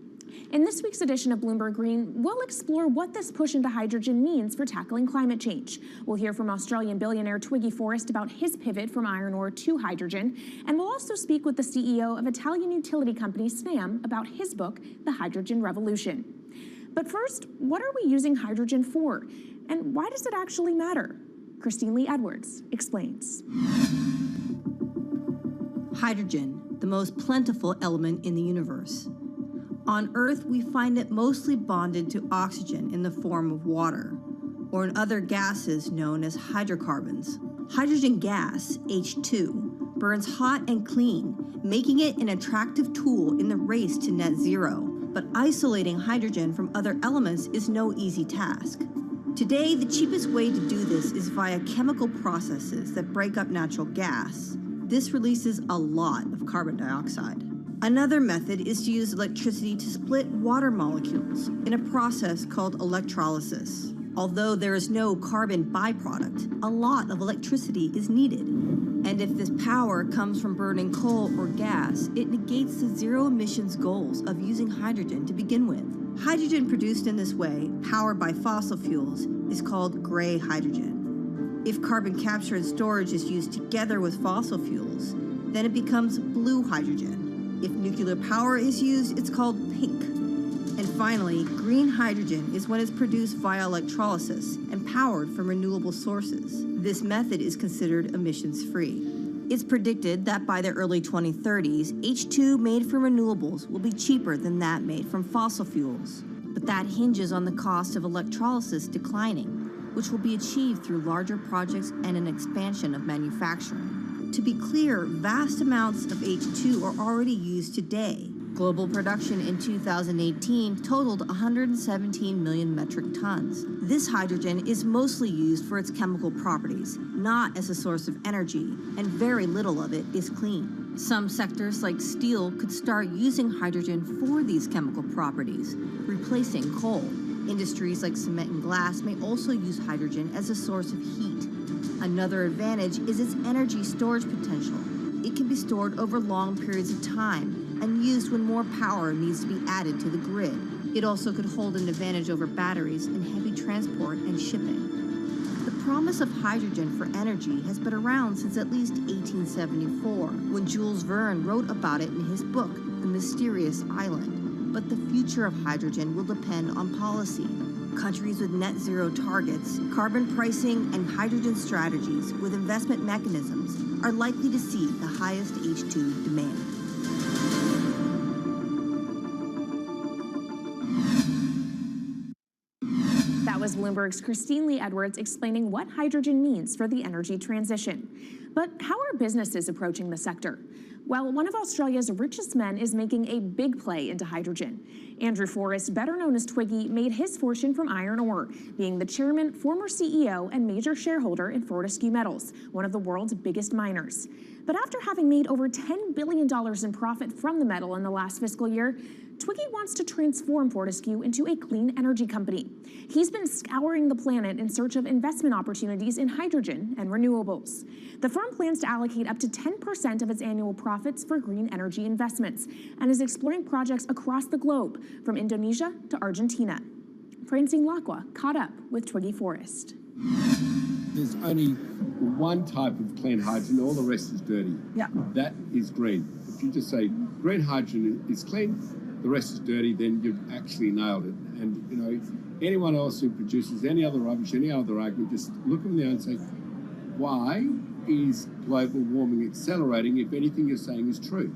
In this week's edition of Bloomberg Green, we'll explore what this push into hydrogen means for tackling climate change. We'll hear from Australian billionaire Twiggy Forrest about his pivot from iron ore to hydrogen, and we'll also speak with the CEO of Italian utility company Snam about his book, The Hydrogen Revolution. But first, what are we using hydrogen for? And why does it actually matter? Christine Lee Edwards explains. Hydrogen, the most plentiful element in the universe. On Earth, we find it mostly bonded to oxygen in the form of water, or in other gases known as hydrocarbons. Hydrogen gas, H2, burns hot and clean, making it an attractive tool in the race to net zero. But isolating hydrogen from other elements is no easy task. Today, the cheapest way to do this is via chemical processes that break up natural gas. This releases a lot of carbon dioxide. Another method is to use electricity to split water molecules in a process called electrolysis. Although there is no carbon byproduct, a lot of electricity is needed. And if this power comes from burning coal or gas, it negates the zero emissions goals of using hydrogen to begin with. Hydrogen produced in this way, powered by fossil fuels, is called gray hydrogen. If carbon capture and storage is used together with fossil fuels, then it becomes blue hydrogen. If nuclear power is used, it's called pink. And finally, green hydrogen is when it's produced via electrolysis and powered from renewable sources. This method is considered emissions-free. It's predicted that by the early 2030s, H2 made from renewables will be cheaper than that made from fossil fuels. But that hinges on the cost of electrolysis declining, which will be achieved through larger projects and an expansion of manufacturing. To be clear, vast amounts of H2 are already used today. Global production in 2018 totaled 117 million metric tons. This hydrogen is mostly used for its chemical properties, not as a source of energy, and very little of it is clean. Some sectors like steel could start using hydrogen for these chemical properties, replacing coal. Industries like cement and glass may also use hydrogen as a source of heat. Another advantage is its energy storage potential. It can be stored over long periods of time and used when more power needs to be added to the grid. It also could hold an advantage over batteries in heavy transport and shipping. The promise of hydrogen for energy has been around since at least 1874, when Jules Verne wrote about it in his book, The Mysterious Island. But the future of hydrogen will depend on policy. Countries with net zero targets, carbon pricing, and hydrogen strategies with investment mechanisms are likely to see the highest H2 demand. That That was Bloomberg's Christine Lee Edwards explaining what hydrogen means for the energy transition. But how are businesses approaching the sector? Well, one of Australia's richest men is making a big play into hydrogen. Andrew Forrest, better known as Twiggy, made his fortune from iron ore, being the chairman, former CEO, and major shareholder in Fortescue Metals, one of the world's biggest miners. But after having made over $10 billion in profit from the metal in the last fiscal year, Twiggy wants to transform Fortescue into a clean energy company. He's been scouring the planet in search of investment opportunities in hydrogen and renewables. The firm plans to allocate up to 10% of its annual profits for green energy investments and is exploring projects across the globe, from Indonesia to Argentina. Francine Lacqua caught up with Twiggy Forrest. There's only one type of clean hydrogen, all the rest is dirty. Yeah. That is green. If you just say green hydrogen is clean, the rest is dirty, then you've actually nailed it. And, you know, anyone else who produces any other rubbish, any other argument, just look them there and say, why is global warming accelerating if anything you're saying is true?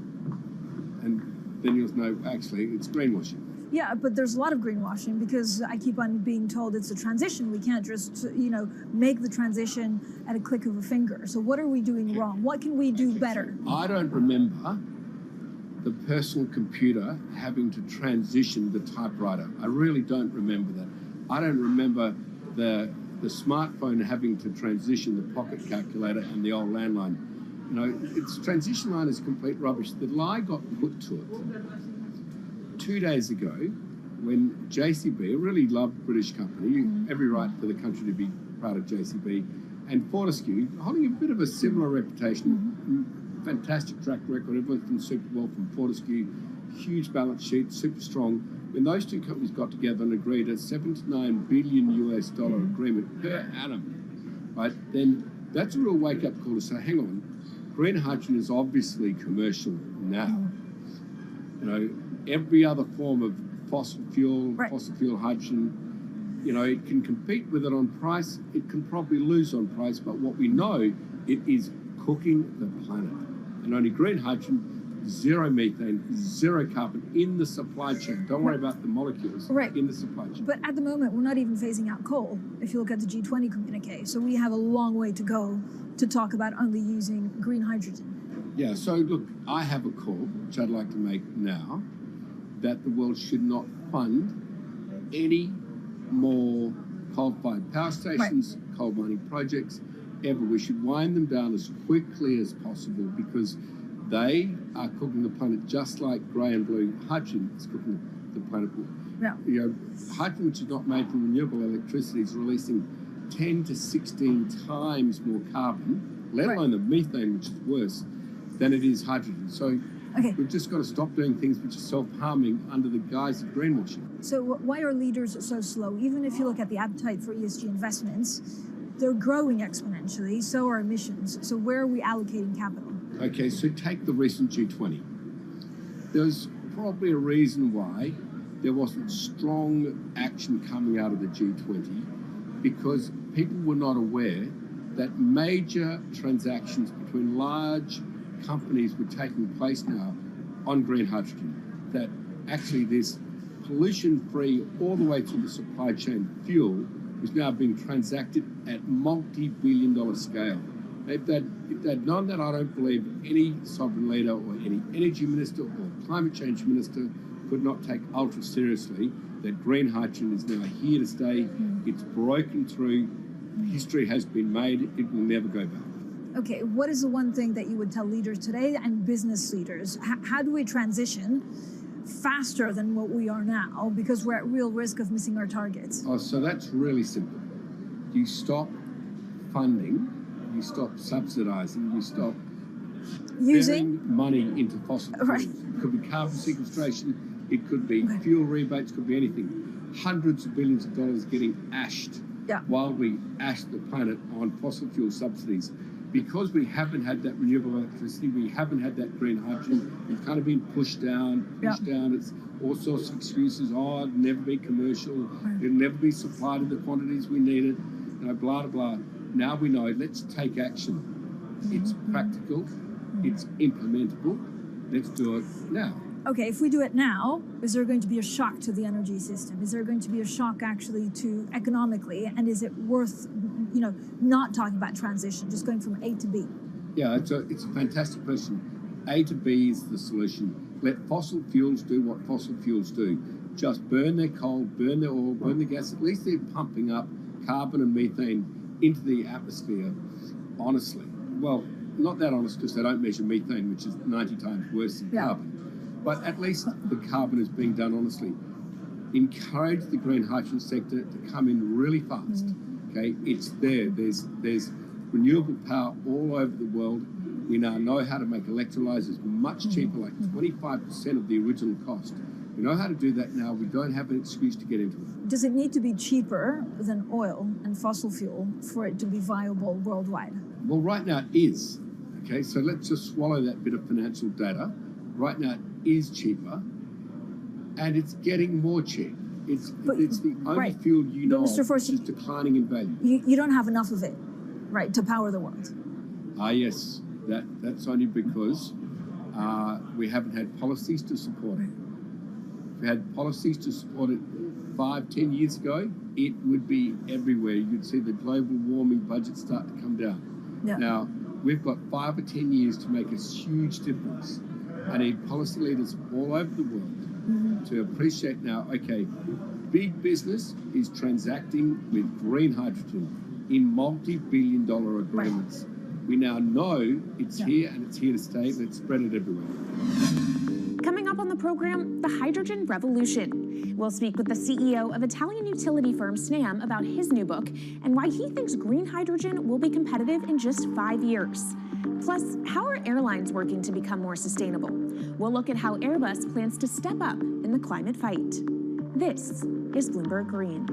And then you'll know, actually, it's greenwashing. Yeah, but there's a lot of greenwashing because I keep on being told it's a transition. We can't just, make the transition at a click of a finger. So what are we doing wrong? What can we do better? I don't remember the personal computer having to transition the typewriter. I really don't remember that. I don't remember the smartphone having to transition the pocket calculator and the old landline. You know, its transition line is complete rubbish. The lie got put to it 2 days ago when JCB, a really loved British company, every right for the country to be proud of JCB, and Fortescue, holding a bit of a similar reputation, fantastic track record, everyone's done super well from Fortescue, huge balance sheet, super strong. When those two companies got together and agreed a $7 to $9 billion agreement per annum, right, then that's a real wake-up call to say, hang on, green hydrogen is obviously commercial now. You know, every other form of fossil fuel hydrogen, you know, it can compete with it on price, it can probably lose on price, but what we know, it is cooking the planet. And only green hydrogen, zero methane, zero carbon in the supply chain. Don't worry about the molecules in the supply chain. But at the moment, we're not even phasing out coal, if you look at the G20 communique. So we have a long way to go to talk about only using green hydrogen. Yeah, so look, I have a call, which I'd like to make now, that the world should not fund any more coal-fired power stations, coal mining projects, ever. We should wind them down as quickly as possible because they are cooking the planet just like grey and blue hydrogen is cooking the planet. Yeah. You know, hydrogen, which is not made from renewable electricity, is releasing 10 to 16 times more carbon, let alone the methane, which is worse, than it is hydrogen. So we've just got to stop doing things which are self-harming under the guise of greenwashing. So why are leaders so slow? Even if you look at the appetite for ESG investments, they're growing exponentially, so are emissions. So where are we allocating capital? Okay, so take the recent G20. There's probably a reason why there wasn't strong action coming out of the G20 because people were not aware that major transactions between large companies were taking place now on green hydrogen, that actually this pollution-free all the way through the supply chain fuel was now being transacted at multi-billion-dollar scale. If they'd known that, I don't believe any sovereign leader or any energy minister or climate change minister could not take ultra seriously that green hydrogen is now here to stay. It's broken through. History has been made. It will never go back. Okay, what is the one thing that you would tell leaders today and business leaders? How do we transition faster than what we are now because we're at real risk of missing our targets? Oh, so that's really simple. You stop funding, you stop subsidizing, you stop using money into fossil fuels. It could be carbon sequestration, it could be fuel rebates, could be anything. Hundreds of billions of dollars getting ashed while we ash the planet on fossil fuel subsidies. Because we haven't had that renewable electricity, we haven't had that green hydrogen, we've kind of been pushed down. It's all sorts of excuses. Oh, it'll never be commercial, it'll never be supplied in the quantities we need it, you know, blah, blah, blah. Now we know, let's take action. It's practical, it's implementable, let's do it now. okay, if we do it now, is there going to be a shock to the energy system? Is there going to be a shock actually to economically? And is it worth, not talking about transition, just going from A to B? Yeah, it's a fantastic question. A to B is the solution. Let fossil fuels do what fossil fuels do. Just burn their coal, burn their oil, burn the gas. At least they're pumping up carbon and methane into the atmosphere, honestly. Well, not that honest, because they don't measure methane, which is 90 times worse than carbon. But at least the carbon is being done honestly. Encourage the green hydrogen sector to come in really fast. Okay, it's there. There's renewable power all over the world. We now know how to make electrolyzers much cheaper, like 25% of the original cost. We know how to do that now. We don't have an excuse to get into it. Does it need to be cheaper than oil and fossil fuel for it to be viable worldwide? Well, right now it is. Okay, so let's just swallow that bit of financial data. Right now it is cheaper, and it's getting more cheap. It's the only fuel you know Mr. Force, which is declining in value. You don't have enough of it, right, to power the world? Yes. That's only because we haven't had policies to support it. If we had policies to support it 5-10 years ago, it would be everywhere. You'd see the global warming budget start to come down. Yeah. Now, we've got 5 or 10 years to make a huge difference. I need policy leaders all over the world to appreciate now, okay, big business is transacting with green hydrogen in multi-billion-dollar agreements. We now know it's here and it's here to stay. Let's spread it everywhere. Coming up on the program, the hydrogen revolution. We'll speak with the CEO of Italian utility firm Snam about his new book and why he thinks green hydrogen will be competitive in just 5 years. Plus, how are airlines working to become more sustainable? We'll look at how Airbus plans to step up in the climate fight. This is Bloomberg Green.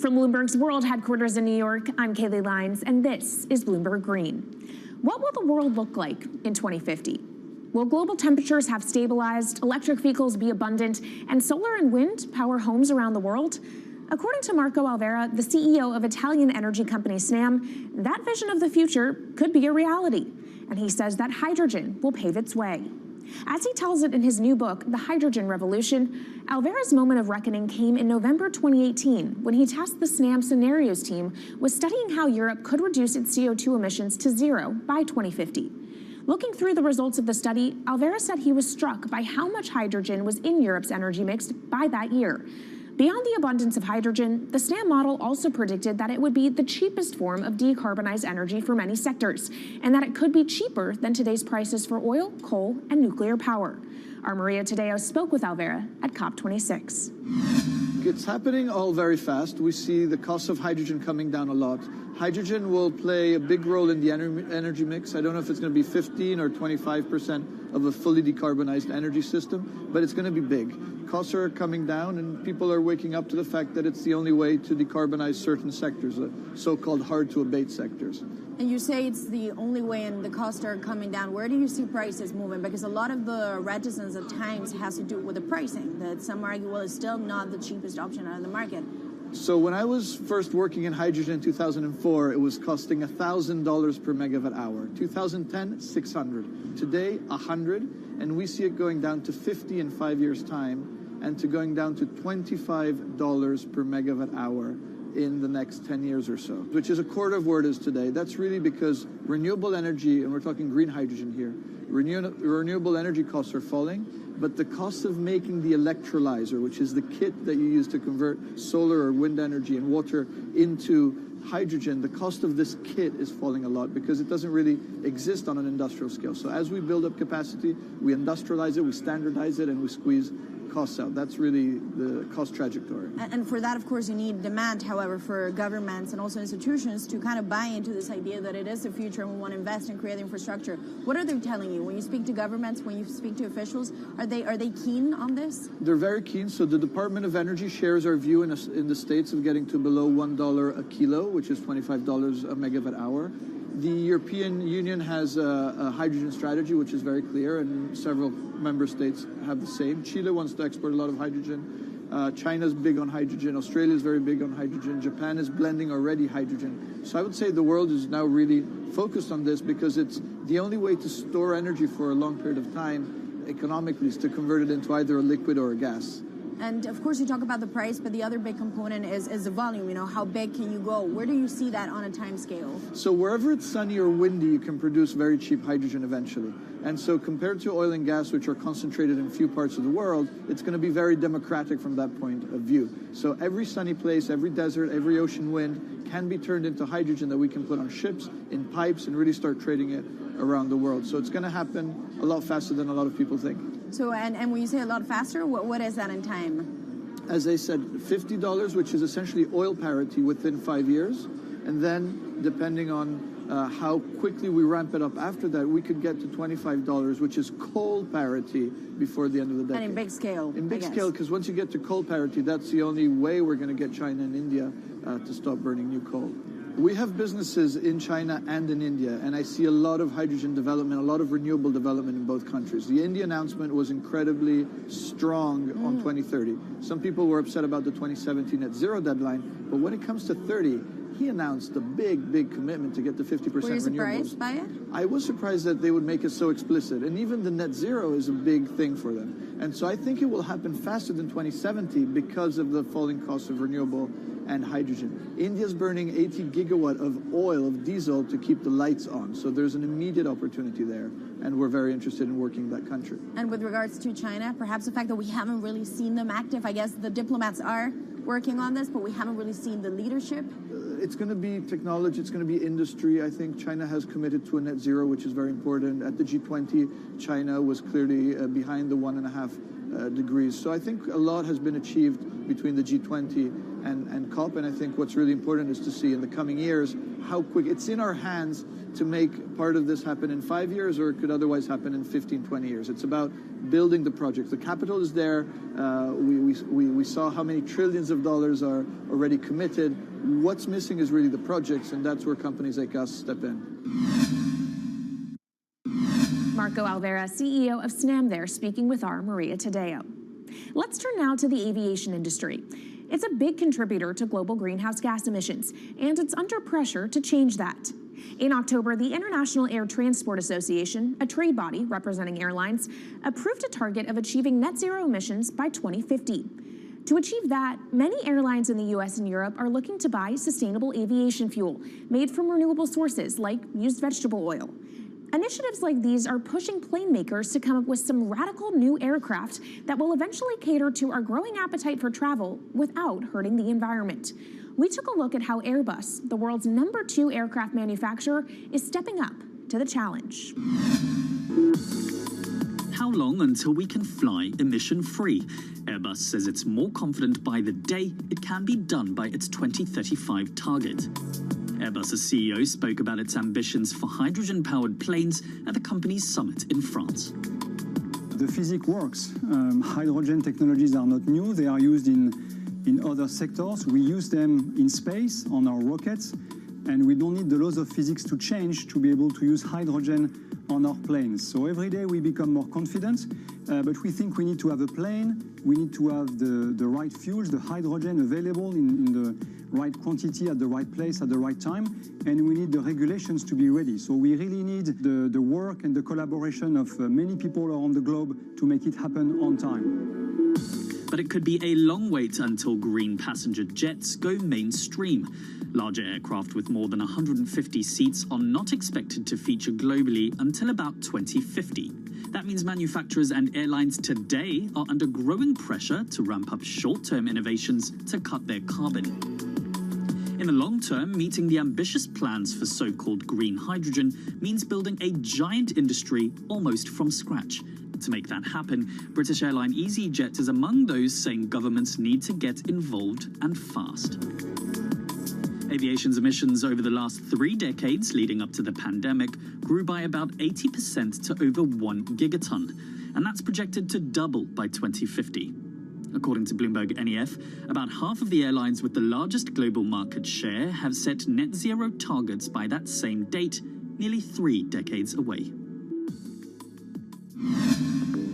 From Bloomberg's world headquarters in New York, I'm Kaylee Lines, and this is Bloomberg Green. What will the world look like in 2050? Will global temperatures have stabilized, electric vehicles be abundant, and solar and wind power homes around the world? According to Marco Alvera, the CEO of Italian energy company Snam, that vision of the future could be a reality. And he says that hydrogen will pave its way. As he tells it in his new book, The Hydrogen Revolution, Alvera's moment of reckoning came in November 2018 when he tasked the Snam Scenarios team with studying how Europe could reduce its CO2 emissions to zero by 2050. Looking through the results of the study, Alvera said he was struck by how much hydrogen was in Europe's energy mix by that year. Beyond the abundance of hydrogen, the SNAM model also predicted that it would be the cheapest form of decarbonized energy for many sectors, and that it could be cheaper than today's prices for oil, coal, and nuclear power. Our Maria Tadeo spoke with Alvera at COP26. It's happening all very fast. We see the cost of hydrogen coming down a lot. Hydrogen will play a big role in the energy mix. I don't know if it's going to be 15 or 25% of a fully decarbonized energy system, but it's going to be big. Costs are coming down, and people are waking up to the fact that it's the only way to decarbonize certain sectors, the so-called hard-to-abate sectors. And you say it's the only way and the costs are coming down. Where do you see prices moving? Because a lot of the reticence at times has to do with the pricing, that some argue, well, it's still not the cheapest option out of the market. So when I was first working in hydrogen in 2004, it was costing $1,000 per megawatt hour. 2010, 600. Today, 100, and we see it going down to 50 in 5 years' time, and to going down to $25 per megawatt hour in the next 10 years or so, which is a quarter of where it is today. That's really because renewable energy, and we're talking green hydrogen here, renewable energy costs are falling, but the cost of making the electrolyzer, which is the kit that you use to convert solar or wind energy and water into hydrogen, the cost of this kit is falling a lot because it doesn't really exist on an industrial scale. So as we build up capacity, we industrialize it, we standardize it, and we squeeze costs out. That's really the cost trajectory. And for that, of course, you need demand, however, for governments and also institutions to kind of buy into this idea that it is the future and we want to invest and create infrastructure. What are they telling you? When you speak to governments, when you speak to officials, are they keen on this? They're very keen. So the Department of Energy shares our view in the States of getting to below $1 a kilo, which is $25 a megawatt hour. The European Union has a hydrogen strategy, which is very clear, and several member states have the same. Chile wants to export a lot of hydrogen. China's big on hydrogen. Australia is very big on hydrogen. Japan is blending already hydrogen. So I would say the world is now really focused on this because it's the only way to store energy for a long period of time economically is to convert it into either a liquid or a gas. And of course, you talk about the price, but the other big component is the volume. You know, how big can you go? Where do you see that on a time scale? So wherever it's sunny or windy, you can produce very cheap hydrogen eventually. And so compared to oil and gas, which are concentrated in few parts of the world, it's going to be very democratic from that point of view. So every sunny place, every desert, every ocean wind can be turned into hydrogen that we can put on ships, in pipes, and really start trading it around the world. So it's going to happen a lot faster than a lot of people think. So, and when you say a lot faster, what is that in time? As I said, $50, which is essentially oil parity within 5 years. And then, depending on how quickly we ramp it up after that, we could get to $25, which is coal parity before the end of the decade. And in big scale. In big scale, because once you get to coal parity, that's the only way we're going to get China and India to stop burning new coal. We have businesses in China and in India, and I see a lot of hydrogen development, a lot of renewable development in both countries. The India announcement was incredibly strong on 2030. Some people were upset about the 2017 net zero deadline, but when it comes to 30, he announced a big commitment to get to 50% renewables. Were you surprised by it? I was surprised that they would make it so explicit, and even the net zero is a big thing for them. And so I think it will happen faster than 2070 because of the falling cost of renewable and hydrogen. India's burning 80 gigawatt of oil, of diesel, to keep the lights on. So there's an immediate opportunity there, and we're very interested in working that country. And with regards to China, perhaps the fact that we haven't really seen them active, I guess the diplomats are working on this, but we haven't really seen the leadership. It's going to be technology, it's going to be industry. I think China has committed to a net zero, which is very important. At the G20, China was clearly behind the 1.5 degrees. So I think a lot has been achieved between the G20 and COP, and I think what's really important is to see in the coming years how quick. It's in our hands to make part of this happen in 5 years, or it could otherwise happen in 15, 20 years. It's about building the project. The capital is there. We saw how many trillions of dollars are already committed. What's missing is really the projects, and that's where companies like us step in. Marco Alvera, CEO of SNAM there, speaking with our Maria Tadeo. Let's turn now to the aviation industry. It's a big contributor to global greenhouse gas emissions, and it's under pressure to change that. In October, the International Air Transport Association, a trade body representing airlines, approved a target of achieving net zero emissions by 2050. To achieve that, many airlines in the US and Europe are looking to buy sustainable aviation fuel made from renewable sources like used vegetable oil. Initiatives like these are pushing plane makers to come up with some radical new aircraft that will eventually cater to our growing appetite for travel without hurting the environment. We took a look at how Airbus, the world's #2 aircraft manufacturer, is stepping up to the challenge. How long until we can fly emission-free? Airbus says it's more confident by the day it can be done by its 2035 target. Airbus's CEO spoke about its ambitions for hydrogen-powered planes at the company's summit in France. The physics works. Hydrogen technologies are not new. They are used in other sectors. We use them in space on our rockets, and we don't need the laws of physics to change to be able to use hydrogen on our planes. So every day we become more confident, but we think we need to have a plane, we need to have the right fuels, the hydrogen available in the right quantity at the right place at the right time, and we need the regulations to be ready. So we really need the work and the collaboration of many people around the globe to make it happen on time. But it could be a long wait until green passenger jets go mainstream. Larger aircraft with more than 150 seats are not expected to feature globally until about 2050. That means manufacturers and airlines today are under growing pressure to ramp up short-term innovations to cut their carbon. In the long term, meeting the ambitious plans for so-called green hydrogen means building a giant industry almost from scratch. To make that happen, British airline EasyJet is among those saying governments need to get involved and fast. Aviation's emissions over the last 3 decades leading up to the pandemic grew by about 80% to over 1 gigaton, and that's projected to double by 2050. According to Bloomberg NEF, about half of the airlines with the largest global market share have set net zero targets by that same date, nearly 3 decades away.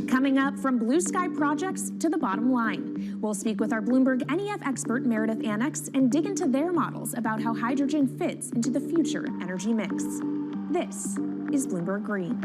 Coming up, from blue sky projects to the bottom line. We'll speak with our Bloomberg NEF expert Meredith Annex and dig into their models about how hydrogen fits into the future energy mix. This is Bloomberg Green.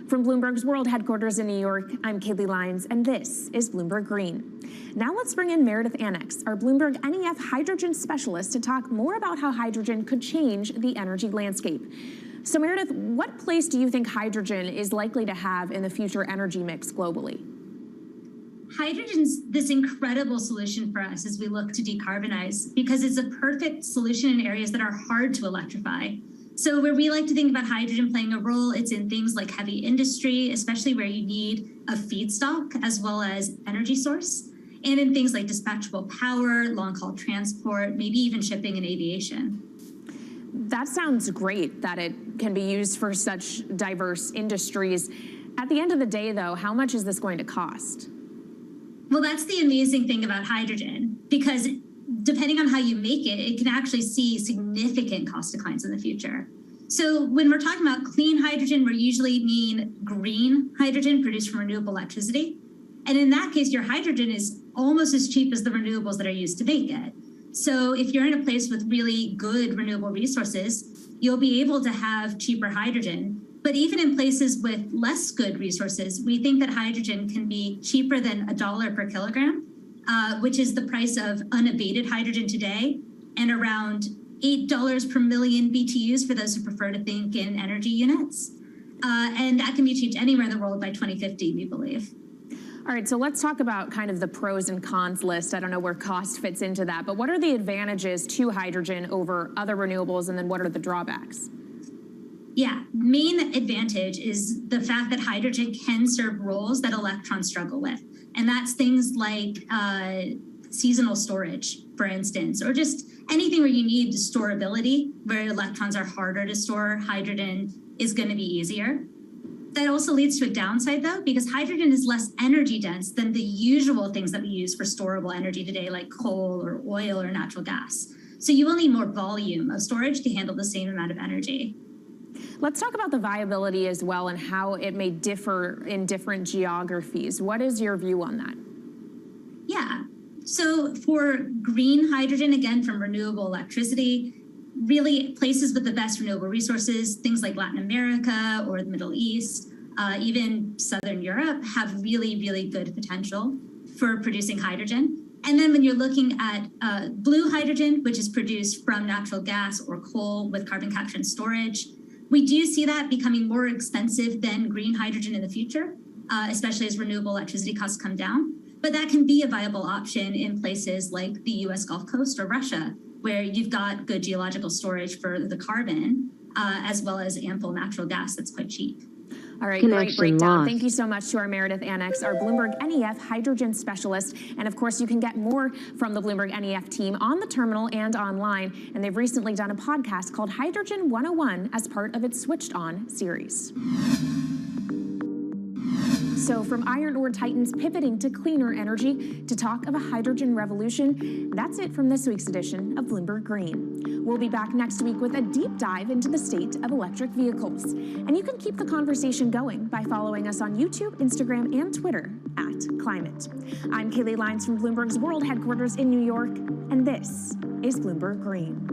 From Bloomberg's world headquarters in New York, I'm Kaylee Lyons, and this is Bloomberg Green. Now let's bring in Meredith Annex, our Bloomberg NEF hydrogen specialist, to talk more about how hydrogen could change the energy landscape. So Meredith, what place do you think hydrogen is likely to have in the future energy mix globally? Hydrogen's this incredible solution for us as we look to decarbonize because it's a perfect solution in areas that are hard to electrify. So where we like to think about hydrogen playing a role, it's in things like heavy industry, especially where you need a feedstock as well as energy source. and in things like dispatchable power, long-haul transport, maybe even shipping and aviation. That sounds great that it can be used for such diverse industries. At the end of the day, though, how much is this going to cost? Well, that's the amazing thing about hydrogen, because depending on how you make it, it can actually see significant cost declines in the future. So when we're talking about clean hydrogen, we usually mean green hydrogen produced from renewable electricity. And in that case, your hydrogen is almost as cheap as the renewables that are used to make it. So if you're in a place with really good renewable resources, you'll be able to have cheaper hydrogen. But even in places with less good resources, we think that hydrogen can be cheaper than $1 per kilogram, which is the price of unabated hydrogen today, and around $8 per million BTUs for those who prefer to think in energy units. And that can be achieved anywhere in the world by 2050, we believe. All right, so let's talk about kind of the pros and cons list. I don't know where cost fits into that, but what are the advantages to hydrogen over other renewables, and then what are the drawbacks? Yeah, main advantage is the fact that hydrogen can serve roles that electrons struggle with. And that's things like seasonal storage, for instance, or just anything where you need storability, where electrons are harder to store, hydrogen is going to be easier. That also leads to a downside, though, because hydrogen is less energy dense than the usual things that we use for storable energy today, like coal or oil or natural gas. So you will need more volume of storage to handle the same amount of energy. Let's talk about the viability as well and how it may differ in different geographies. What is your view on that? Yeah, so for green hydrogen, again, from renewable electricity, really places with the best renewable resources, things like Latin America or the Middle East, even Southern Europe, have really, really good potential for producing hydrogen. And then when you're looking at blue hydrogen, which is produced from natural gas or coal with carbon capture and storage, we do see that becoming more expensive than green hydrogen in the future, especially as renewable electricity costs come down. But that can be a viable option in places like the US Gulf Coast or Russia, where you've got good geological storage for the carbon, as well as ample natural gas that's quite cheap. All right, great breakdown. Thank you so much to our Meredith Annex, our Bloomberg NEF hydrogen specialist. And of course, you can get more from the Bloomberg NEF team on the terminal and online. And they've recently done a podcast called Hydrogen 101 as part of its Switched On series. So from iron ore titans pivoting to cleaner energy to talk of a hydrogen revolution, that's it from this week's edition of Bloomberg Green. We'll be back next week with a deep dive into the state of electric vehicles. And you can keep the conversation going by following us on YouTube, Instagram, and Twitter @Climate. I'm Kaylee Lyons from Bloomberg's world headquarters in New York, and this is Bloomberg Green.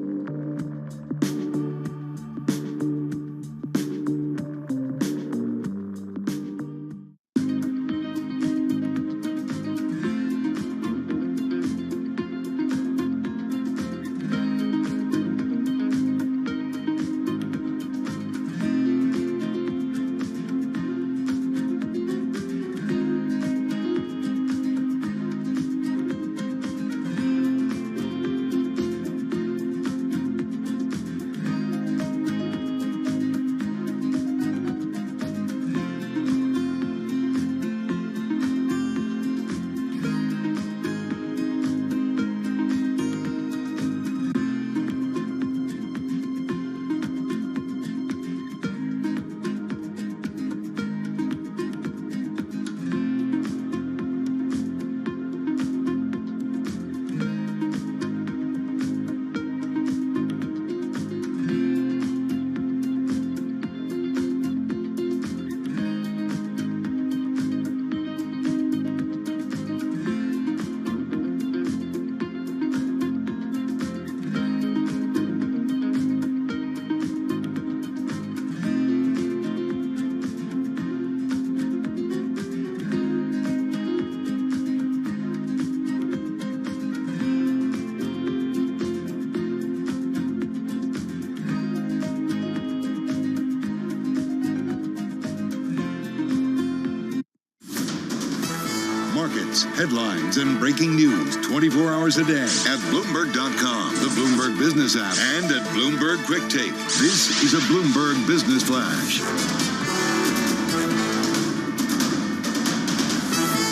Markets, headlines, and breaking news 24 hours a day at Bloomberg.com, the Bloomberg Business app, and at Bloomberg Quick Take. This is a Bloomberg Business Flash.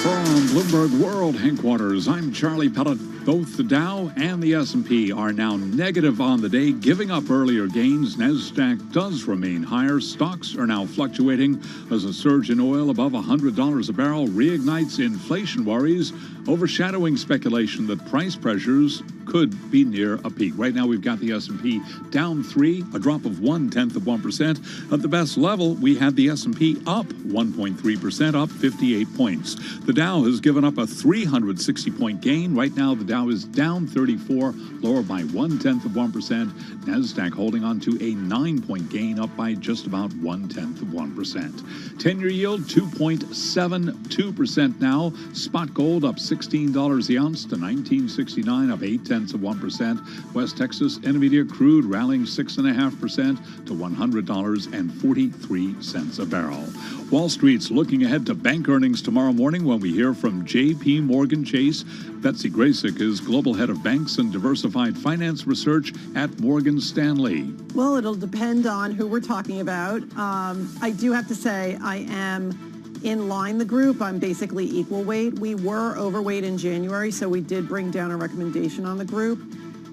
From Bloomberg World Headquarters, I'm Charlie Pellet. Both the Dow and the S&P are now negative on the day, giving up earlier gains. NASDAQ does remain higher. Stocks are now fluctuating as a surge in oil above $100 a barrel reignites inflation worries, overshadowing speculation that price pressures could be near a peak. Right now, we've got the S&P down 3, a drop of 0.1%. At the best level, we had the S&P up 1.3%, up 58 points. The Dow has given up a 360-point gain. Right now, the Dow is down 34, lower by 0.1%. NASDAQ holding on to a 9-point gain, up by just about 0.1%. 10-year yield 2.72% now. Spot gold up $16 the ounce to $19.69, up 0.8%. West Texas Intermediate crude rallying 6.5% to $100.43 a barrel. Wall Street's looking ahead to bank earnings tomorrow morning when we hear from J.P. Morgan Chase. Betsy Graysick is Global Head of Banks and Diversified Finance Research at Morgan Stanley. Well, it'll depend on who we're talking about. I do have to say I am in line the group. I'm basically equal weight. We were overweight in January, so we did bring down a recommendation on the group.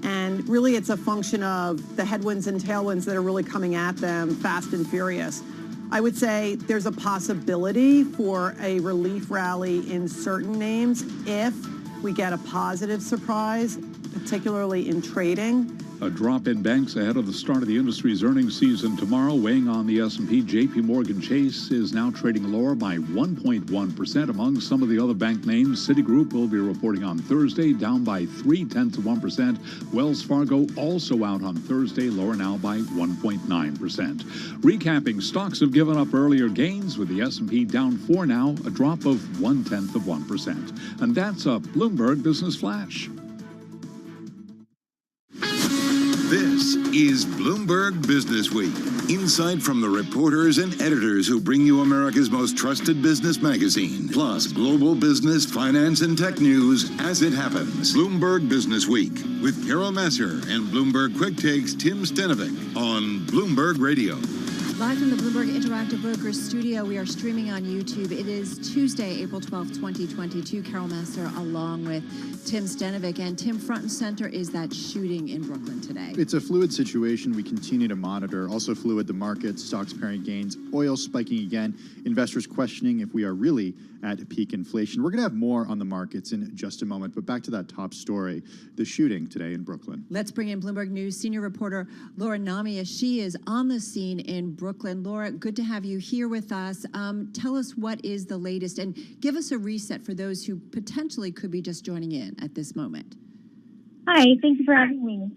And really it's a function of the headwinds and tailwinds that are really coming at them fast and furious. I would say there's a possibility for a relief rally in certain names if we get a positive surprise, particularly in trading. A drop in banks ahead of the start of the industry's earnings season tomorrow, weighing on the S&P. J.P. Morgan Chase is now trading lower by 1.1%. Among some of the other bank names, Citigroup will be reporting on Thursday, down by 0.3%. Wells Fargo also out on Thursday, lower now by 1.9%. Recapping, stocks have given up earlier gains, with the S&P down 4 now, a drop of 0.1%. And that's a Bloomberg Business Flash. This is Bloomberg Business Week. Insight from the reporters and editors who bring you America's most trusted business magazine, plus global business, finance, and tech news as it happens. Bloomberg Business Week with Carol Masser and Bloomberg Quick Take's Tim Stenovic on Bloomberg Radio. Live from the Bloomberg Interactive Brokers studio, we are streaming on YouTube. It is Tuesday, April 12th, 2022. Carol Masser along with Tim Stenovic. And Tim, front and center is that shooting in Brooklyn today. It's a fluid situation we continue to monitor. Also fluid, the markets, stocks pairing gains, oil spiking again, investors questioning if we are really at peak inflation. We're going to have more on the markets in just a moment, but back to that top story, the shooting today in Brooklyn. Let's bring in Bloomberg News senior reporter Laura Namia. She is on the scene in Brooklyn. Laura, good to have you here with us. Tell us what is the latest and give us a reset for those who potentially could be just joining in at this moment. Hi, thank you for having me.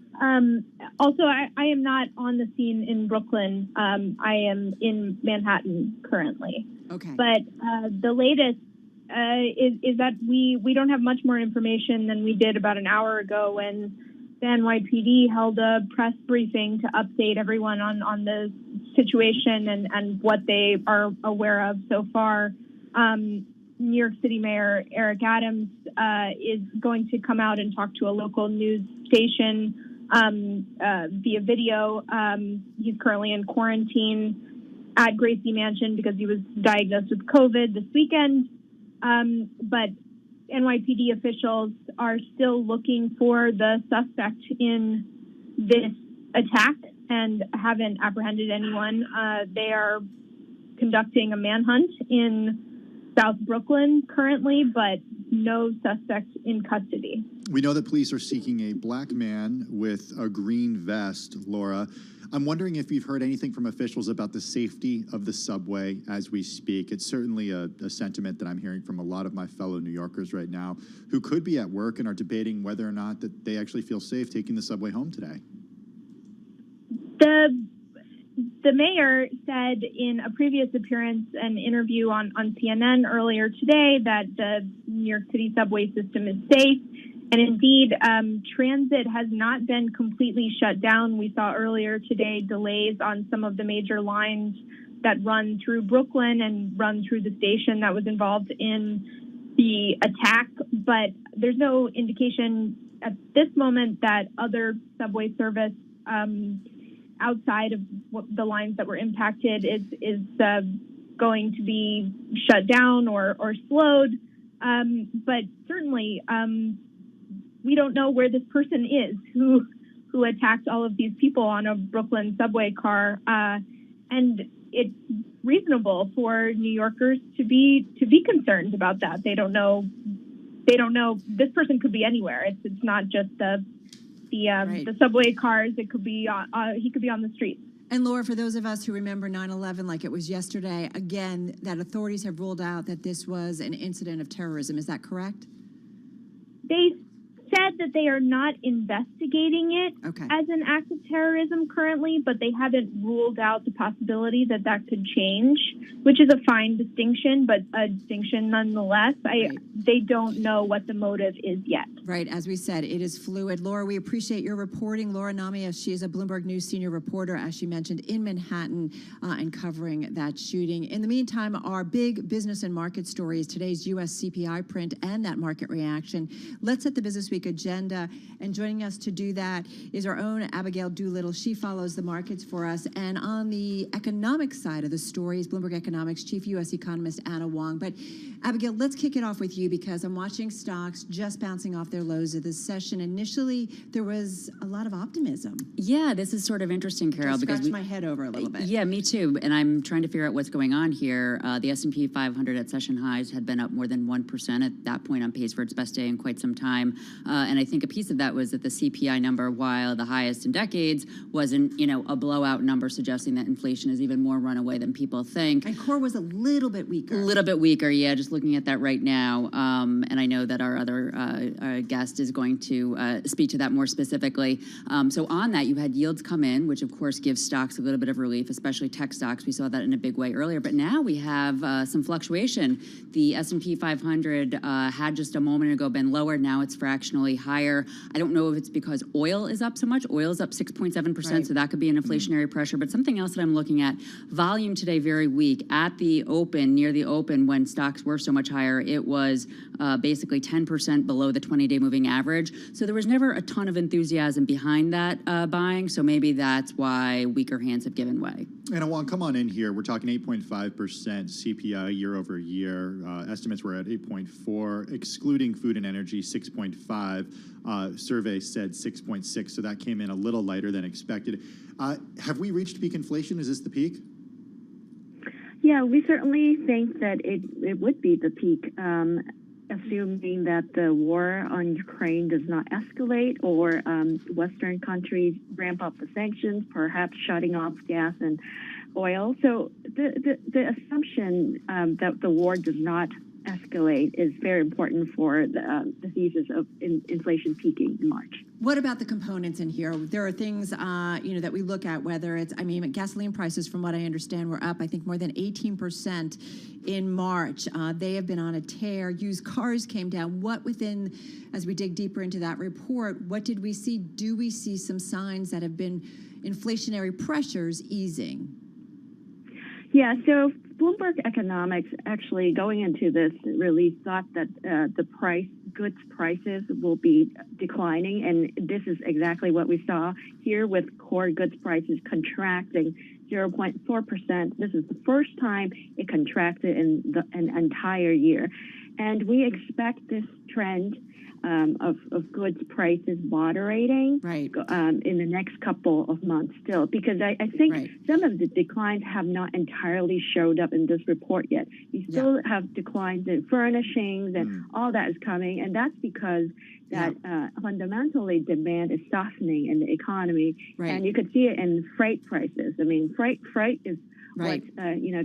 Also, I am not on the scene in Brooklyn. I am in Manhattan currently. Okay. But the latest is that we don't have much more information than we did about an hour ago when the NYPD held a press briefing to update everyone on the situation and what they are aware of so far. New York City Mayor Eric Adams is going to come out and talk to a local news station via video. He's currently in quarantine at Gracie Mansion because he was diagnosed with COVID this weekend. But NYPD officials are still looking for the suspect in this attack and haven't apprehended anyone. They are conducting a manhunt in South Brooklyn currently, but no suspect in custody. We know that police are seeking a black man with a green vest, Laura. I'm wondering if you've heard anything from officials about the safety of the subway as we speak. It's certainly a sentiment that I'm hearing from a lot of my fellow New Yorkers right now who could be at work and are debating whether or not that they actually feel safe taking the subway home today. The mayor said in a previous appearance and interview on CNN earlier today that the New York City subway system is safe. And indeed, transit has not been completely shut down. We saw earlier today delays on some of the major lines that run through Brooklyn and run through the station that was involved in the attack. But there's no indication at this moment that other subway service outside of the lines that were impacted is going to be shut down or slowed. But certainly, we don't know where this person is who attacked all of these people on a Brooklyn subway car. And it's reasonable for New Yorkers to be concerned about that. They don't know. This person could be anywhere. It's not just the subway cars. It could be he could be on the streets. And Laura, for those of us who remember 9/11 like it was yesterday, again, that authorities have ruled out that this was an incident of terrorism. Is that correct? They said that they are not investigating it as an act of terrorism currently, but they haven't ruled out the possibility that that could change, which is a fine distinction, but a distinction nonetheless. They don't know what the motive is yet. Right. As we said, it is fluid. Laura, we appreciate your reporting. Laura Namias, she is a Bloomberg News senior reporter, as she mentioned, in Manhattan and covering that shooting. In the meantime, our big business and market story is today's U.S. CPI print and that market reaction. Let's set the Business Week agenda. And joining us to do that is our own Abigail Doolittle. She follows the markets for us. And on the economic side of the story is Bloomberg Economics Chief U.S. economist Anna Wong. But Abigail, let's kick it off with you because I'm watching stocks just bouncing off their lows of this session. Initially, there was a lot of optimism. Yeah, this is sort of interesting, Carol. Just because scratched my head over a little bit. Yeah, me too. And I'm trying to figure out what's going on here. The S&P 500 at session highs had been up more than 1% at that point, on pace for its best day in quite some time. And I think a piece of that was that the CPI number, while the highest in decades, wasn't, a blowout number suggesting that inflation is even more runaway than people think. And core was a little bit weaker. A little bit weaker, yeah, just looking at that right now. And I know that our other guest is going to speak to that more specifically. So on that, you had yields come in, which of course gives stocks a little bit of relief, especially tech stocks. We saw that in a big way earlier. But now we have some fluctuation. The S&P 500 had just a moment ago been lower. Now it's fractionally higher. I don't know if it's because oil is up so much. Oil is up 6.7%, so that could be an inflationary pressure. But something else that I'm looking at, volume today very weak. At the open, near the open, when stocks were so much higher, it was basically 10% below the 20-day moving average. So there was never a ton of enthusiasm behind that buying. So maybe that's why weaker hands have given way. And Wong, come on in here. We're talking 8.5% CPI year over year. Estimates were at 8.4, excluding food and energy, 6.5. Survey said 6.6, so that came in a little lighter than expected. Have we reached peak inflation? Is this the peak? Yeah, we certainly think that it would be the peak, assuming that the war on Ukraine does not escalate or Western countries ramp up the sanctions, perhaps shutting off gas and oil. So the assumption that the war does not escalate is very important for the thesis of inflation peaking in March. What about the components in here? There are things, that we look at, whether it's, gasoline prices, from what I understand, were up, I think, more than 18% in March. They have been on a tear. Used cars came down. What within, as we dig deeper into that report, what did we see? Do we see some signs that have been inflationary pressures easing? Yeah, so Bloomberg Economics actually going into this release thought that goods prices will be declining, and this is exactly what we saw here with core goods prices contracting 0.4%. This is the first time it contracted in an entire year, and we expect this trend of goods prices moderating in the next couple of months still, because I think some of the declines have not entirely showed up in this report yet. You still have declines in furnishings and all that is coming, and that's because that fundamentally demand is softening in the economy, and you could see it in freight prices. Freight is what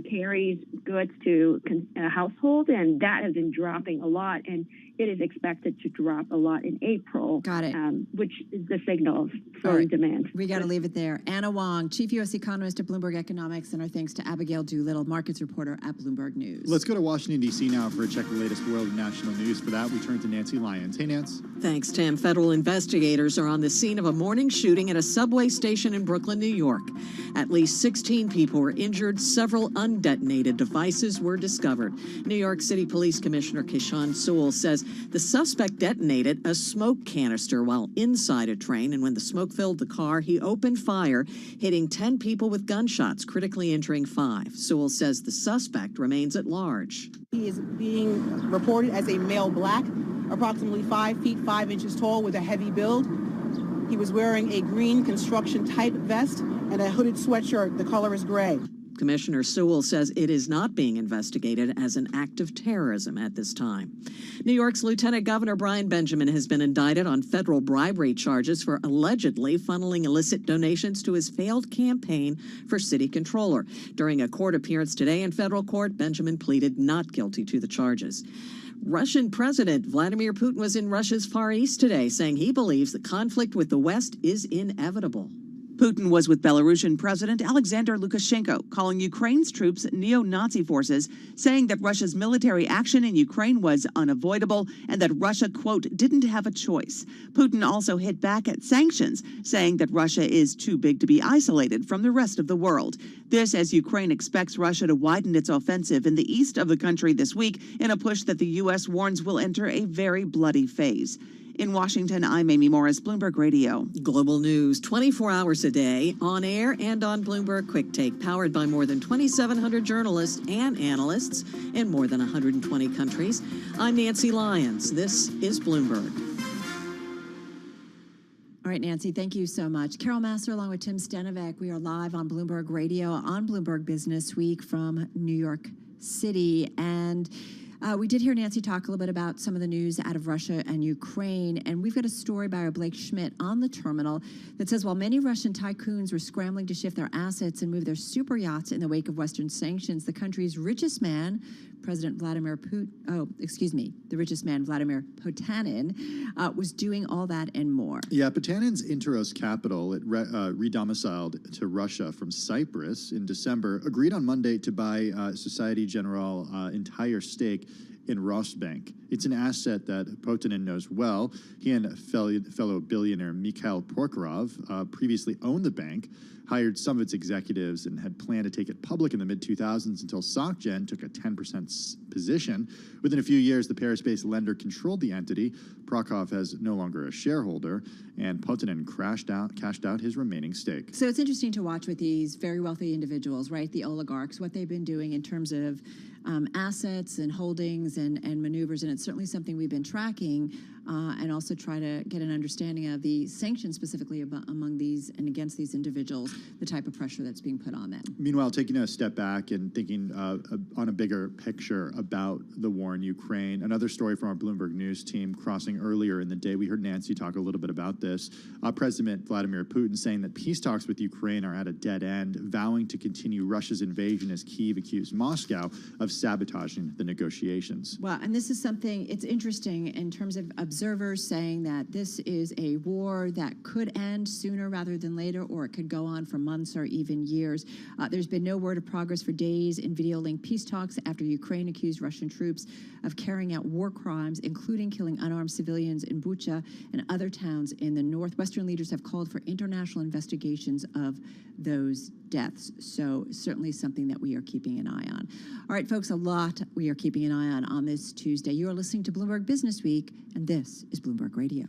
carries goods to household, and that has been dropping a lot, and it is expected to drop a lot in April. Got it. Which is the signal of slowing demand. We got to leave it there. Anna Wong, Chief U.S. Economist at Bloomberg Economics, and our thanks to Abigail Doolittle, Markets Reporter at Bloomberg News. Let's go to Washington, D.C. now for a check of the latest world and national news. For that, we turn to Nancy Lyons. Hey, Nance. Thanks, Tim. Federal investigators are on the scene of a morning shooting at a subway station in Brooklyn, New York. At least 16 people were injured captured, several undetonated devices were discovered. New York City Police Commissioner Keyshawn Sewell says the suspect detonated a smoke canister while inside a train, and when the smoke filled the car, he opened fire, hitting 10 people with gunshots, critically injuring 5. Sewell says the suspect remains at large. He is being reported as a male black, approximately 5 feet 5 inches tall with a heavy build. He was wearing a green construction type vest and a hooded sweatshirt. The color is gray. Commissioner Sewell says it is not being investigated as an act of terrorism at this time. New York's Lieutenant Governor Brian Benjamin has been indicted on federal bribery charges for allegedly funneling illicit donations to his failed campaign for city controller. During a court appearance today in federal court, Benjamin pleaded not guilty to the charges. Russian President Vladimir Putin was in Russia's Far East today, saying he believes the conflict with the West is inevitable. Putin was with Belarusian President Alexander Lukashenko, calling Ukraine's troops neo-Nazi forces, saying that Russia's military action in Ukraine was unavoidable and that Russia, quote, didn't have a choice. Putin also hit back at sanctions, saying that Russia is too big to be isolated from the rest of the world. This as Ukraine expects Russia to widen its offensive in the east of the country this week in a push that the U.S. warns will enter a very bloody phase. In Washington, I'm Amy Morris, Bloomberg Radio. Global news 24 hours a day, on air and on Bloomberg Quick Take, powered by more than 2,700 journalists and analysts in more than 120 countries. I'm Nancy Lyons. This is Bloomberg. All right, Nancy, thank you so much. Carol Massar along with Tim Stenovec. We are live on Bloomberg Radio on Bloomberg Business Week from New York City. And we did hear Nancy talk a little bit about some of the news out of Russia and Ukraine, and we've got a story by our Blake Schmidt on the terminal that says while many Russian tycoons were scrambling to shift their assets and move their super yachts in the wake of Western sanctions, the country's richest man, the richest man, Vladimir Potanin, was doing all that and more. Yeah, Potanin's Interos capital, it redomiciled to Russia from Cyprus in December, agreed on Monday to buy Societe Generale entire stake in Rosbank. It's an asset that Potanin knows well. He and fellow billionaire Mikhail Prokhorov previously owned the bank, hired some of its executives, and had planned to take it public in the mid-2000s until SocGen took a 10% position. Within a few years, the Paris-based lender controlled the entity. Prokhorov has no longer a shareholder, and Potanin cashed out his remaining stake. So it's interesting to watch with these very wealthy individuals, right, the oligarchs, what they've been doing in terms of assets and holdings and maneuvers, and it's certainly something we've been tracking and also try to get an understanding of the sanctions specifically among these and against these individuals, the type of pressure that's being put on them. Meanwhile, taking a step back and thinking on a bigger picture about the war in Ukraine, another story from our Bloomberg News team crossing earlier in the day. We heard Nancy talk a little bit about this. President Vladimir Putin saying that peace talks with Ukraine are at a dead end, vowing to continue Russia's invasion as Kyiv accused Moscow of sabotaging the negotiations. Well, and this is something, it's interesting in terms of observers saying that this is a war that could end sooner rather than later, or it could go on for months or even years. There's been no word of progress for days in video-linked peace talks after Ukraine accused Russian troops of carrying out war crimes, including killing unarmed civilians in Bucha and other towns in the north. Western leaders have called for international investigations of those deaths. So certainly something that we are keeping an eye on. All right, folks, a lot we are keeping an eye on this Tuesday. You are listening to Bloomberg Business Week, and this is Bloomberg Radio.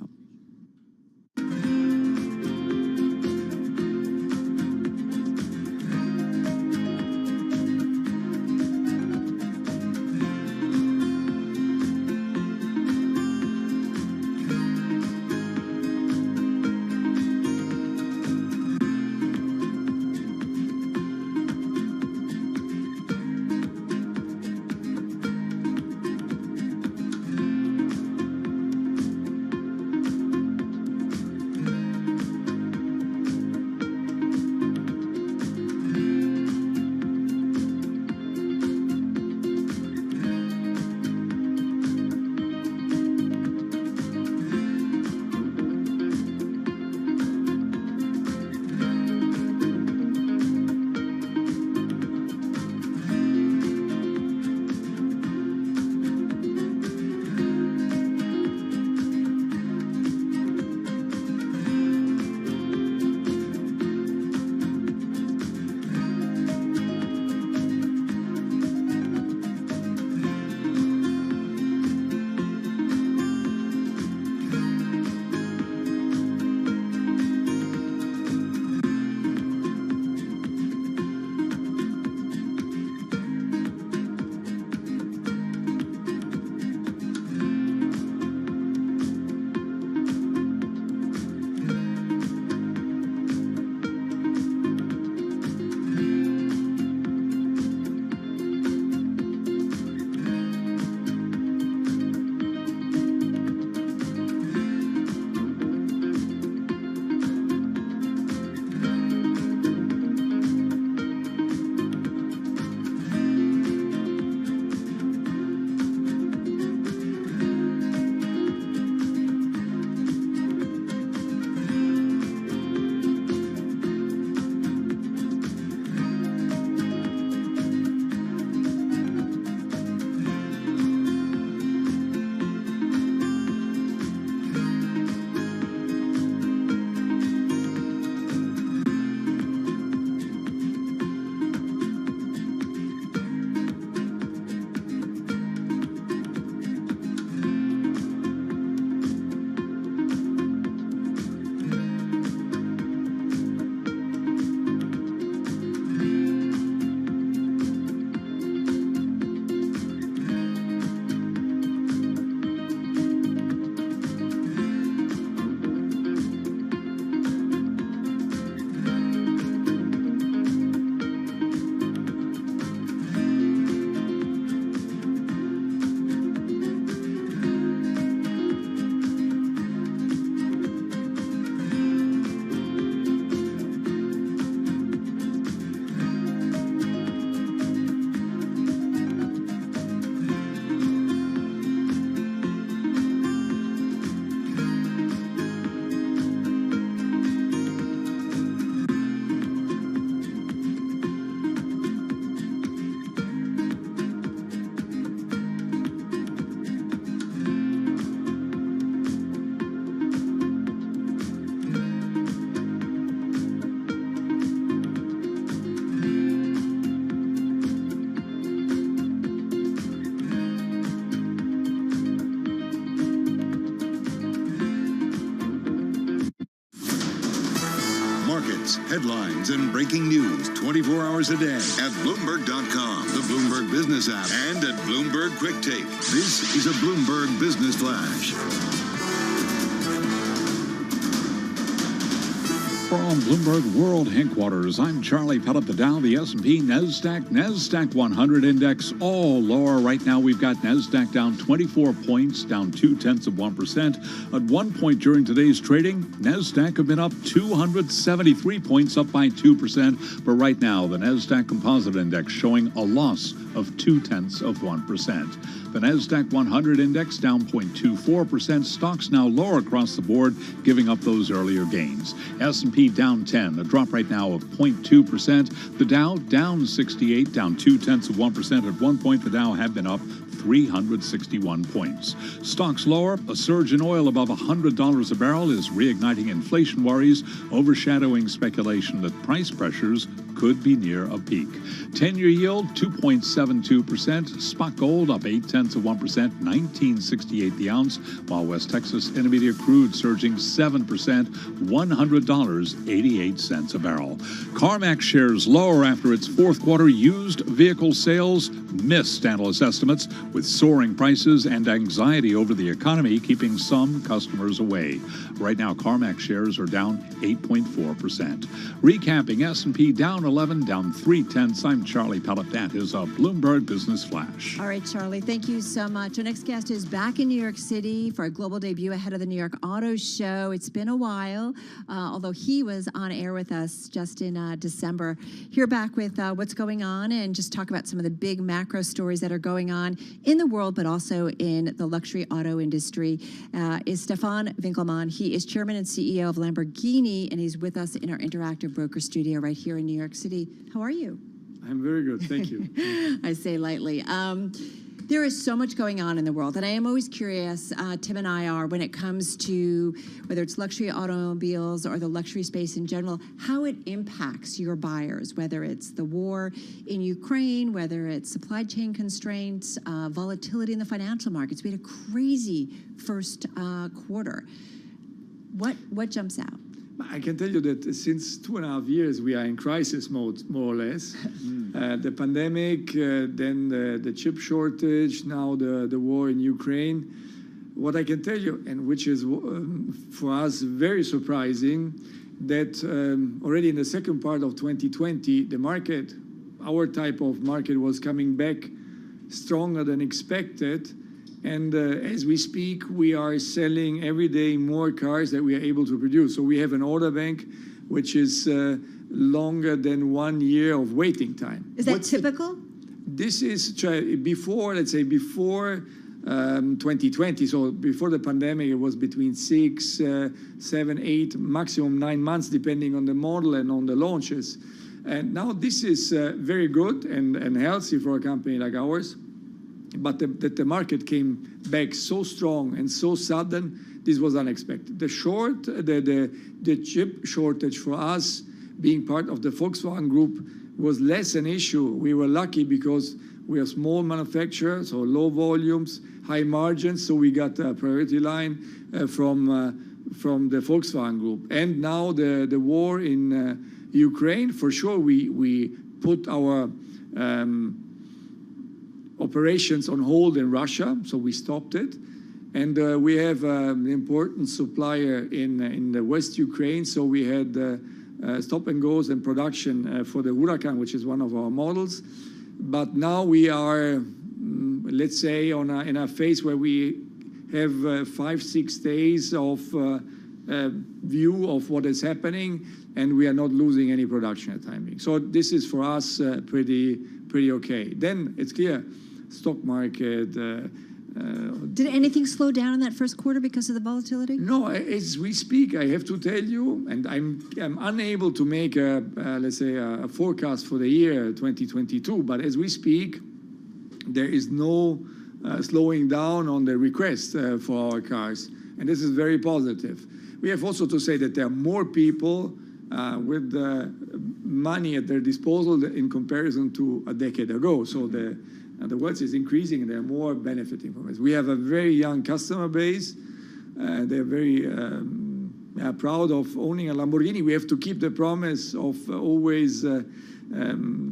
markets, headlines, and breaking news 24 hours a day at Bloomberg.com, the Bloomberg Business app, and at Bloomberg Quick Take. This is a Bloomberg Business Flash. From Bloomberg World Headquarters, I'm Charlie Pellet. The Dow, the S&P, NASDAQ 100 index all lower. Right now, we've got NASDAQ down 24 points, down 0.2%. At one point during today's trading, NASDAQ have been up 273 points, up by 2%. But right now, the NASDAQ Composite Index showing a loss of 0.2%. The NASDAQ 100 index down 0.24%. Stocks now lower across the board, giving up those earlier gains. S&P down 10, a drop right now of 0.2%. The Dow down 68, down 0.2%. At one point, the Dow had been up 361 points. Stocks lower. A surge in oil above $100 a barrel is reigniting inflation worries, overshadowing speculation that price pressures could be near a peak. 10-year yield 2.72%. Spot gold up 0.8%, $19.68 the ounce, while West Texas Intermediate crude surging 7%, $100.88 a barrel. CarMax shares lower after its fourth quarter used vehicle sales missed analyst estimates, with soaring prices and anxiety over the economy keeping some customers away. Right now, CarMax shares are down 8.4%. Recapping, S&P down 11, down 0.3. I'm Charlie Pellet. That is a Bloomberg Business Flash. All right, Charlie, thank you so much. Our next guest is back in New York City for a global debut ahead of the New York Auto Show. It's been a while, although he was on air with us just in December. Here back with what's going on and just talk about some of the big macro stories that are going on in the world, but also in the luxury auto industry, is Stefan Winkelmann. He is chairman and CEO of Lamborghini, and he's with us in our interactive broker studio right here in New York City. How are you? I'm very good, thank you. I say lightly. There is so much going on in the world, and I am always curious, Tim and I are, when it comes to whether it's luxury automobiles or the luxury space in general, how it impacts your buyers, whether it's the war in Ukraine, whether it's supply chain constraints, volatility in the financial markets. We had a crazy first quarter. What jumps out? I can tell you that since 2.5 years, we are in crisis mode, more or less. The pandemic, then the chip shortage, now the war in Ukraine. What I can tell you, and which is for us very surprising, that already in the second part of 2020, the market, our type of market, was coming back stronger than expected. And as we speak, we are selling every day more cars that we are able to produce. So we have an order bank which is longer than 1 year of waiting time. Is that typical? This is before, let's say, before 2020. So before the pandemic, it was between 6, 7, 8, maximum 9 months, depending on the model and on the launches. And now this is very good and healthy for a company like ours. But that the market came back so strong and so sudden, this was unexpected. The chip shortage for us, being part of the Volkswagen Group, was less an issue. We were lucky because we are a small manufacturer, so low volumes, high margins, so we got a priority line from the Volkswagen Group. And now the war in Ukraine, for sure, we put our operations on hold in Russia, so we stopped it. And we have an important supplier in the West Ukraine, so we had stop and goes and production for the Huracan, which is one of our models. But now we are, let's say, in a phase where we have 5-6 days of view of what is happening, and we are not losing any production at timing. So this is for us pretty okay. Then it's clear, stock market. Did anything slow down in that first quarter because of the volatility? No, as we speak, I have to tell you, and I'm unable to make let's say a forecast for the year 2022. But as we speak, there is no slowing down on the request for our cars, and this is very positive. We have also to say that there are more people with money at their disposal in comparison to a decade ago. So the wealth is increasing, and they're more benefiting from it. We have a very young customer base. They're very proud of owning a Lamborghini. We have to keep the promise of always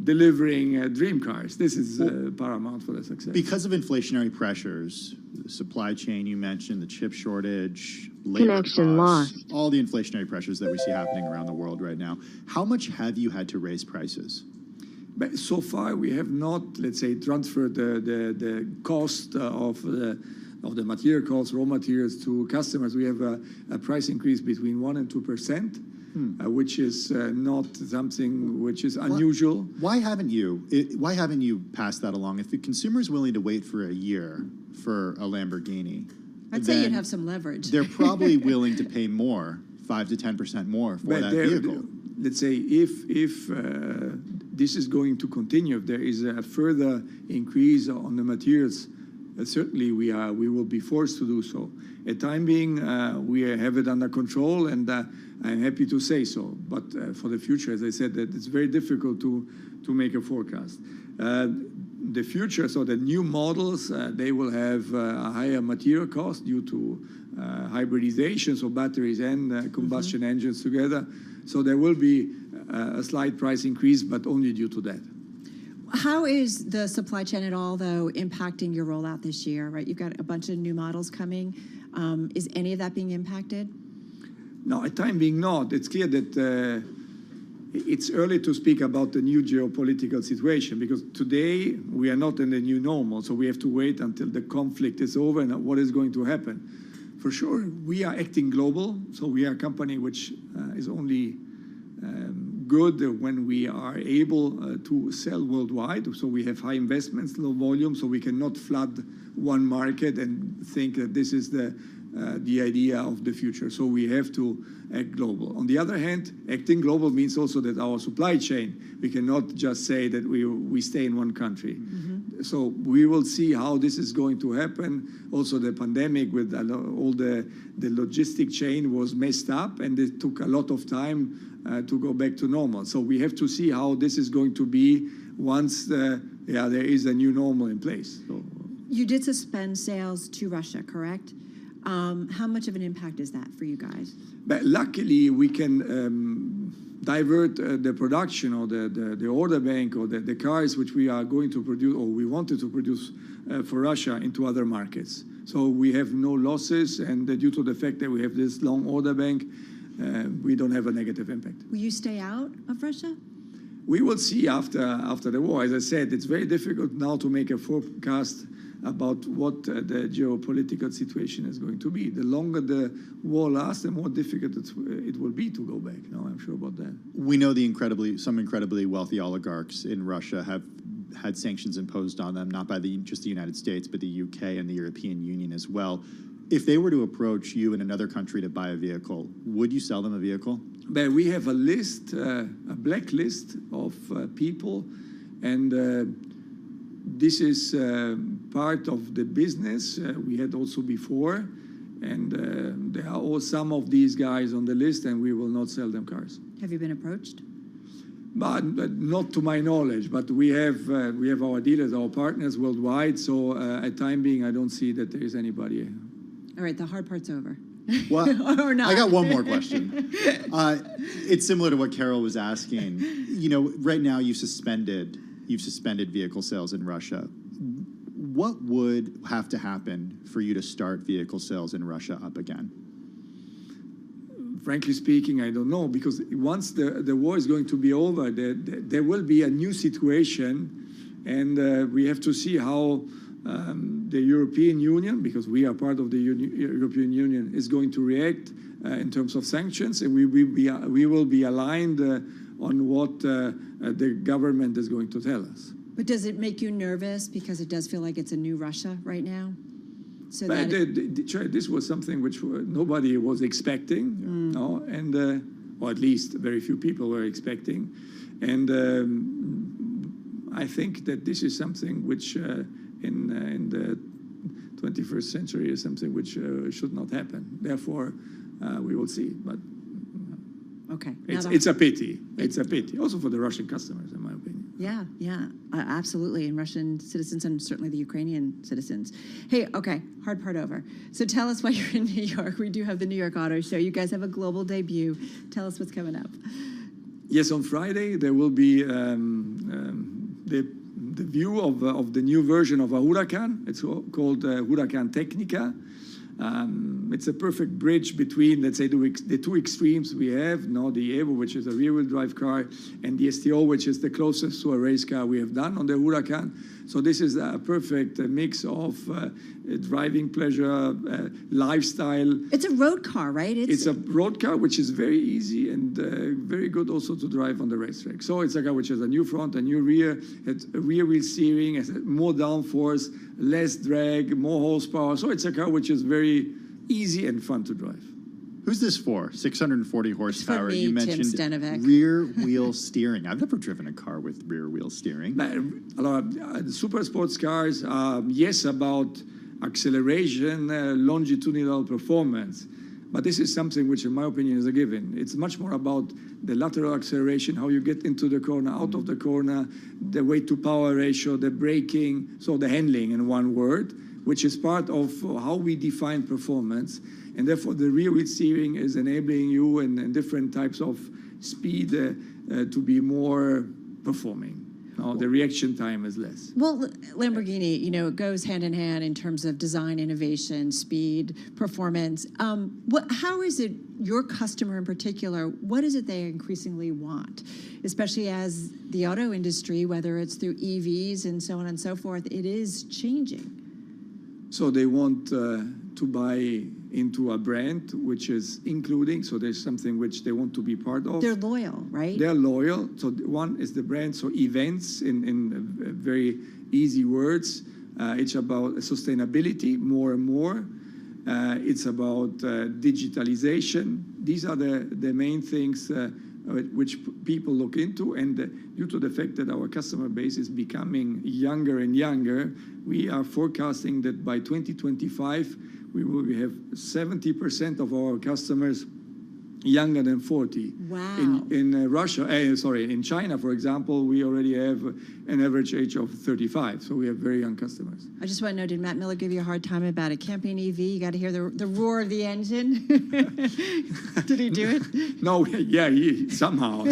delivering dream cars. This is paramount for the success. Because of inflationary pressures, the supply chain you mentioned, the chip shortage, labor Connection costs, lost. all the inflationary pressures that we see happening around the world right now, how much have you had to raise prices? But so far, we have not, let's say, transferred the cost of the material costs, raw materials to customers. We have a price increase between 1% and 2%. Which is not something which is unusual. Why haven't you passed that along? If the consumer is willing to wait for a year for a Lamborghini, I'd say you'd have some leverage. They're probably willing to pay more, 5 to 10% more for that vehicle. Let's say if this is going to continue, if there is a further increase on the materials, certainly we will be forced to do so. At time being, we have it under control, and I'm happy to say so. But for the future, as I said, that it's very difficult to make a forecast. The future, so the new models, they will have a higher material cost due to hybridization, so batteries and combustion engines together. So there will be a slight price increase, but only due to that. How is the supply chain at all, though, impacting your rollout this year, right? You've got a bunch of new models coming. Is any of that being impacted? No, at time being not. It's clear that it's early to speak about the new geopolitical situation, because today we are not in the new normal, so we have to wait until the conflict is over and what is going to happen. For sure, we are acting global, so we are a company which is only good when we are able to sell worldwide. So we have high investments, low volume, so we cannot flood one market and think that this is the idea of the future. So we have to act global. On the other hand, acting global means also that our supply chain, we cannot just say that we stay in one country. So we will see how this is going to happen. Also, the pandemic with all the logistic chain was messed up, and it took a lot of time to go back to normal. So we have to see how this is going to be once there is a new normal in place. So, you did suspend sales to Russia, correct? How much of an impact is that for you guys? But luckily, we can divert the production or the order bank or the cars which we are going to produce or we wanted to produce for Russia into other markets. So we have no losses, and due to the fact that we have this long order bank, we don't have a negative impact. Will you stay out of Russia? We will see after the war. As I said, it's very difficult now to make a forecast about what the geopolitical situation is going to be. The longer the war lasts, the more difficult it will be to go back. No, I'm sure about that. We know some incredibly wealthy oligarchs in Russia have had sanctions imposed on them, not by just the United States, but the UK and the European Union as well. If they were to approach you in another country to buy a vehicle, would you sell them a vehicle? But we have a list, a blacklist of people, and this is part of the business we had also before, and there are some of these guys on the list, and we will not sell them cars. Have you been approached? But not to my knowledge, but we have our dealers, our partners worldwide, so at time being, I don't see that there is anybody. All right, the hard part's over. Well, or not. I got one more question. It's similar to what Carol was asking. You know, right now you've suspended vehicle sales in Russia. What would have to happen for you to start vehicle sales in Russia up again? Frankly speaking, I don't know, because once the war is going to be over, there will be a new situation, and we have to see how the European Union, because we are part of the European Union, is going to react in terms of sanctions, and we will be aligned on what the government is going to tell us. But does it make you nervous because it does feel like it's a new Russia right now? So but this was something which nobody was expecting, no? And or at least very few people were expecting, and I think that this is something which in the 21st century is something which should not happen. Therefore, we will see. But okay, it's a pity. It's a pity, also for the Russian customers, in my opinion. Yeah, absolutely. And Russian citizens and certainly the Ukrainian citizens. Hey, okay, hard part over. So tell us why you're in New York. We do have the New York Auto Show. You guys have a global debut. Tell us what's coming up. Yes, on Friday there will be the view of the new version of a Huracan. It's called Huracan Technica. It's a perfect bridge between, let's say, the two extremes we have, the Evo, which is a rear-wheel drive car, and the STO, which is the closest to a race car we have done on the Huracan. So this is a perfect mix of driving pleasure, lifestyle. It's a road car, right? It's a road car, which is very easy and very good also to drive on the racetrack. So it's a car which has a new front, a new rear, has rear-wheel steering, has more downforce, less drag, more horsepower. So it's a car which is very easy and fun to drive. Who's this for? 640 horsepower. Me, you mentioned rear-wheel steering. I've never driven a car with rear-wheel steering. The super sports cars, yes, about acceleration, longitudinal performance. But this is something which, in my opinion, is a given. It's much more about the lateral acceleration, how you get into the corner, out of the corner, the weight-to-power ratio, the braking, so the handling, in one word, which is part of how we define performance. And therefore, the rear-wheel steering is enabling you in different types of speed to be more performing. The reaction time is less. Well, Lamborghini, it goes hand in hand in terms of design, innovation, speed, performance. How is it your customer in particular, what is it they increasingly want? Especially as the auto industry, whether it's through EVs and so on and so forth, it is changing. So they want to buy into a brand which is including, so there's something which they want to be part of. They're loyal, right? They're loyal. So one is the brand, so events in very easy words. It's about sustainability more and more. It's about digitalization. These are the main things which people look into, and due to the fact that our customer base is becoming younger and younger, we are forecasting that by 2025 we will have 70% of our customers younger than 40. Wow. In Russia, in China, for example, we already have an average age of 35, so we have very young customers. I just want to know, did Matt Miller give you a hard time about it? Camping EV, you got to hear the roar of the engine. Did he do it? No, yeah, somehow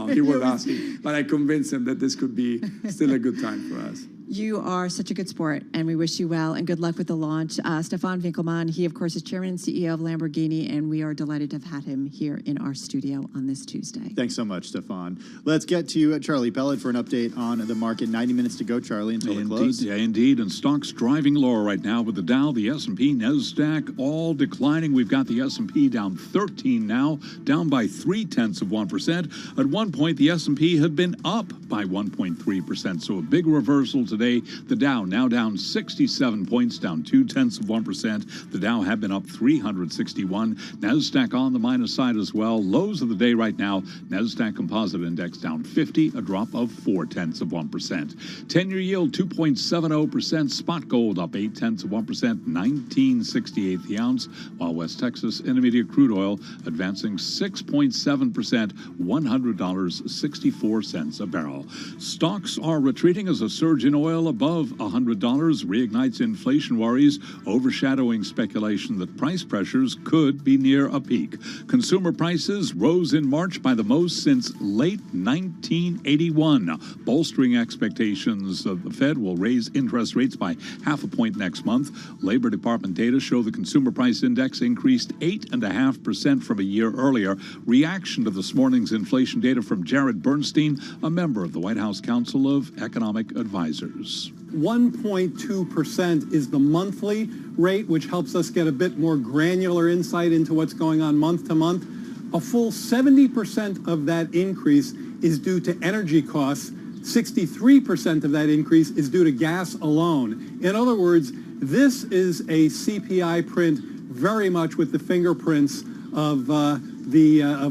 he was asking, but I convinced him that this could be still a good time for us. You are such a good sport, and we wish you well, and good luck with the launch. Stefan Winkelmann, he, of course, is chairman and CEO of Lamborghini, and we are delighted to have had him here in our studio on this Tuesday. Thanks so much, Stefan. Let's get to Charlie Pellet for an update on the market. 90 minutes to go, Charlie, until the close. Yeah, indeed, and stocks driving lower right now with the Dow, the S&P, NASDAQ, all declining. We've got the S&P down 13 now, down by 0.3%. At one point, the S&P had been up by 1.3%, so a big reversal today. The Dow now down 67 points, down 0.2%. The Dow had been up 361. NASDAQ on the minus side as well. Lows of the day right now. NASDAQ Composite Index down 50, a drop of 0.4%. 10-year yield 2.70%. Spot gold up 0.8%, 19.68 the ounce. While West Texas Intermediate crude oil advancing 6.7%, $100.64 a barrel. Stocks are retreating as a surge in oil above $100 reignites inflation worries, overshadowing speculation that price pressures could be near a peak. Consumer prices rose in March by the most since late 1981, bolstering expectations of the Fed will raise interest rates by 0.5 point next month. Labor Department data show the consumer price index increased 8.5% from a year earlier. Reaction to this morning's inflation data from Jared Bernstein, a member of the White House Council of Economic Advisors. 1.2% is the monthly rate, which helps us get a bit more granular insight into what's going on month to month. A full 70% of that increase is due to energy costs. 63% of that increase is due to gas alone. In other words, this is a CPI print very much with the fingerprints of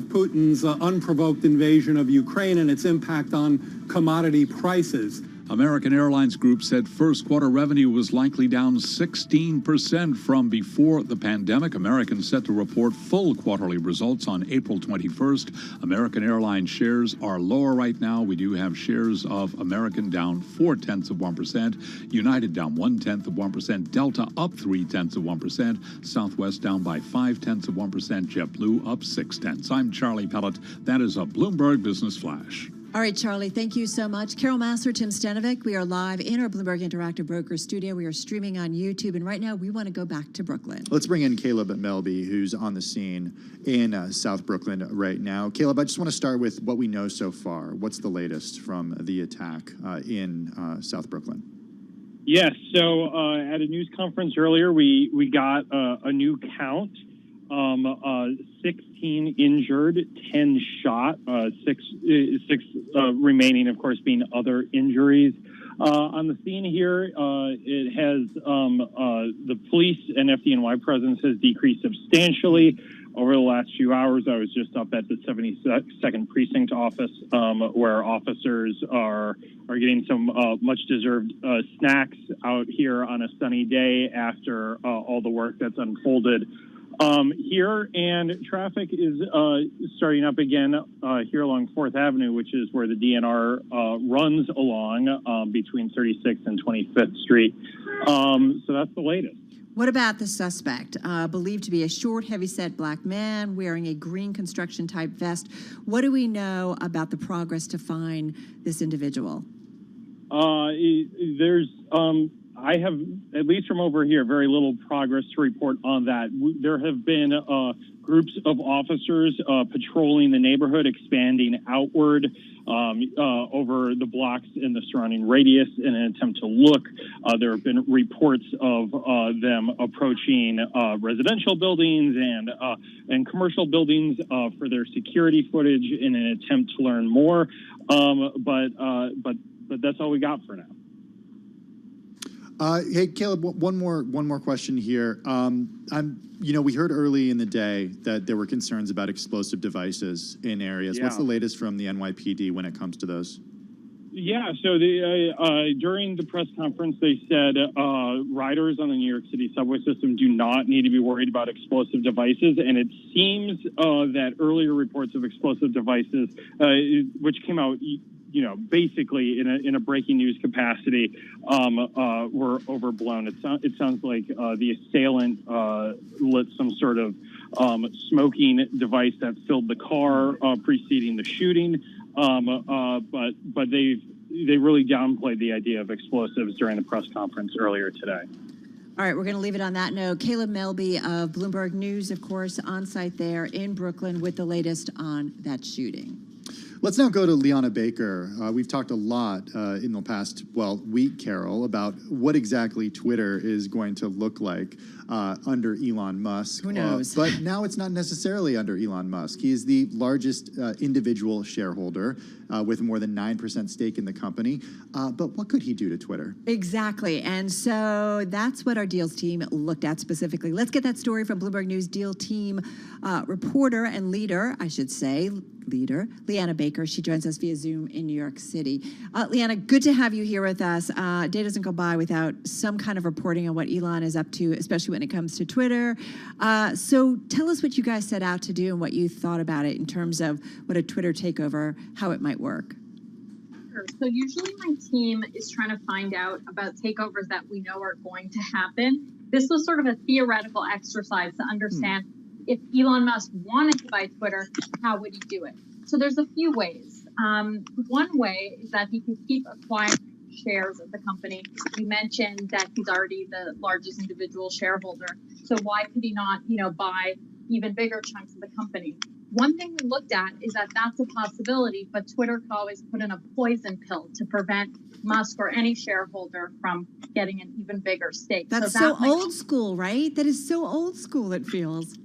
Putin's unprovoked invasion of Ukraine and its impact on commodity prices. American Airlines Group said first quarter revenue was likely down 16% from before the pandemic. American set to report full quarterly results on April 21st. American Airlines shares are lower right now. We do have shares of American down 0.4%, United down 0.1%, Delta up 0.3%, Southwest down by 0.5%, JetBlue up 0.6. I'm Charlie Pellet. That is a Bloomberg Business Flash. All right, Charlie, thank you so much. Carol Massar, Tim Stanovic, we are live in our Bloomberg Interactive Brokers studio. We are streaming on YouTube, and right now we want to go back to Brooklyn. Let's bring in Caleb Melby, who's on the scene in South Brooklyn right now. Caleb, I just want to start with what we know so far. What's the latest from the attack in South Brooklyn? Yes, so at a news conference earlier, we got a new count. 16 injured, 10 shot, six remaining, of course, being other injuries. On the scene here, it has the police and FDNY presence has decreased substantially over the last few hours. I was just up at the 72nd Precinct office where officers are getting some much-deserved snacks out here on a sunny day after all the work that's unfolded here, and traffic is starting up again here along 4th Avenue, which is where the DNR runs along between 36th and 25th Street. So that's the latest. What about the suspect, believed to be a short, heavyset black man wearing a green construction-type vest? What do we know about the progress to find this individual? I have, at least from over here, very little progress to report on that. There have been groups of officers patrolling the neighborhood, expanding outward over the blocks in the surrounding radius in an attempt to look. There have been reports of them approaching residential buildings and commercial buildings for their security footage in an attempt to learn more. But that's all we got for now. Hey, Caleb, one more question here. We heard early in the day that there were concerns about explosive devices in areas. Yeah. What's the latest from the NYPD when it comes to those? Yeah, so during the press conference, they said riders on the New York City subway system do not need to be worried about explosive devices, and it seems that earlier reports of explosive devices, which came out basically in a breaking news capacity, were overblown. It sounds like the assailant lit some sort of smoking device that filled the car preceding the shooting. But they really downplayed the idea of explosives during the press conference earlier today. All right, we're going to leave it on that note. Caleb Melby of Bloomberg News, of course, on site there in Brooklyn with the latest on that shooting. Let's now go to Liana Baker. We've talked a lot in the past, week, Carol, about what exactly Twitter is going to look like under Elon Musk. Who knows? But now it's not necessarily under Elon Musk. He is the largest individual shareholder with more than 9% stake in the company. But what could he do to Twitter? Exactly. And so that's what our deals team looked at specifically. Let's get that story from Bloomberg News deal team reporter and leader, Liana Baker. She joins us via Zoom in New York City. Liana, good to have you here with us. Day doesn't go by without some kind of reporting on what Elon is up to, especially when it comes to Twitter. So tell us what you guys set out to do and what you thought about it in terms of what a Twitter takeover, how it might work. Sure. So usually my team is trying to find out about takeovers that we know are going to happen. This was sort of a theoretical exercise to understand if Elon Musk wanted to buy Twitter, how would he do it? So there's a few ways. One way is that he could keep acquiring shares of the company. You mentioned that he's already the largest individual shareholder. So why could he not, buy even bigger chunks of the company? One thing we looked at is that that's a possibility, but Twitter could always put in a poison pill to prevent Musk or any shareholder from getting an even bigger stake. That's so old school, right? That is so old school, it feels.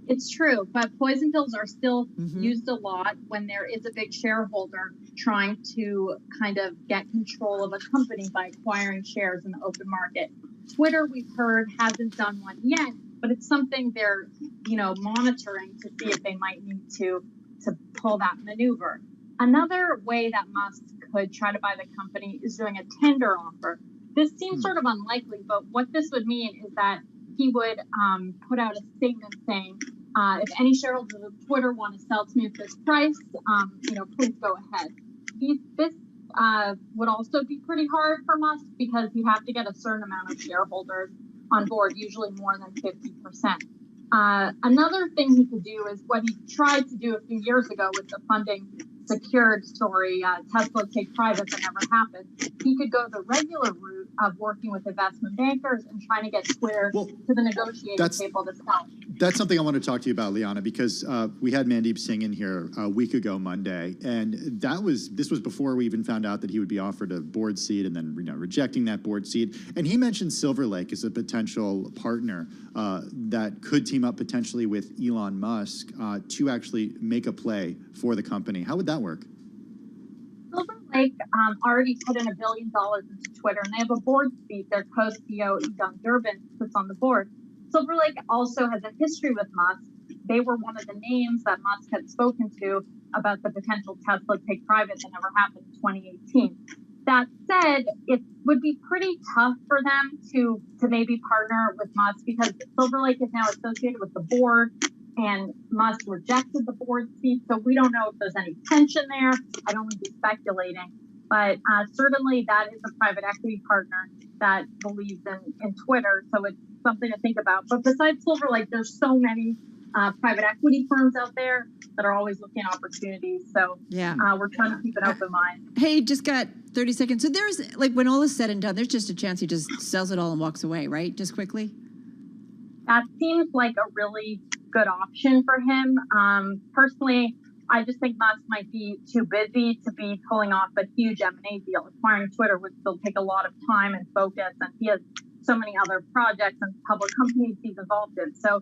It's true, but poison pills are still used a lot when there is a big shareholder trying to kind of get control of a company by acquiring shares in the open market. Twitter, we've heard, hasn't done one yet, but it's something they're, monitoring to see if they might need to pull that maneuver. Another way that Musk could try to buy the company is doing a tender offer. This seems sort of unlikely, but what this would mean is that he would put out a statement saying, if any shareholders of Twitter want to sell to me at this price, please go ahead. This would also be pretty hard for Musk because you have to get a certain amount of shareholders on board, usually more than 50%. Another thing he could do is what he tried to do a few years ago with the funding secured story, Tesla take private that never happened. He could go the regular route of working with investment bankers and trying to get Twitter to the negotiating table to sell. That's something I want to talk to you about, Liana, because we had Mandeep Singh in here a week ago Monday, and this was before we even found out that he would be offered a board seat and then rejecting that board seat. And he mentioned Silver Lake as a potential partner that could team up potentially with Elon Musk to actually make a play for the company. How would that work? Silver Lake already put in $1 billion into Twitter, and they have a board seat. Their co-CEO, Egon Durbin, sits on the board. Silver Lake also has a history with Musk. They were one of the names that Musk had spoken to about the potential Tesla take private that never happened in 2018. That said, it would be pretty tough for them to maybe partner with Musk because Silver Lake is now associated with the board, and Musk rejected the board seat. So we don't know if there's any tension there. I'd only be speculating. But certainly that is a private equity partner that believes in Twitter. So it's something to think about. But besides Silver Lake, there's so many private equity firms out there that are always looking at opportunities. So we're trying to keep an open mind. Hey, just got 30 seconds. So there's, like, when all is said and done, there's just a chance he just sells it all and walks away, right? Just quickly? That seems like a really good option for him. Personally, I just think Musk might be too busy to be pulling off a huge M&A deal. Acquiring Twitter would still take a lot of time and focus, and he has so many other projects and public companies he's involved in. So,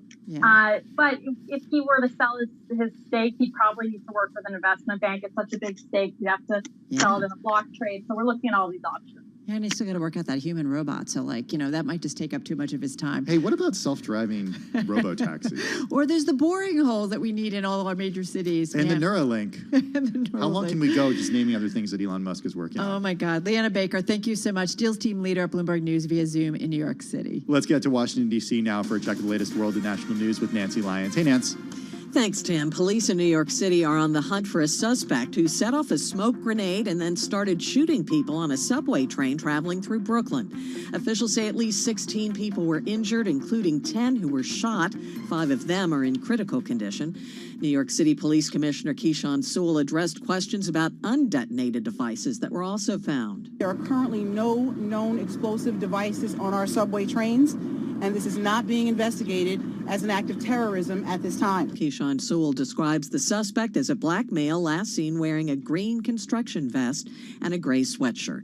but if he were to sell his stake, he'd probably need to work with an investment bank. It's such a big stake. He'd have to sell it in a block trade. So we're looking at all these options. Yeah, and he's still got to work out that human robot. So, that might just take up too much of his time. Hey, what about self-driving robo-taxis? Or there's the boring hole that we need in all of our major cities. And the Neuralink. How long can we go just naming other things that Elon Musk is working on? Oh, my God. Liana Baker, thank you so much. Deals team leader at Bloomberg News via Zoom in New York City. Let's get to Washington, D.C. now for a check of the latest world and national news with Nancy Lyons. Hey, Nance. Thanks, Tim. Police in New York City are on the hunt for a suspect who set off a smoke grenade and then started shooting people on a subway train traveling through Brooklyn. Officials say at least 16 people were injured, including 10 who were shot. 5 of them are in critical condition. New York City Police Commissioner Keyshawn Sewell addressed questions about undetonated devices that were also found. There are currently no known explosive devices on our subway trains, and this is not being investigated as an act of terrorism at this time. Keyshawn Sewell describes the suspect as a black male last seen wearing a green construction vest and a gray sweatshirt.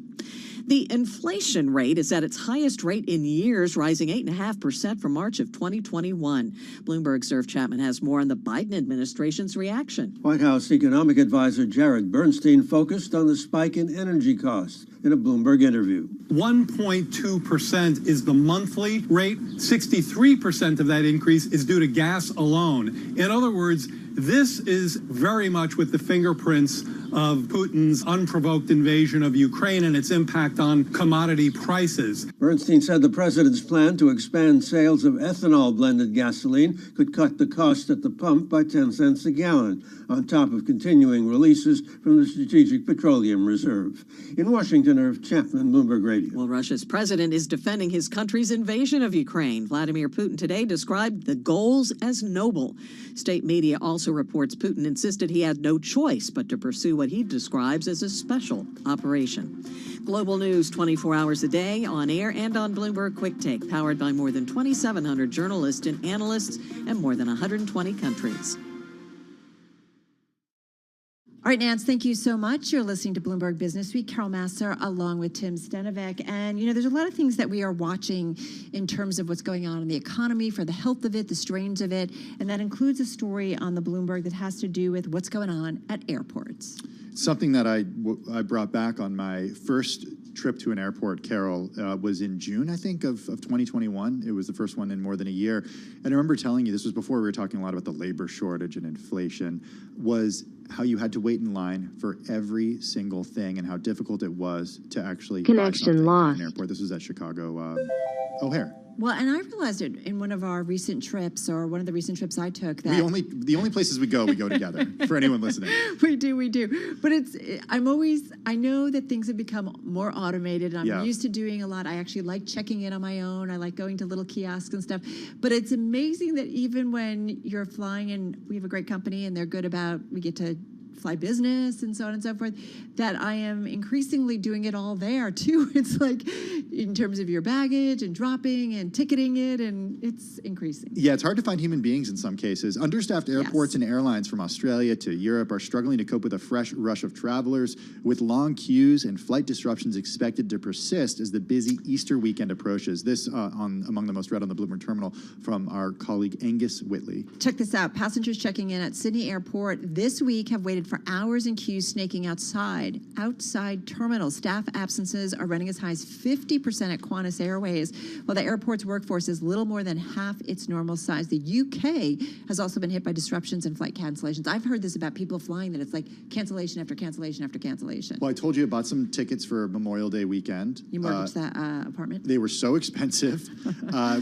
The inflation rate is at its highest rate in years, rising 8.5% from March of 2021. Bloomberg's Irv Chapman has more on the Biden administration's reaction. White House economic advisor Jared Bernstein focused on the spike in energy costs in a Bloomberg interview. 1.2% is the monthly rate. 63% of that increase is due to gas alone. In other words, this is very much with the fingerprints of Putin's unprovoked invasion of Ukraine and its impact on commodity prices. Bernstein said the president's plan to expand sales of ethanol-blended gasoline could cut the cost at the pump by 10 cents a gallon, on top of continuing releases from the Strategic Petroleum Reserve. In Washington, Irv Chapman, Bloomberg Radio. Well, Russia's president is defending his country's invasion of Ukraine. Vladimir Putin today described the goals as noble. State media also reports Putin insisted he had no choice but to pursue what he describes as a special operation. Global news 24 hours a day, on air and on Bloomberg Quick Take, powered by more than 2,700 journalists and analysts in more than 120 countries. All right, Nance, thank you so much. You're listening to Bloomberg Business Week. Carol Masser along with Tim Stenovic. And, there's a lot of things that we are watching in terms of what's going on in the economy, for the health of it, the strains of it. And that includes a story on the Bloomberg that has to do with what's going on at airports. Something that I brought back on my first trip to an airport, Carol, was in June, I think, of 2021. It was the first one in more than a year. And I remember telling you, this was before we were talking a lot about the labor shortage and inflation, was how you had to wait in line for every single thing and how difficult it was to actually Connection lost. At an airport. This was at Chicago O'Hare. Well, and I realized it in one of our recent trips, or one of the recent trips I took. That the only places we go together. For anyone listening, we do. But I know that things have become more automated. I'm used to doing a lot. I actually like checking in on my own. I like going to little kiosks and stuff. But it's amazing that even when you're flying, and we have a great company, and they're good about, we get to fly business and so on and so forth, that I am increasingly doing it all there too. It's like in terms of your baggage and dropping and ticketing it, and it's increasing. Yeah, it's hard to find human beings in some cases. Understaffed airports and airlines from Australia to Europe are struggling to cope with a fresh rush of travelers, with long queues and flight disruptions expected to persist as the busy Easter weekend approaches. This among the most read on the Bloomberg terminal from our colleague Angus Whitley. Check this out. Passengers checking in at Sydney Airport this week have waited for hours in queues snaking outside terminals. Staff absences are running as high as 50% at Qantas Airways, while the airport's workforce is little more than half its normal size. The UK has also been hit by disruptions and flight cancellations. I've heard this about people flying, that it's like cancellation after cancellation after cancellation. Well, I told you I bought some tickets for Memorial Day weekend. You mortgaged that apartment? They were so expensive.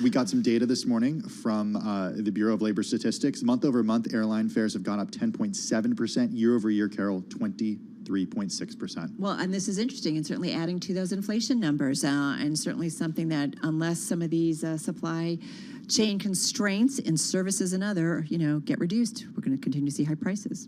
We got some data this morning from the Bureau of Labor Statistics. Month over month, airline fares have gone up 10.7%. Year over year, Carol, 23.6%. Well, and this is interesting, and certainly adding to those inflation numbers, and certainly something that, unless some of these supply chain constraints in services and other, get reduced, we're going to continue to see high prices.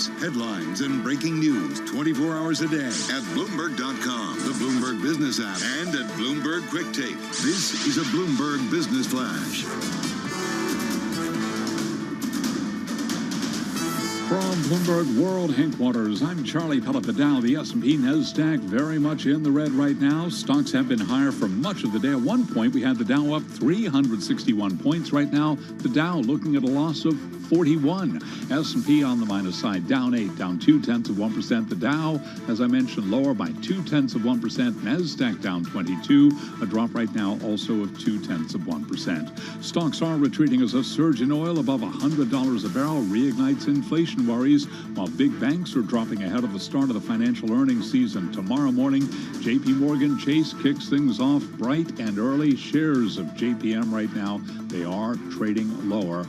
news, headlines, and breaking news 24 hours a day at Bloomberg.com, the Bloomberg Business app, and at Bloomberg Quick Take. This is a Bloomberg Business Flash. From Bloomberg World Headquarters, I'm Charlie Pellet. The Dow, the S&P, NASDAQ very much in the red right now. Stocks have been higher for much of the day. At one point, we had the Dow up 361 points. Right now, the Dow looking at a loss of 41. S&P on the minus side, down 8, down 0.2%. The Dow, as I mentioned, lower by 0.2%. NASDAQ down 22, a drop right now also of 0.2%. Stocks are retreating as a surge in oil above $100 a barrel reignites inflation worries, while big banks are dropping ahead of the start of the financial earnings season. Tomorrow morning, J.P. Morgan Chase kicks things off bright and early. Shares of JPM right now, they are trading lower.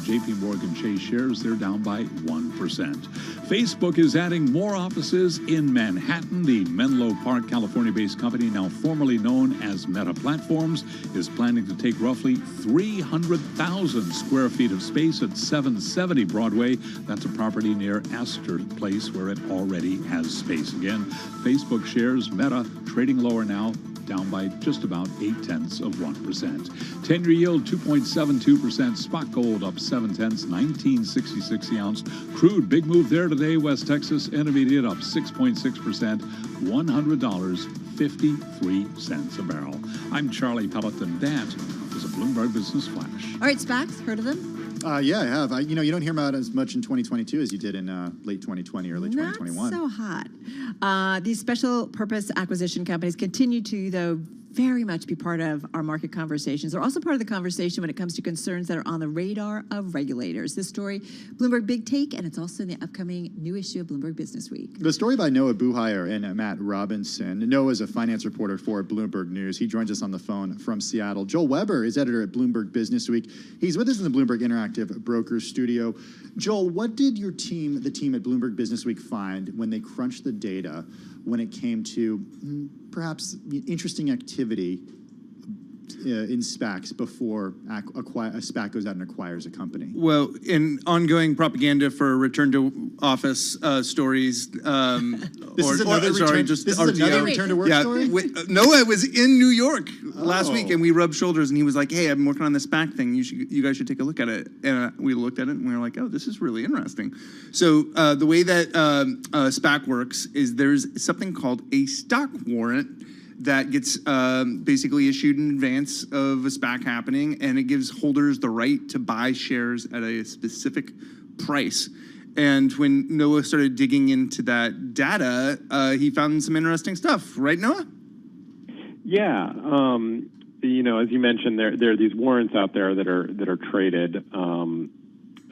J.P. Morgan Chase shares, they're down by 1%. Facebook is adding more offices in Manhattan. The Menlo Park, California-based company, now formerly known as Meta Platforms, is planning to take roughly 300,000 square feet of space at 770 Broadway. That's a property near Astor Place where it already has space. Again, Facebook shares, Meta, trading lower now, down by just about 0.8%. 10-year yield 2.72%. Spot gold up 0.7, 1966 the ounce. Crude, big move there today. West Texas Intermediate up 6.6%. $100.53 a barrel. I'm Charlie Pellet, and that is a Bloomberg Business Flash. All right, SPACs, heard of them? Yeah, I have. You don't hear about it as much in 2022 as you did in late 2020, early 2021. Not so hot. These special purpose acquisition companies continue to, though, very much be part of our market conversations. They're also part of the conversation when it comes to concerns that are on the radar of regulators. This story, Bloomberg Big Take, and it's also in the upcoming new issue of Bloomberg Business Week. The story by Noah Buhire and Matt Robinson. Noah is a finance reporter for Bloomberg News. He joins us on the phone from Seattle. Joel Weber is editor at Bloomberg Business Week. He's with us in the Bloomberg Interactive Brokers studio. Joel, what did your team, the team at Bloomberg Business Week, find when they crunched the data when it came to perhaps interesting activity in SPACs before a SPAC goes out and acquires a company? Well, in ongoing propaganda for return to office stories, This is another return to work story? Noah was in New York last week, and we rubbed shoulders, and he was like, "Hey, I'm working on this SPAC thing. You guys should take a look at it." And we looked at it, and we were like, "Oh, this is really interesting." So the way that SPAC works is there's something called a stock warrant that gets basically issued in advance of a SPAC happening, and it gives holders the right to buy shares at a specific price. And when Noah started digging into that data, he found some interesting stuff. Right, Noah? Yeah. As you mentioned, there are these warrants out there that are traded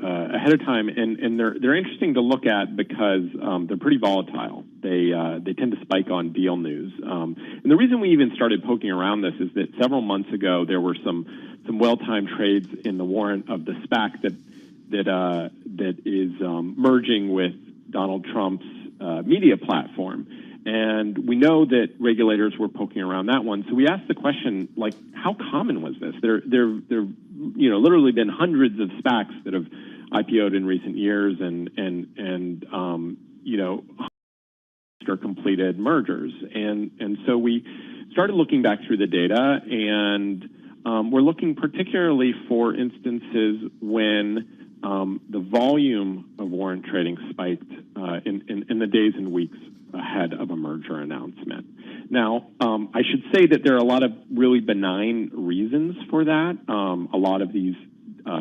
ahead of time, and they're interesting to look at because they're pretty volatile. They tend to spike on deal news. And the reason we even started poking around this is that several months ago there were some well-timed trades in the warrant of the SPAC that is merging with Donald Trump's media platform. And we know that regulators were poking around that one. So we asked the question, like, how common was this? There literally been hundreds of SPACs that have IPO'd in recent years and completed mergers. And so we started looking back through the data, and we're looking particularly for instances when the volume of warrant trading spiked in the days and weeks ahead of a merger announcement. Now, I should say that there are a lot of really benign reasons for that. A lot of these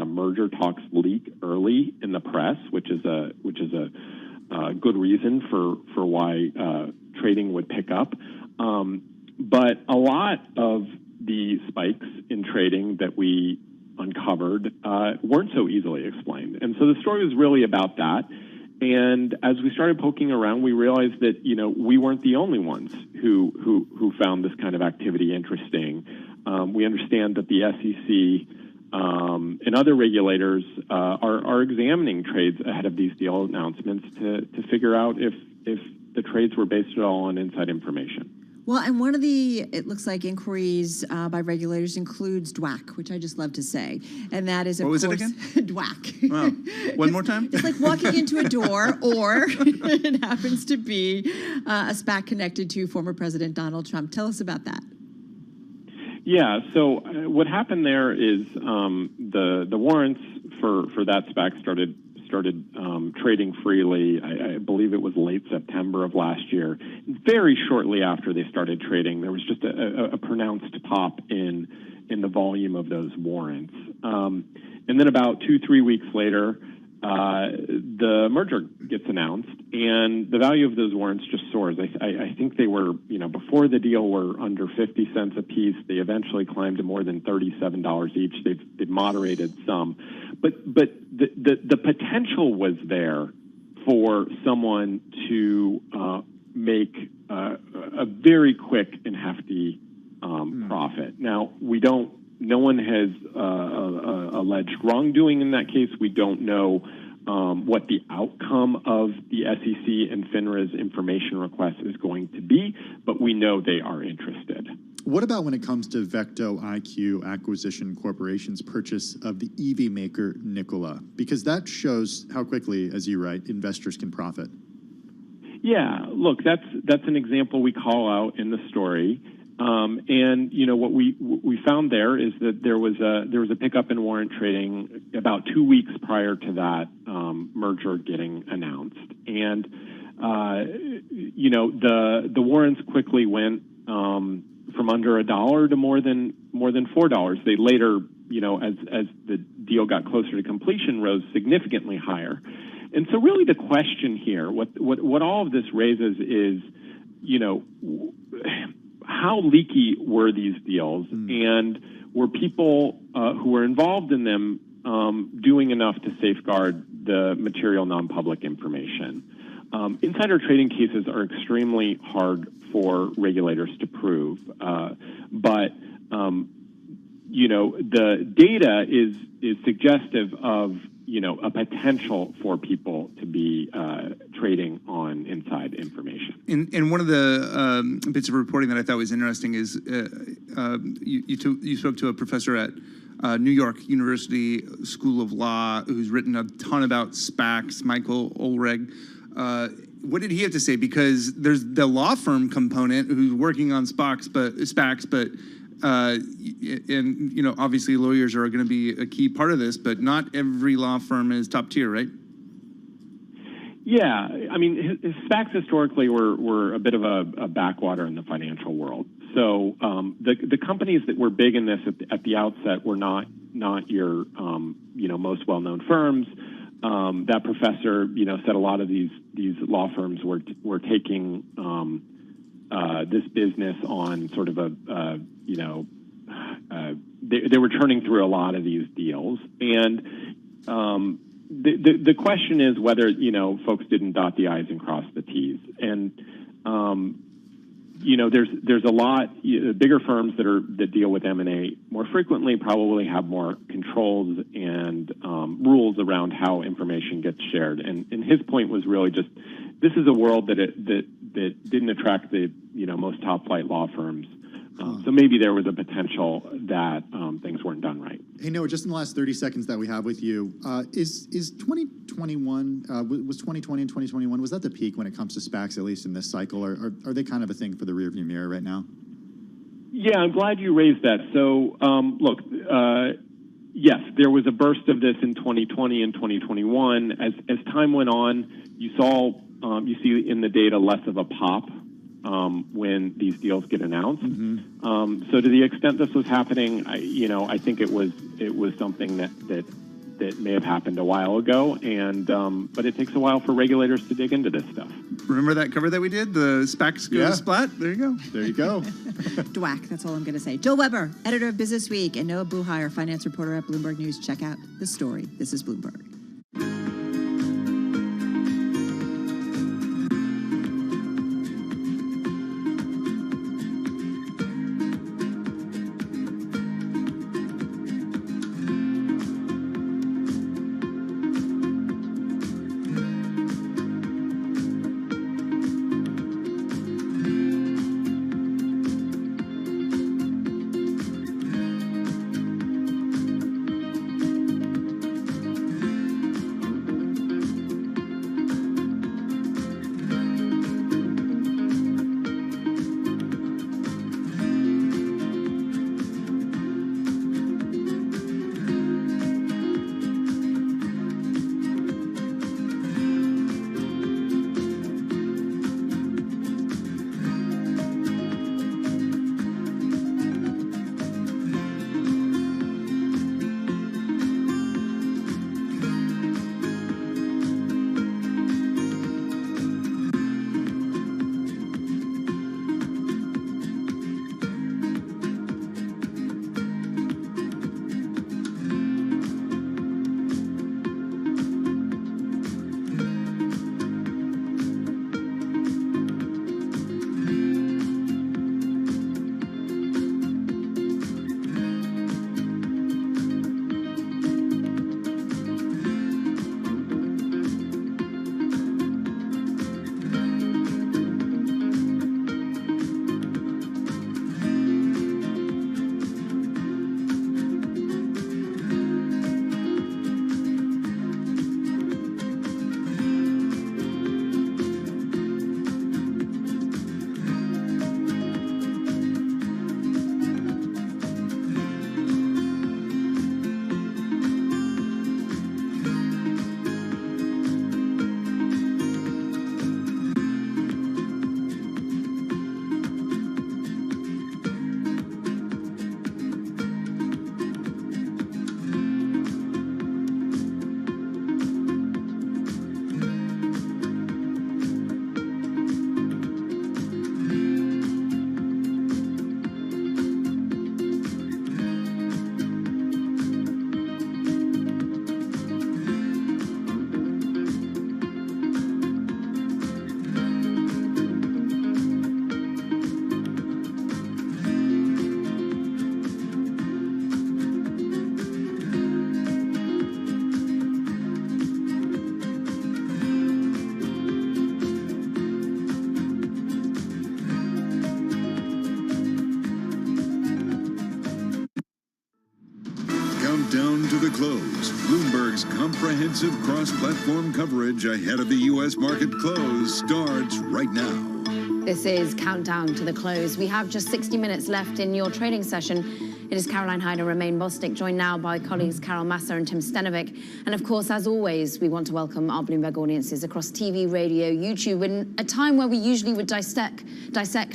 merger talks leak early in the press, which is a good reason for why trading would pick up. But a lot of the spikes in trading that we uncovered weren't so easily explained. And so the story was really about that. And as we started poking around, we realized that, we weren't the only ones who found this kind of activity interesting. We understand that the SEC and other regulators are examining trades ahead of these deal announcements to figure out if the trades were based at all on inside information. Well, and one of the, it looks like, inquiries by regulators includes DWAC, which I just love to say. And that is, of course... What was it again? DWAC. Wow. One more time? It's like walking into a door, or it happens to be a SPAC connected to former President Donald Trump. Tell us about that. Yeah, so what happened there is the warrants for that SPAC started trading freely. I believe it was late September of last year. Very shortly after they started trading, there was just a pronounced pop in the volume of those warrants. And then about 2-3 weeks later, the merger gets announced, and the value of those warrants just soars. I think they were, before the deal were under 50 cents a piece. They eventually climbed to more than $37 each. They've moderated some, but the potential was there for someone to make a very quick and hefty profit. Now, no one has alleged wrongdoing in that case. We don't know what the outcome of the SEC and FINRA's information request is going to be, but we know they are interested. What about when it comes to Vecto IQ Acquisition Corporation's purchase of the EV maker Nikola? Because that shows how quickly, as you write, investors can profit. Yeah, look, that's an example we call out in the story. And what we found there is that there was a pickup in warrant trading about 2 weeks prior to that merger getting announced, and the warrants quickly went from under $1 to more than $4. They later, as the deal got closer to completion, rose significantly higher. And so, really, the question here, what all of this raises is, how leaky were these deals, and were people who were involved in them doing enough to safeguard the material non-public information? Insider trading cases are extremely hard for regulators to prove, but the data is suggestive of a potential for people to be trading on inside information. And one of the bits of reporting that I thought was interesting is you spoke to a professor at New York University School of Law who's written a ton about SPACs, Michael Ulrich. What did he have to say? Because there's the law firm component who's working on SPACs, but obviously lawyers are going to be a key part of this, but not every law firm is top tier, right? Yeah, I mean, SPACs historically were a bit of a backwater in the financial world. So the companies that were big in this at the outset were not your most well-known firms. That professor said a lot of these law firms were taking this business on sort of they were turning through a lot of these deals, and the question is whether folks didn't dot the I's and cross the T's, and there's a lot bigger firms that deal with M&A more frequently probably have more controls and rules around how information gets shared, and his point was really just this is a world that didn't attract the most top flight law firms. So maybe there was a potential that things weren't done right. Hey, Noah, just in the last 30 seconds that we have with you, is 2021, was 2020 and 2021, was that the peak when it comes to SPACs, at least in this cycle, or are they kind of a thing for the rearview mirror right now? Yeah, I'm glad you raised that. So, look, yes, there was a burst of this in 2020 and 2021. As time went on, you see in the data less of a pop when these deals get announced. Mm-hmm. So to the extent this was happening, I think it was something that may have happened a while ago, and but it takes a while for regulators to dig into this stuff. Remember that cover that we did, the SPACs go splat? There you go. There you go. DWAC, that's all I'm going to say. Joel Weber, editor of Business Week, and Noah Buhire, finance reporter at Bloomberg News. Check out the story. This is Bloomberg. Countdown to the Close, Bloomberg's comprehensive cross-platform coverage ahead of the U.S. market close starts right now. This is Countdown to the Close. We have just 60 minutes left in your trading session. It is Caroline Hyde and Romain Bostic, joined now by colleagues Carol Massa and Tim Stenovic. And of course, as always, we want to welcome our Bloomberg audiences across TV, radio, YouTube, in a time where we usually would dissect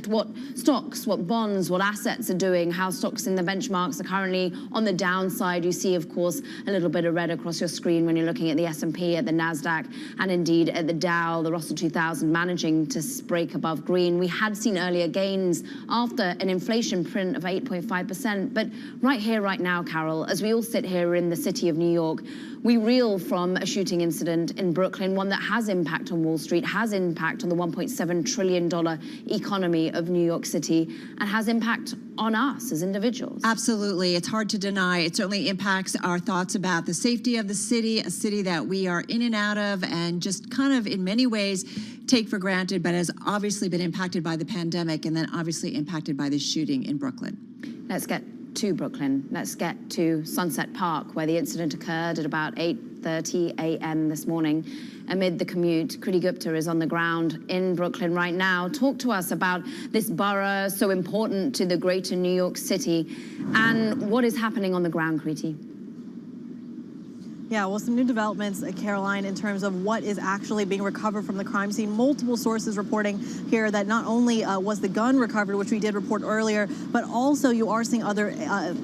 what stocks, what bonds, what assets are doing, how stocks in the benchmarks are currently on the downside. You see, of course, a little bit of red across your screen when you're looking at the S&P, at the NASDAQ, and indeed at the Dow, the Russell 2000 managing to break above green. We had seen earlier gains after an inflation print of 8.5%, but right here, right now, Carol, as we all sit here in the city of New York, we reel from a shooting incident in Brooklyn, one that has impact on Wall Street, has impact on the $1.7 trillion economy of New York City, and has impact on us as individuals. Absolutely. It's hard to deny. It certainly impacts our thoughts about the safety of the city, a city that we are in and out of and just kind of in many ways take for granted, but has obviously been impacted by the pandemic and then obviously impacted by this shooting in Brooklyn. Let's get to Brooklyn. Let's get to Sunset Park, where the incident occurred at about 8:30 a.m. this morning. Amid the commute, Kriti Gupta is on the ground in Brooklyn right now. Talk to us about this borough so important to the greater New York City and what is happening on the ground, Kriti. Yeah, well, some new developments, Caroline, in terms of what is actually being recovered from the crime scene. Multiple sources reporting here that not only was the gun recovered, which we did report earlier, but also you are seeing other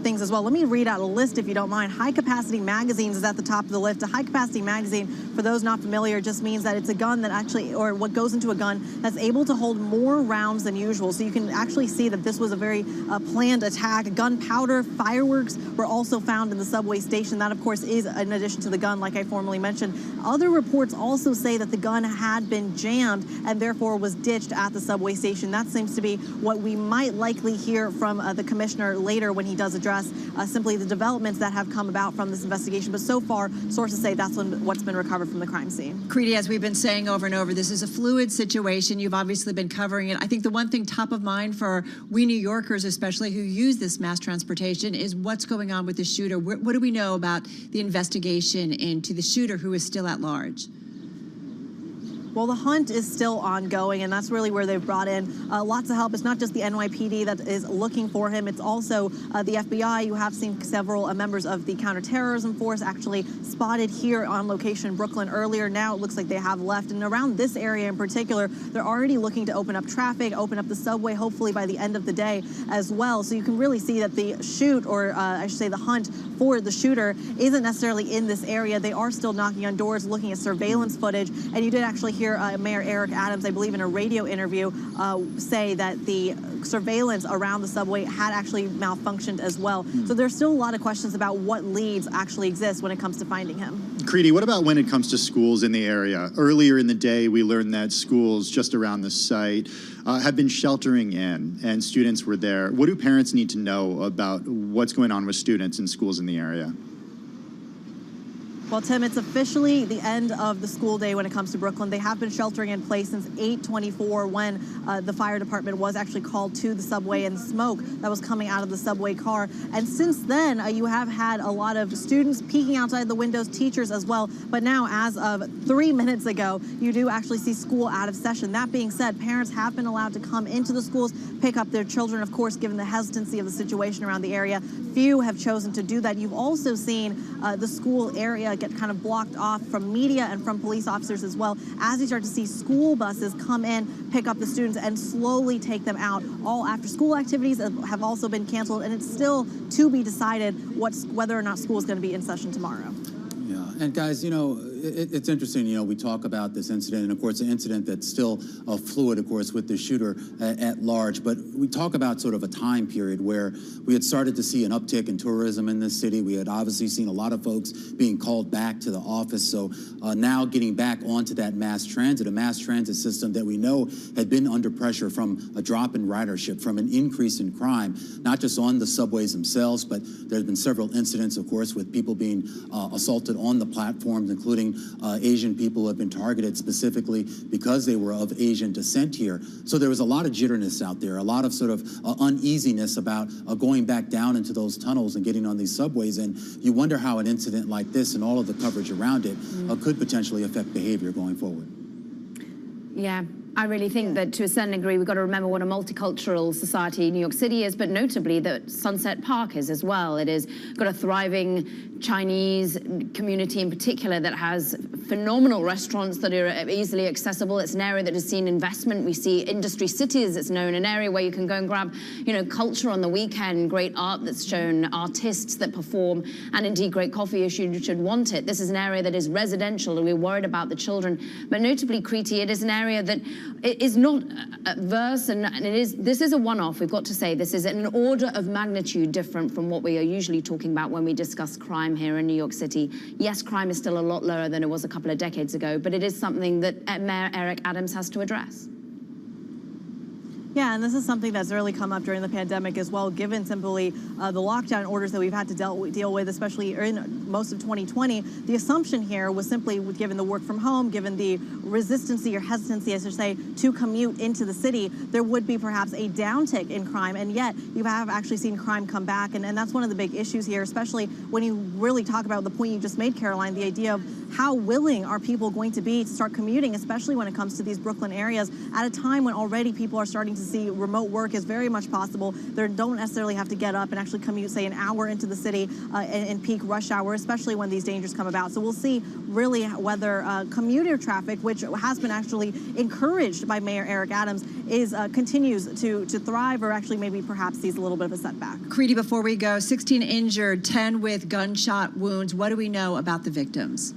things as well. Let me read out a list, if you don't mind. High-capacity magazines is at the top of the list. A high-capacity magazine, for those not familiar, just means that it's a gun that actually, or what goes into a gun, that's able to hold more rounds than usual. So you can actually see that this was a very planned attack. Gunpowder, fireworks were also found in the subway station. That, of course, is an addition to the gun, like I formerly mentioned. Other reports also say that the gun had been jammed and therefore was ditched at the subway station. That seems to be what we might likely hear from the commissioner later when he does address simply the developments that have come about from this investigation. But so far, sources say that's what's been recovered from the crime scene. Kriti, as we've been saying over and over, this is a fluid situation. You've obviously been covering it. I think the one thing top of mind for we New Yorkers, especially who use this mass transportation, is what's going on with the shooter. What do we know about the investigation into the shooter who is still at large? Well, the hunt is still ongoing, and that's really where they've brought in lots of help. It's not just the NYPD that is looking for him. It's also the FBI. You have seen several members of the counterterrorism force actually spotted here on location in Brooklyn earlier. Now it looks like they have left. And around this area in particular, they're already looking to open up traffic, open up the subway, hopefully by the end of the day as well. So you can really see that the shoot, or I should say the hunt for the shooter, isn't necessarily in this area. They are still knocking on doors, looking at surveillance footage. And you did actually hear Mayor Eric Adams, I believe in a radio interview, say that the surveillance around the subway had actually malfunctioned as well. So there's still a lot of questions about what leads actually exist when it comes to finding him. Kriti, what about when it comes to schools in the area? Earlier in the day, we learned that schools just around the site have been sheltering in, and students were there. What do parents need to know about what's going on with students in schools in the area? Well, Tim, it's officially the end of the school day when it comes to Brooklyn. They have been sheltering in place since 8:24 when the fire department was actually called to the subway, and smoke that was coming out of the subway car. And since then, you have had a lot of students peeking outside the windows, teachers as well. But now, as of 3 minutes ago, you do actually see school out of session. That being said, parents have been allowed to come into the schools, pick up their children, of course, given the hesitancy of the situation around the area. Few have chosen to do that. You've also seen the school area get kind of blocked off from media and from police officers as well, as you start to see school buses come in, pick up the students, and slowly take them out. All after school activities have also been canceled, and it's still to be decided whether or not school is going to be in session tomorrow. Yeah, and guys, you know, it's interesting, you know, we talk about this incident, and of course, an incident that's still fluid, of course, with the shooter at large, but we talk about sort of a time period where we had started to see an uptick in tourism in this city. We had obviously seen a lot of folks being called back to the office, so now getting back onto that mass transit, a mass transit system that we know had been under pressure from a drop in ridership, from an increase in crime, not just on the subways themselves, but there's been several incidents, of course, with people being assaulted on the platforms, including same Asian people have been targeted specifically because they were of Asian descent here. So there was a lot of jitterness out there, a lot of sort of uneasiness about going back down into those tunnels and getting on these subways. And you wonder how an incident like this and all of the coverage around it could potentially affect behavior going forward. Yeah. I really think that to a certain degree, we've got to remember what a multicultural society New York City is, but notably that Sunset Park is as well. It has got a thriving Chinese community in particular that has phenomenal restaurants that are easily accessible. It's an area that has seen investment. We see industry cities. It's known, an area where you can go and grab, culture on the weekend, great art that's shown, artists that perform, and indeed great coffee if you should want it. This is an area that is residential, and we're worried about the children. But notably, Kriti, it is an area that it is not adverse, and this is a one-off. We've got to say this is an order of magnitude different from what we are usually talking about when we discuss crime here in New York City. Yes, crime is still a lot lower than it was a couple of decades ago, but it is something that Mayor Eric Adams has to address. Yeah, and this is something that's really come up during the pandemic as well, given simply the lockdown orders that we've had to deal with, especially in most of 2020. The assumption here was simply, given the work from home, given the resistancy or hesitancy, as you say, to commute into the city, there would be perhaps a downtick in crime. And yet you have actually seen crime come back. And that's one of the big issues here, especially when you really talk about the point you just made, Caroline, the idea of how willing are people going to be to start commuting, especially when it comes to these Brooklyn areas, at a time when already people are starting to see remote work is very much possible. They don't necessarily have to get up and actually commute, say, an hour into the city in peak rush hour, especially when these dangers come about. So we'll see really whether commuter traffic, which has been actually encouraged by Mayor Eric Adams, continues to thrive, or actually maybe perhaps sees a little bit of a setback. Kriti, before we go, 16 injured, 10 with gunshot wounds. What do we know about the victims?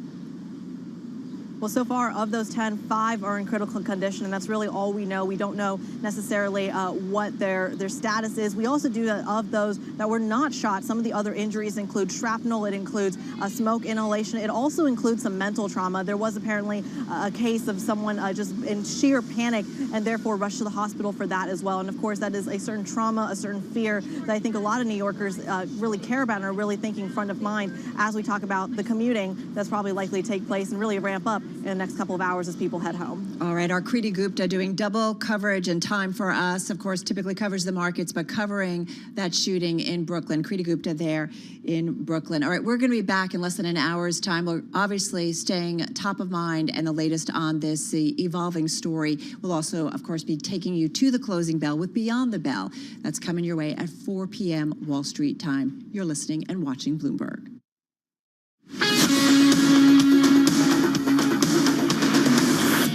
Well, so far, of those 10, 5 are in critical condition, and that's really all we know. We don't know necessarily what their status is. We also do that of those that were not shot. Some of the other injuries include shrapnel. It includes smoke inhalation. It also includes some mental trauma. There was apparently a case of someone just in sheer panic and therefore rushed to the hospital for that as well. And of course, that is a certain trauma, a certain fear that I think a lot of New Yorkers really care about and are really thinking front of mind as we talk about the commuting that's probably likely to take place and really ramp up in the next couple of hours as people head home. All right, our Kriti Gupta doing double coverage and time for us. Of course, typically covers the markets, but covering that shooting in Brooklyn. Kriti Gupta there in Brooklyn. All right, we're going to be back in less than an hour's time. We're obviously staying top of mind and the latest on this evolving story. We'll also, of course, be taking you to the closing bell with Beyond the Bell. That's coming your way at 4 p.m. Wall Street time. You're listening and watching Bloomberg.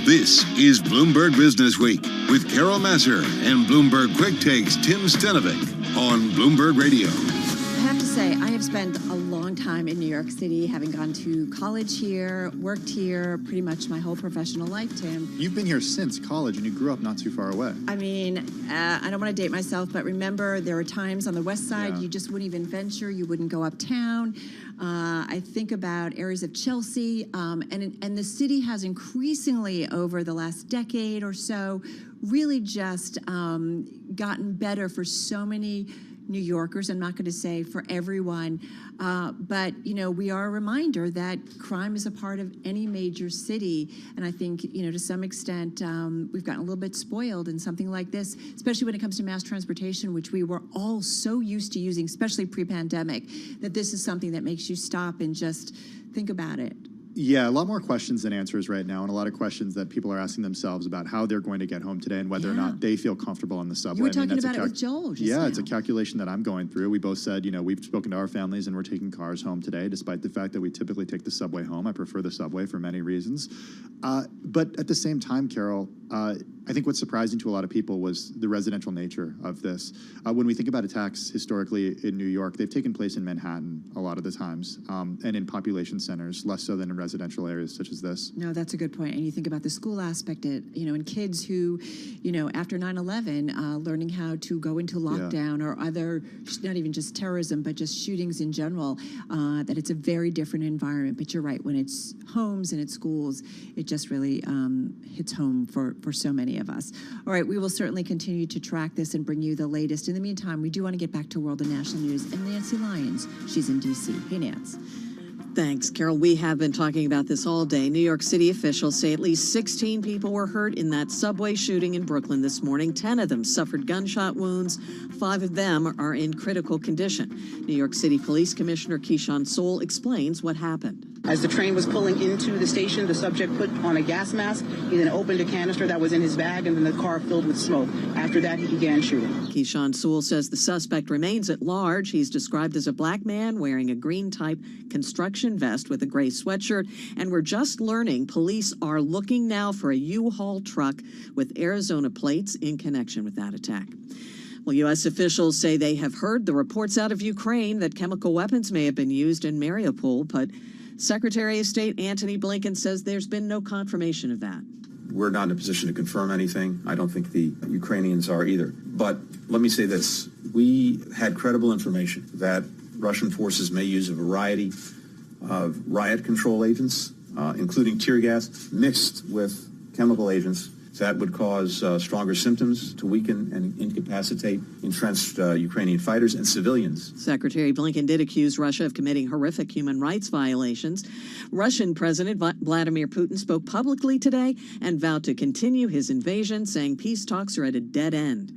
This is Bloomberg Business Week with Carol Masser and Bloomberg Quick Takes Tim Stenovic on Bloomberg Radio. I have to say, I have spent a long time in New York City, having gone to college here, worked here pretty much my whole professional life, Tim. You've been here since college, and you grew up not too far away. I mean, I don't want to date myself, but remember, there were times on the West Side you just wouldn't even venture, you wouldn't go uptown. I think about areas of Chelsea, and the city has increasingly over the last decade or so really just gotten better for so many New Yorkers. I'm not going to say for everyone, but we are a reminder that crime is a part of any major city, and I think to some extent we've gotten a little bit spoiled in something like this, especially when it comes to mass transportation, which we were all so used to using, especially pre-pandemic, that this is something that makes you stop and just think about it. Yeah, a lot more questions than answers right now, and a lot of questions that people are asking themselves about how they're going to get home today and whether or not they feel comfortable on the subway. You were talking about it with Joel just now. It's a calculation that I'm going through. We both said, we've spoken to our families and we're taking cars home today, despite the fact that we typically take the subway home. I prefer the subway for many reasons. But at the same time, Carol, I think what's surprising to a lot of people was the residential nature of this. When we think about attacks historically in New York, they've taken place in Manhattan a lot of the times, and in population centers, less so than in residential areas such as this. No, that's a good point. And you think about the school aspect, and kids who, after 9/11, learning how to go into lockdown or other, not even just terrorism, but just shootings in general, that it's a very different environment. But you're right, when it's homes and it's schools, it just really hits home for so many of us. All right, we will certainly continue to track this and bring you the latest. In the meantime, we do want to get back to world and national news. And Nancy Lyons, she's in D.C. Hey, Nance. Thanks, Carol. We have been talking about this all day. New York City officials say at least 16 people were hurt in that subway shooting in Brooklyn this morning. 10 of them suffered gunshot wounds. 5 of them are in critical condition. New York City Police Commissioner Keyshawn Sewell explains what happened. As the train was pulling into the station, the subject put on a gas mask. He then opened a canister that was in his bag, and then the car filled with smoke. After that, he began shooting. Keyshawn Sewell says the suspect remains at large. He's described as a black man wearing a green-type construction vest with a gray sweatshirt. And we're just learning police are looking now for a U-Haul truck with Arizona plates in connection with that attack. Well, U.S. officials say they have heard the reports out of Ukraine that chemical weapons may have been used in Mariupol, but Secretary of State Antony Blinken says there's been no confirmation of that. We're not in a position to confirm anything. I don't think the Ukrainians are either. But let me say this. We had credible information that Russian forces may use a variety of riot control agents, including tear gas, mixed with chemical agents that would cause stronger symptoms, to weaken and incapacitate entrenched Ukrainian fighters and civilians. Secretary Blinken did accuse Russia of committing horrific human rights violations. Russian President Vladimir Putin spoke publicly today and vowed to continue his invasion, saying peace talks are at a dead end.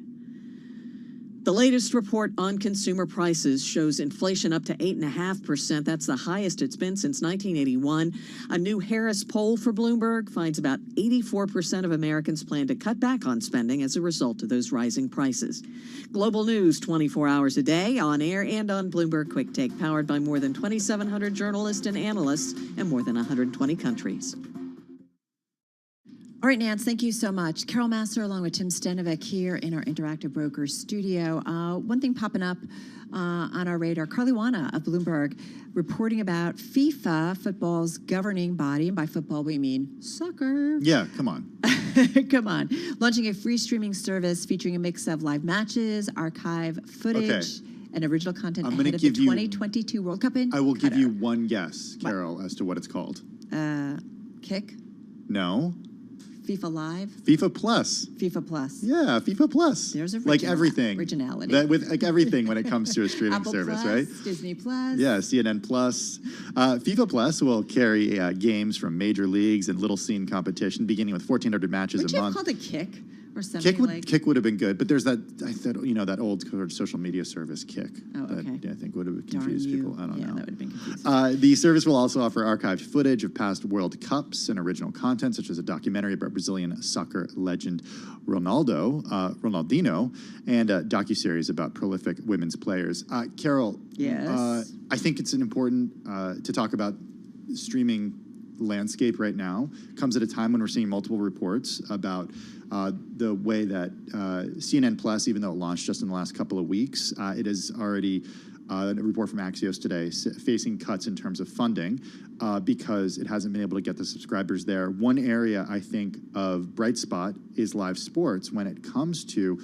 The latest report on consumer prices shows inflation up to 8.5%. That's the highest it's been since 1981. A new Harris poll for Bloomberg finds about 84% of Americans plan to cut back on spending as a result of those rising prices. Global news 24 hours a day, on air and on Bloomberg Quick Take, powered by more than 2,700 journalists and analysts in more than 120 countries. All right, Nance, thank you so much. Carol Massar along with Tim Stenovic here in our Interactive Brokers studio. One thing popping up on our radar, Carly Wana of Bloomberg reporting about FIFA, football's governing body, and by football we mean soccer. Yeah, come on. Come on. Launching a free streaming service featuring a mix of live matches, archive footage, and original content ahead of the 2022 World Cup in I will give Qatar. you one guess, Carol, as to what it's called. Kick? No. FIFA Live? FIFA Plus. FIFA Plus. Yeah, FIFA Plus. There's like everything. Originality. With like everything when it comes to a streaming Apple service, Plus, right? Disney Plus. Yeah, CNN Plus. FIFA Plus will carry games from major leagues and little scene competition, beginning with 1,400 matches Would a you month. have called it Kick? Or something Kick would have been good, but there's that old sort of social media service Kick. Oh, okay. That I think would have confused people. I don't know. That would have been confusing. The service will also offer archived footage of past World Cups and original content, such as a documentary about Brazilian soccer legend Ronaldinho, and a docuseries about prolific women's players. Carol, yes. I think it's important to talk about streaming landscape right now. Comes at a time when we're seeing multiple reports about the way that CNN Plus, even though it launched just in the last couple of weeks, it is already a report from Axios today facing cuts in terms of funding because it hasn't been able to get the subscribers there. One area I think of bright spot is live sports when it comes to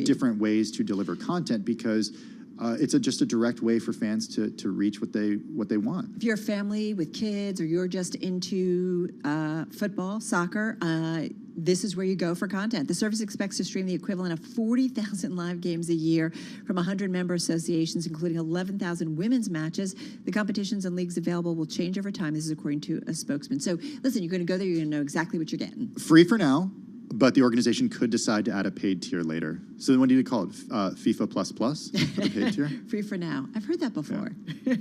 different ways to deliver content, because it's just a direct way for fans to reach what they want. If you're a family with kids or you're just into football, soccer, this is where you go for content. The service expects to stream the equivalent of 40,000 live games a year from 100 member associations, including 11,000 women's matches. The competitions and leagues available will change over time. This is according to a spokesman. So listen, you're going to go there, you're going to know exactly what you're getting. Free for now, but the organization could decide to add a paid tier later. So then what do you call it? FIFA Plus Plus for the paid tier? Free for now. I've heard that before. Yeah.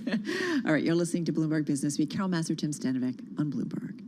All right, you're listening to Bloomberg Business Week. Carol Massar, Tim Stenovic on Bloomberg.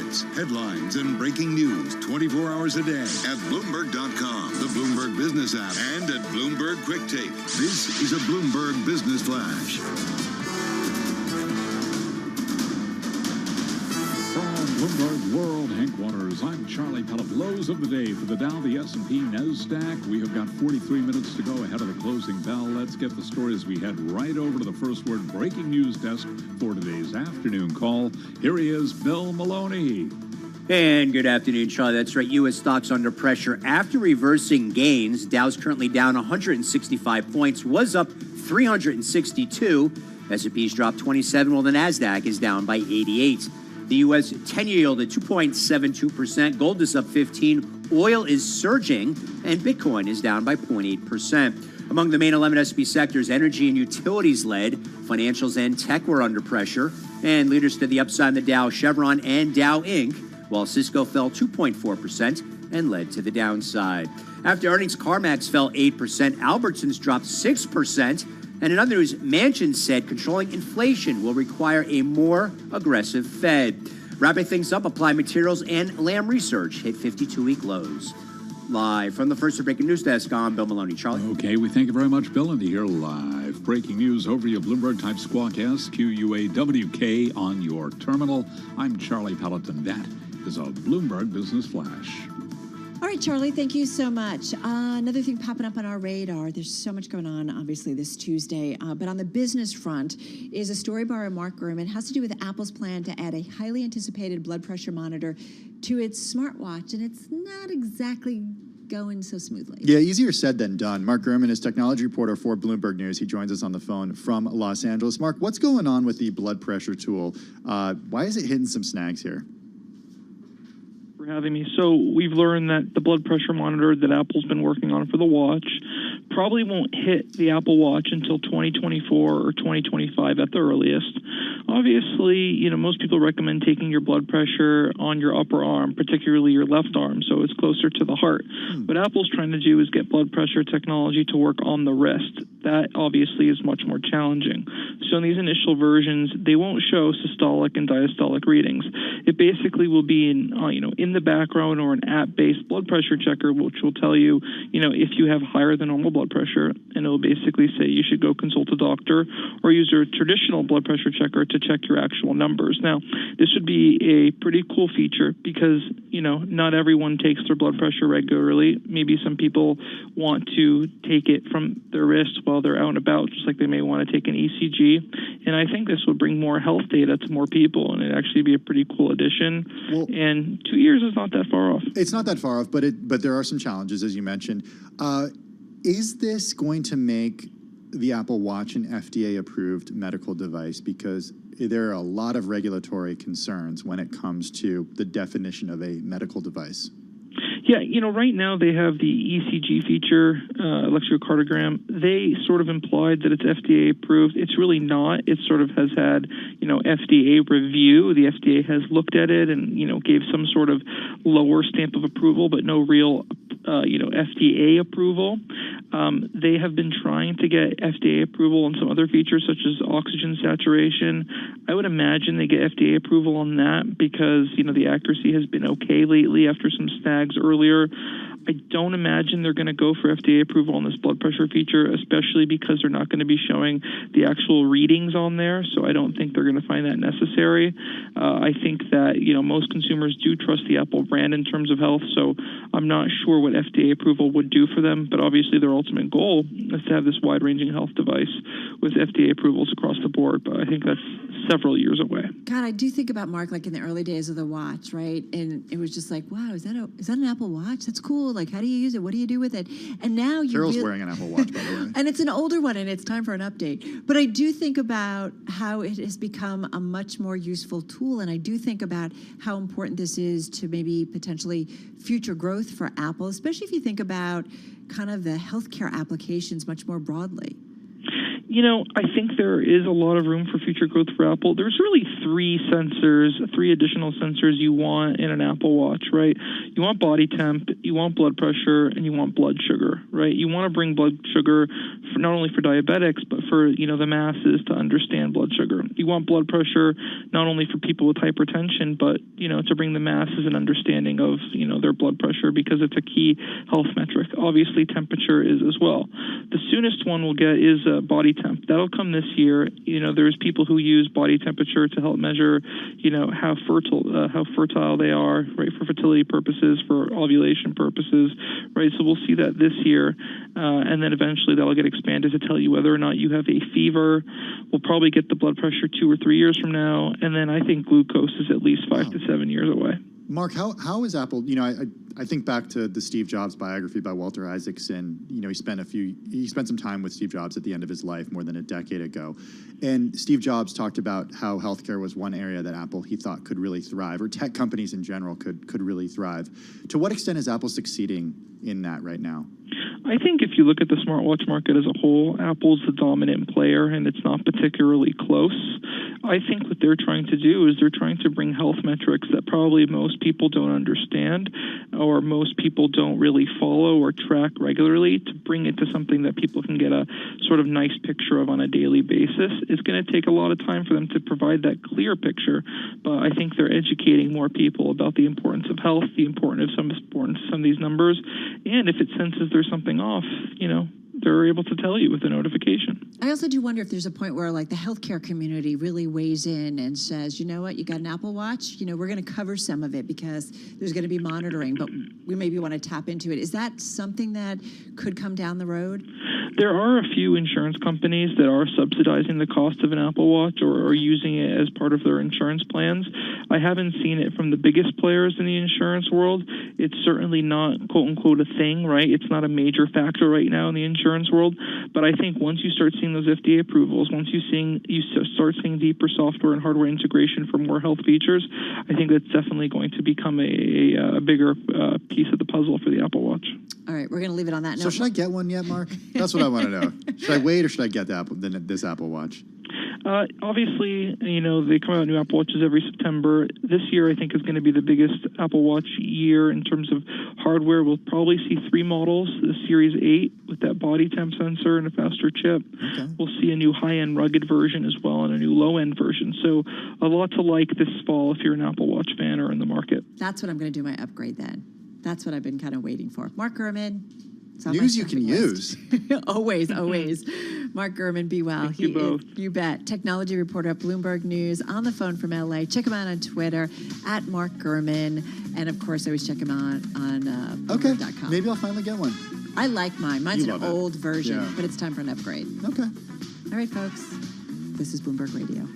events, headlines, and breaking news 24 hours a day at Bloomberg.com, the Bloomberg Business app, and at Bloomberg Quick Take. This is a Bloomberg Business Flash. Bloomberg World Headquarters, I'm Charlie Pellet. Lows of the day for the Dow, the S&P, NASDAQ. We have got 43 minutes to go ahead of the closing bell. Let's get the stories we head right over to the First Word breaking news desk for today's afternoon call. Here he is, Bill Maloney. And good afternoon, Charlie. That's right. U.S. stocks under pressure after reversing gains. Dow's currently down 165 points, was up 362. S&P's dropped 27, while the NASDAQ is down by 88. The U.S. 10-year yield at 2.72%. Gold is up 15. Oil is surging, and Bitcoin is down by 0.8%. Among the main 11 S&P sectors, energy and utilities led. Financials and tech were under pressure. And leaders to the upside in the Dow, Chevron and Dow Inc., while Cisco fell 2.4% and led to the downside. After earnings, CarMax fell 8%. Albertsons dropped 6%. And in other news, Manchin said controlling inflation will require a more aggressive Fed. Wrapping things up, Applied Materials and Lam Research hit 52-week lows. Live from the First Breaking News Desk, I'm Bill Maloney. Charlie. Okay, we thank you very much, Bill. And to hear live breaking news over your Bloomberg-type Squawk SQUAWK on your terminal, I'm Charlie Pellet, and that is a Bloomberg Business Flash. All right, Charlie, thank you so much. Another thing popping up on our radar, there's so much going on, obviously, this Tuesday. But on the business front is a story by Mark Gurman. It has to do with Apple's plan to add a highly anticipated blood pressure monitor to its smartwatch. And it's not exactly going so smoothly. Yeah, easier said than done. Mark Gurman is technology reporter for Bloomberg News. He joins us on the phone from Los Angeles. Mark, what's going on with the blood pressure tool? Why is it hitting some snags here? Having me. So we've learned that the blood pressure monitor that Apple's been working on for the watch probably won't hit the Apple Watch until 2024 or 2025 at the earliest. Obviously, most people recommend taking your blood pressure on your upper arm, particularly your left arm, so it's closer to the heart. What Apple's trying to do is get blood pressure technology to work on the wrist. That obviously is much more challenging. So in these initial versions, they won't show systolic and diastolic readings. It basically will be in the background or an app-based blood pressure checker, which will tell you, if you have higher than normal blood pressure, and it will basically say you should go consult a doctor or use a traditional blood pressure checker to check your actual numbers. Now, this would be a pretty cool feature because, not everyone takes their blood pressure regularly. Maybe some people want to take it from their wrist while they're out and about, just like they may want to take an ECG. And I think this would bring more health data to more people, and it'd actually be a pretty cool addition. And 2 years is not that far off. It's not that far off, but there are some challenges, as you mentioned. Is this going to make the Apple Watch an FDA-approved medical device? Because there are a lot of regulatory concerns when it comes to the definition of a medical device. Yeah, right now they have the ECG feature, electrocardiogram. They sort of implied that it's FDA approved. It's really not. It sort of has had, FDA review. The FDA has looked at it and, gave some sort of lower stamp of approval, but no real, FDA approval. They have been trying to get FDA approval on some other features such as oxygen saturation. I would imagine they get FDA approval on that because, the accuracy has been okay lately after some snags earlier. I don't imagine they're going to go for FDA approval on this blood pressure feature, especially because they're not going to be showing the actual readings on there. So I don't think they're going to find that necessary. I think that, most consumers do trust the Apple brand in terms of health. So I'm not sure what FDA approval would do for them. But obviously their ultimate goal is to have this wide-ranging health device with FDA approvals across the board. But I think that's several years away. God, I do think about Mark, like in the early days of the watch, right? And it was just like, wow, is that an Apple Watch? That's cool. Like, how do you use it? What do you do with it? And now Carol's wearing an Apple Watch, by the way. And it's an older one, and it's time for an update. But I do think about how it has become a much more useful tool, and I do think about how important this is to maybe potentially future growth for Apple, especially if you think about kind of the healthcare applications much more broadly. I think there is a lot of room for future growth for Apple. There's really three additional sensors you want in an Apple Watch, right? You want body temp, you want blood pressure, and you want blood sugar, right? You want to bring blood sugar for not only for diabetics, but for, the masses to understand blood sugar. You want blood pressure not only for people with hypertension, but, to bring the masses an understanding of, their blood pressure because it's a key health metric. Obviously, temperature is as well. The soonest one we'll get is body temp. That'll come this year. There's people who use body temperature to help measure, how fertile they are, right, for fertility purposes, for ovulation purposes, right? So we'll see that this year, and then eventually that'll get expanded to tell you whether or not you have a fever. We'll probably get the blood pressure 2 or 3 years from now, and then I think glucose is at least 5 to 7 years away. Mark, how is Apple? I think back to the Steve Jobs biography by Walter Isaacson. He spent some time with Steve Jobs at the end of his life more than a decade ago, and Steve Jobs talked about how healthcare was one area that Apple he thought could really thrive, or tech companies in general could really thrive. To what extent is Apple succeeding in that right now? I think if you look at the smartwatch market as a whole, Apple's the dominant player, and it's not particularly close. I think what they're trying to do is they're trying to bring health metrics that probably most people don't understand or most people don't really follow or track regularly, to bring it to something that people can get a sort of nice picture of on a daily basis. It's going to take a lot of time for them to provide that clear picture, but I think they're educating more people about the importance of health, the importance of some of these numbers, and if it senses there's something off, they're able to tell you with a notification. I also do wonder if there's a point where the healthcare community really weighs in and says, you know what, you got an Apple Watch, we're going to cover some of it because there's going to be monitoring, but we maybe want to tap into it. Is that something that could come down the road? There are a few insurance companies that are subsidizing the cost of an Apple Watch or are using it as part of their insurance plans. I haven't seen it from the biggest players in the insurance world. It's certainly not, quote unquote, a thing, right? It's not a major factor right now in the insurance world. But I think once you start seeing those FDA approvals, once you start seeing deeper software and hardware integration for more health features, I think that's definitely going to become a bigger piece of the puzzle for the Apple Watch. All right, we're going to leave it on that note. So should I get one yet, Mark? That's what I want to know. Should I wait or should I get this Apple Watch? Obviously, they come out new Apple Watches every September. This year, I think, is going to be the biggest Apple Watch year in terms of hardware. We'll probably see 3 models, the Series 8 with that body temp sensor and a faster chip. Okay. We'll see a new high-end rugged version as well and a new low-end version. So a lot to like this fall if you're an Apple Watch fan or in the market. That's what I'm going to do my upgrade then. That's what I've been kind of waiting for. Mark Gurman. News you can use. Always. Mark Gurman, be well. Thank you both. You bet. Technology reporter at Bloomberg News, on the phone from LA. Check him out on Twitter, at Mark Gurman. And, of course, always check him out on Bloomberg.com. Okay, maybe I'll finally get one. I like mine. Mine's an old version, but it's time for an upgrade. Okay. All right, folks. This is Bloomberg Radio.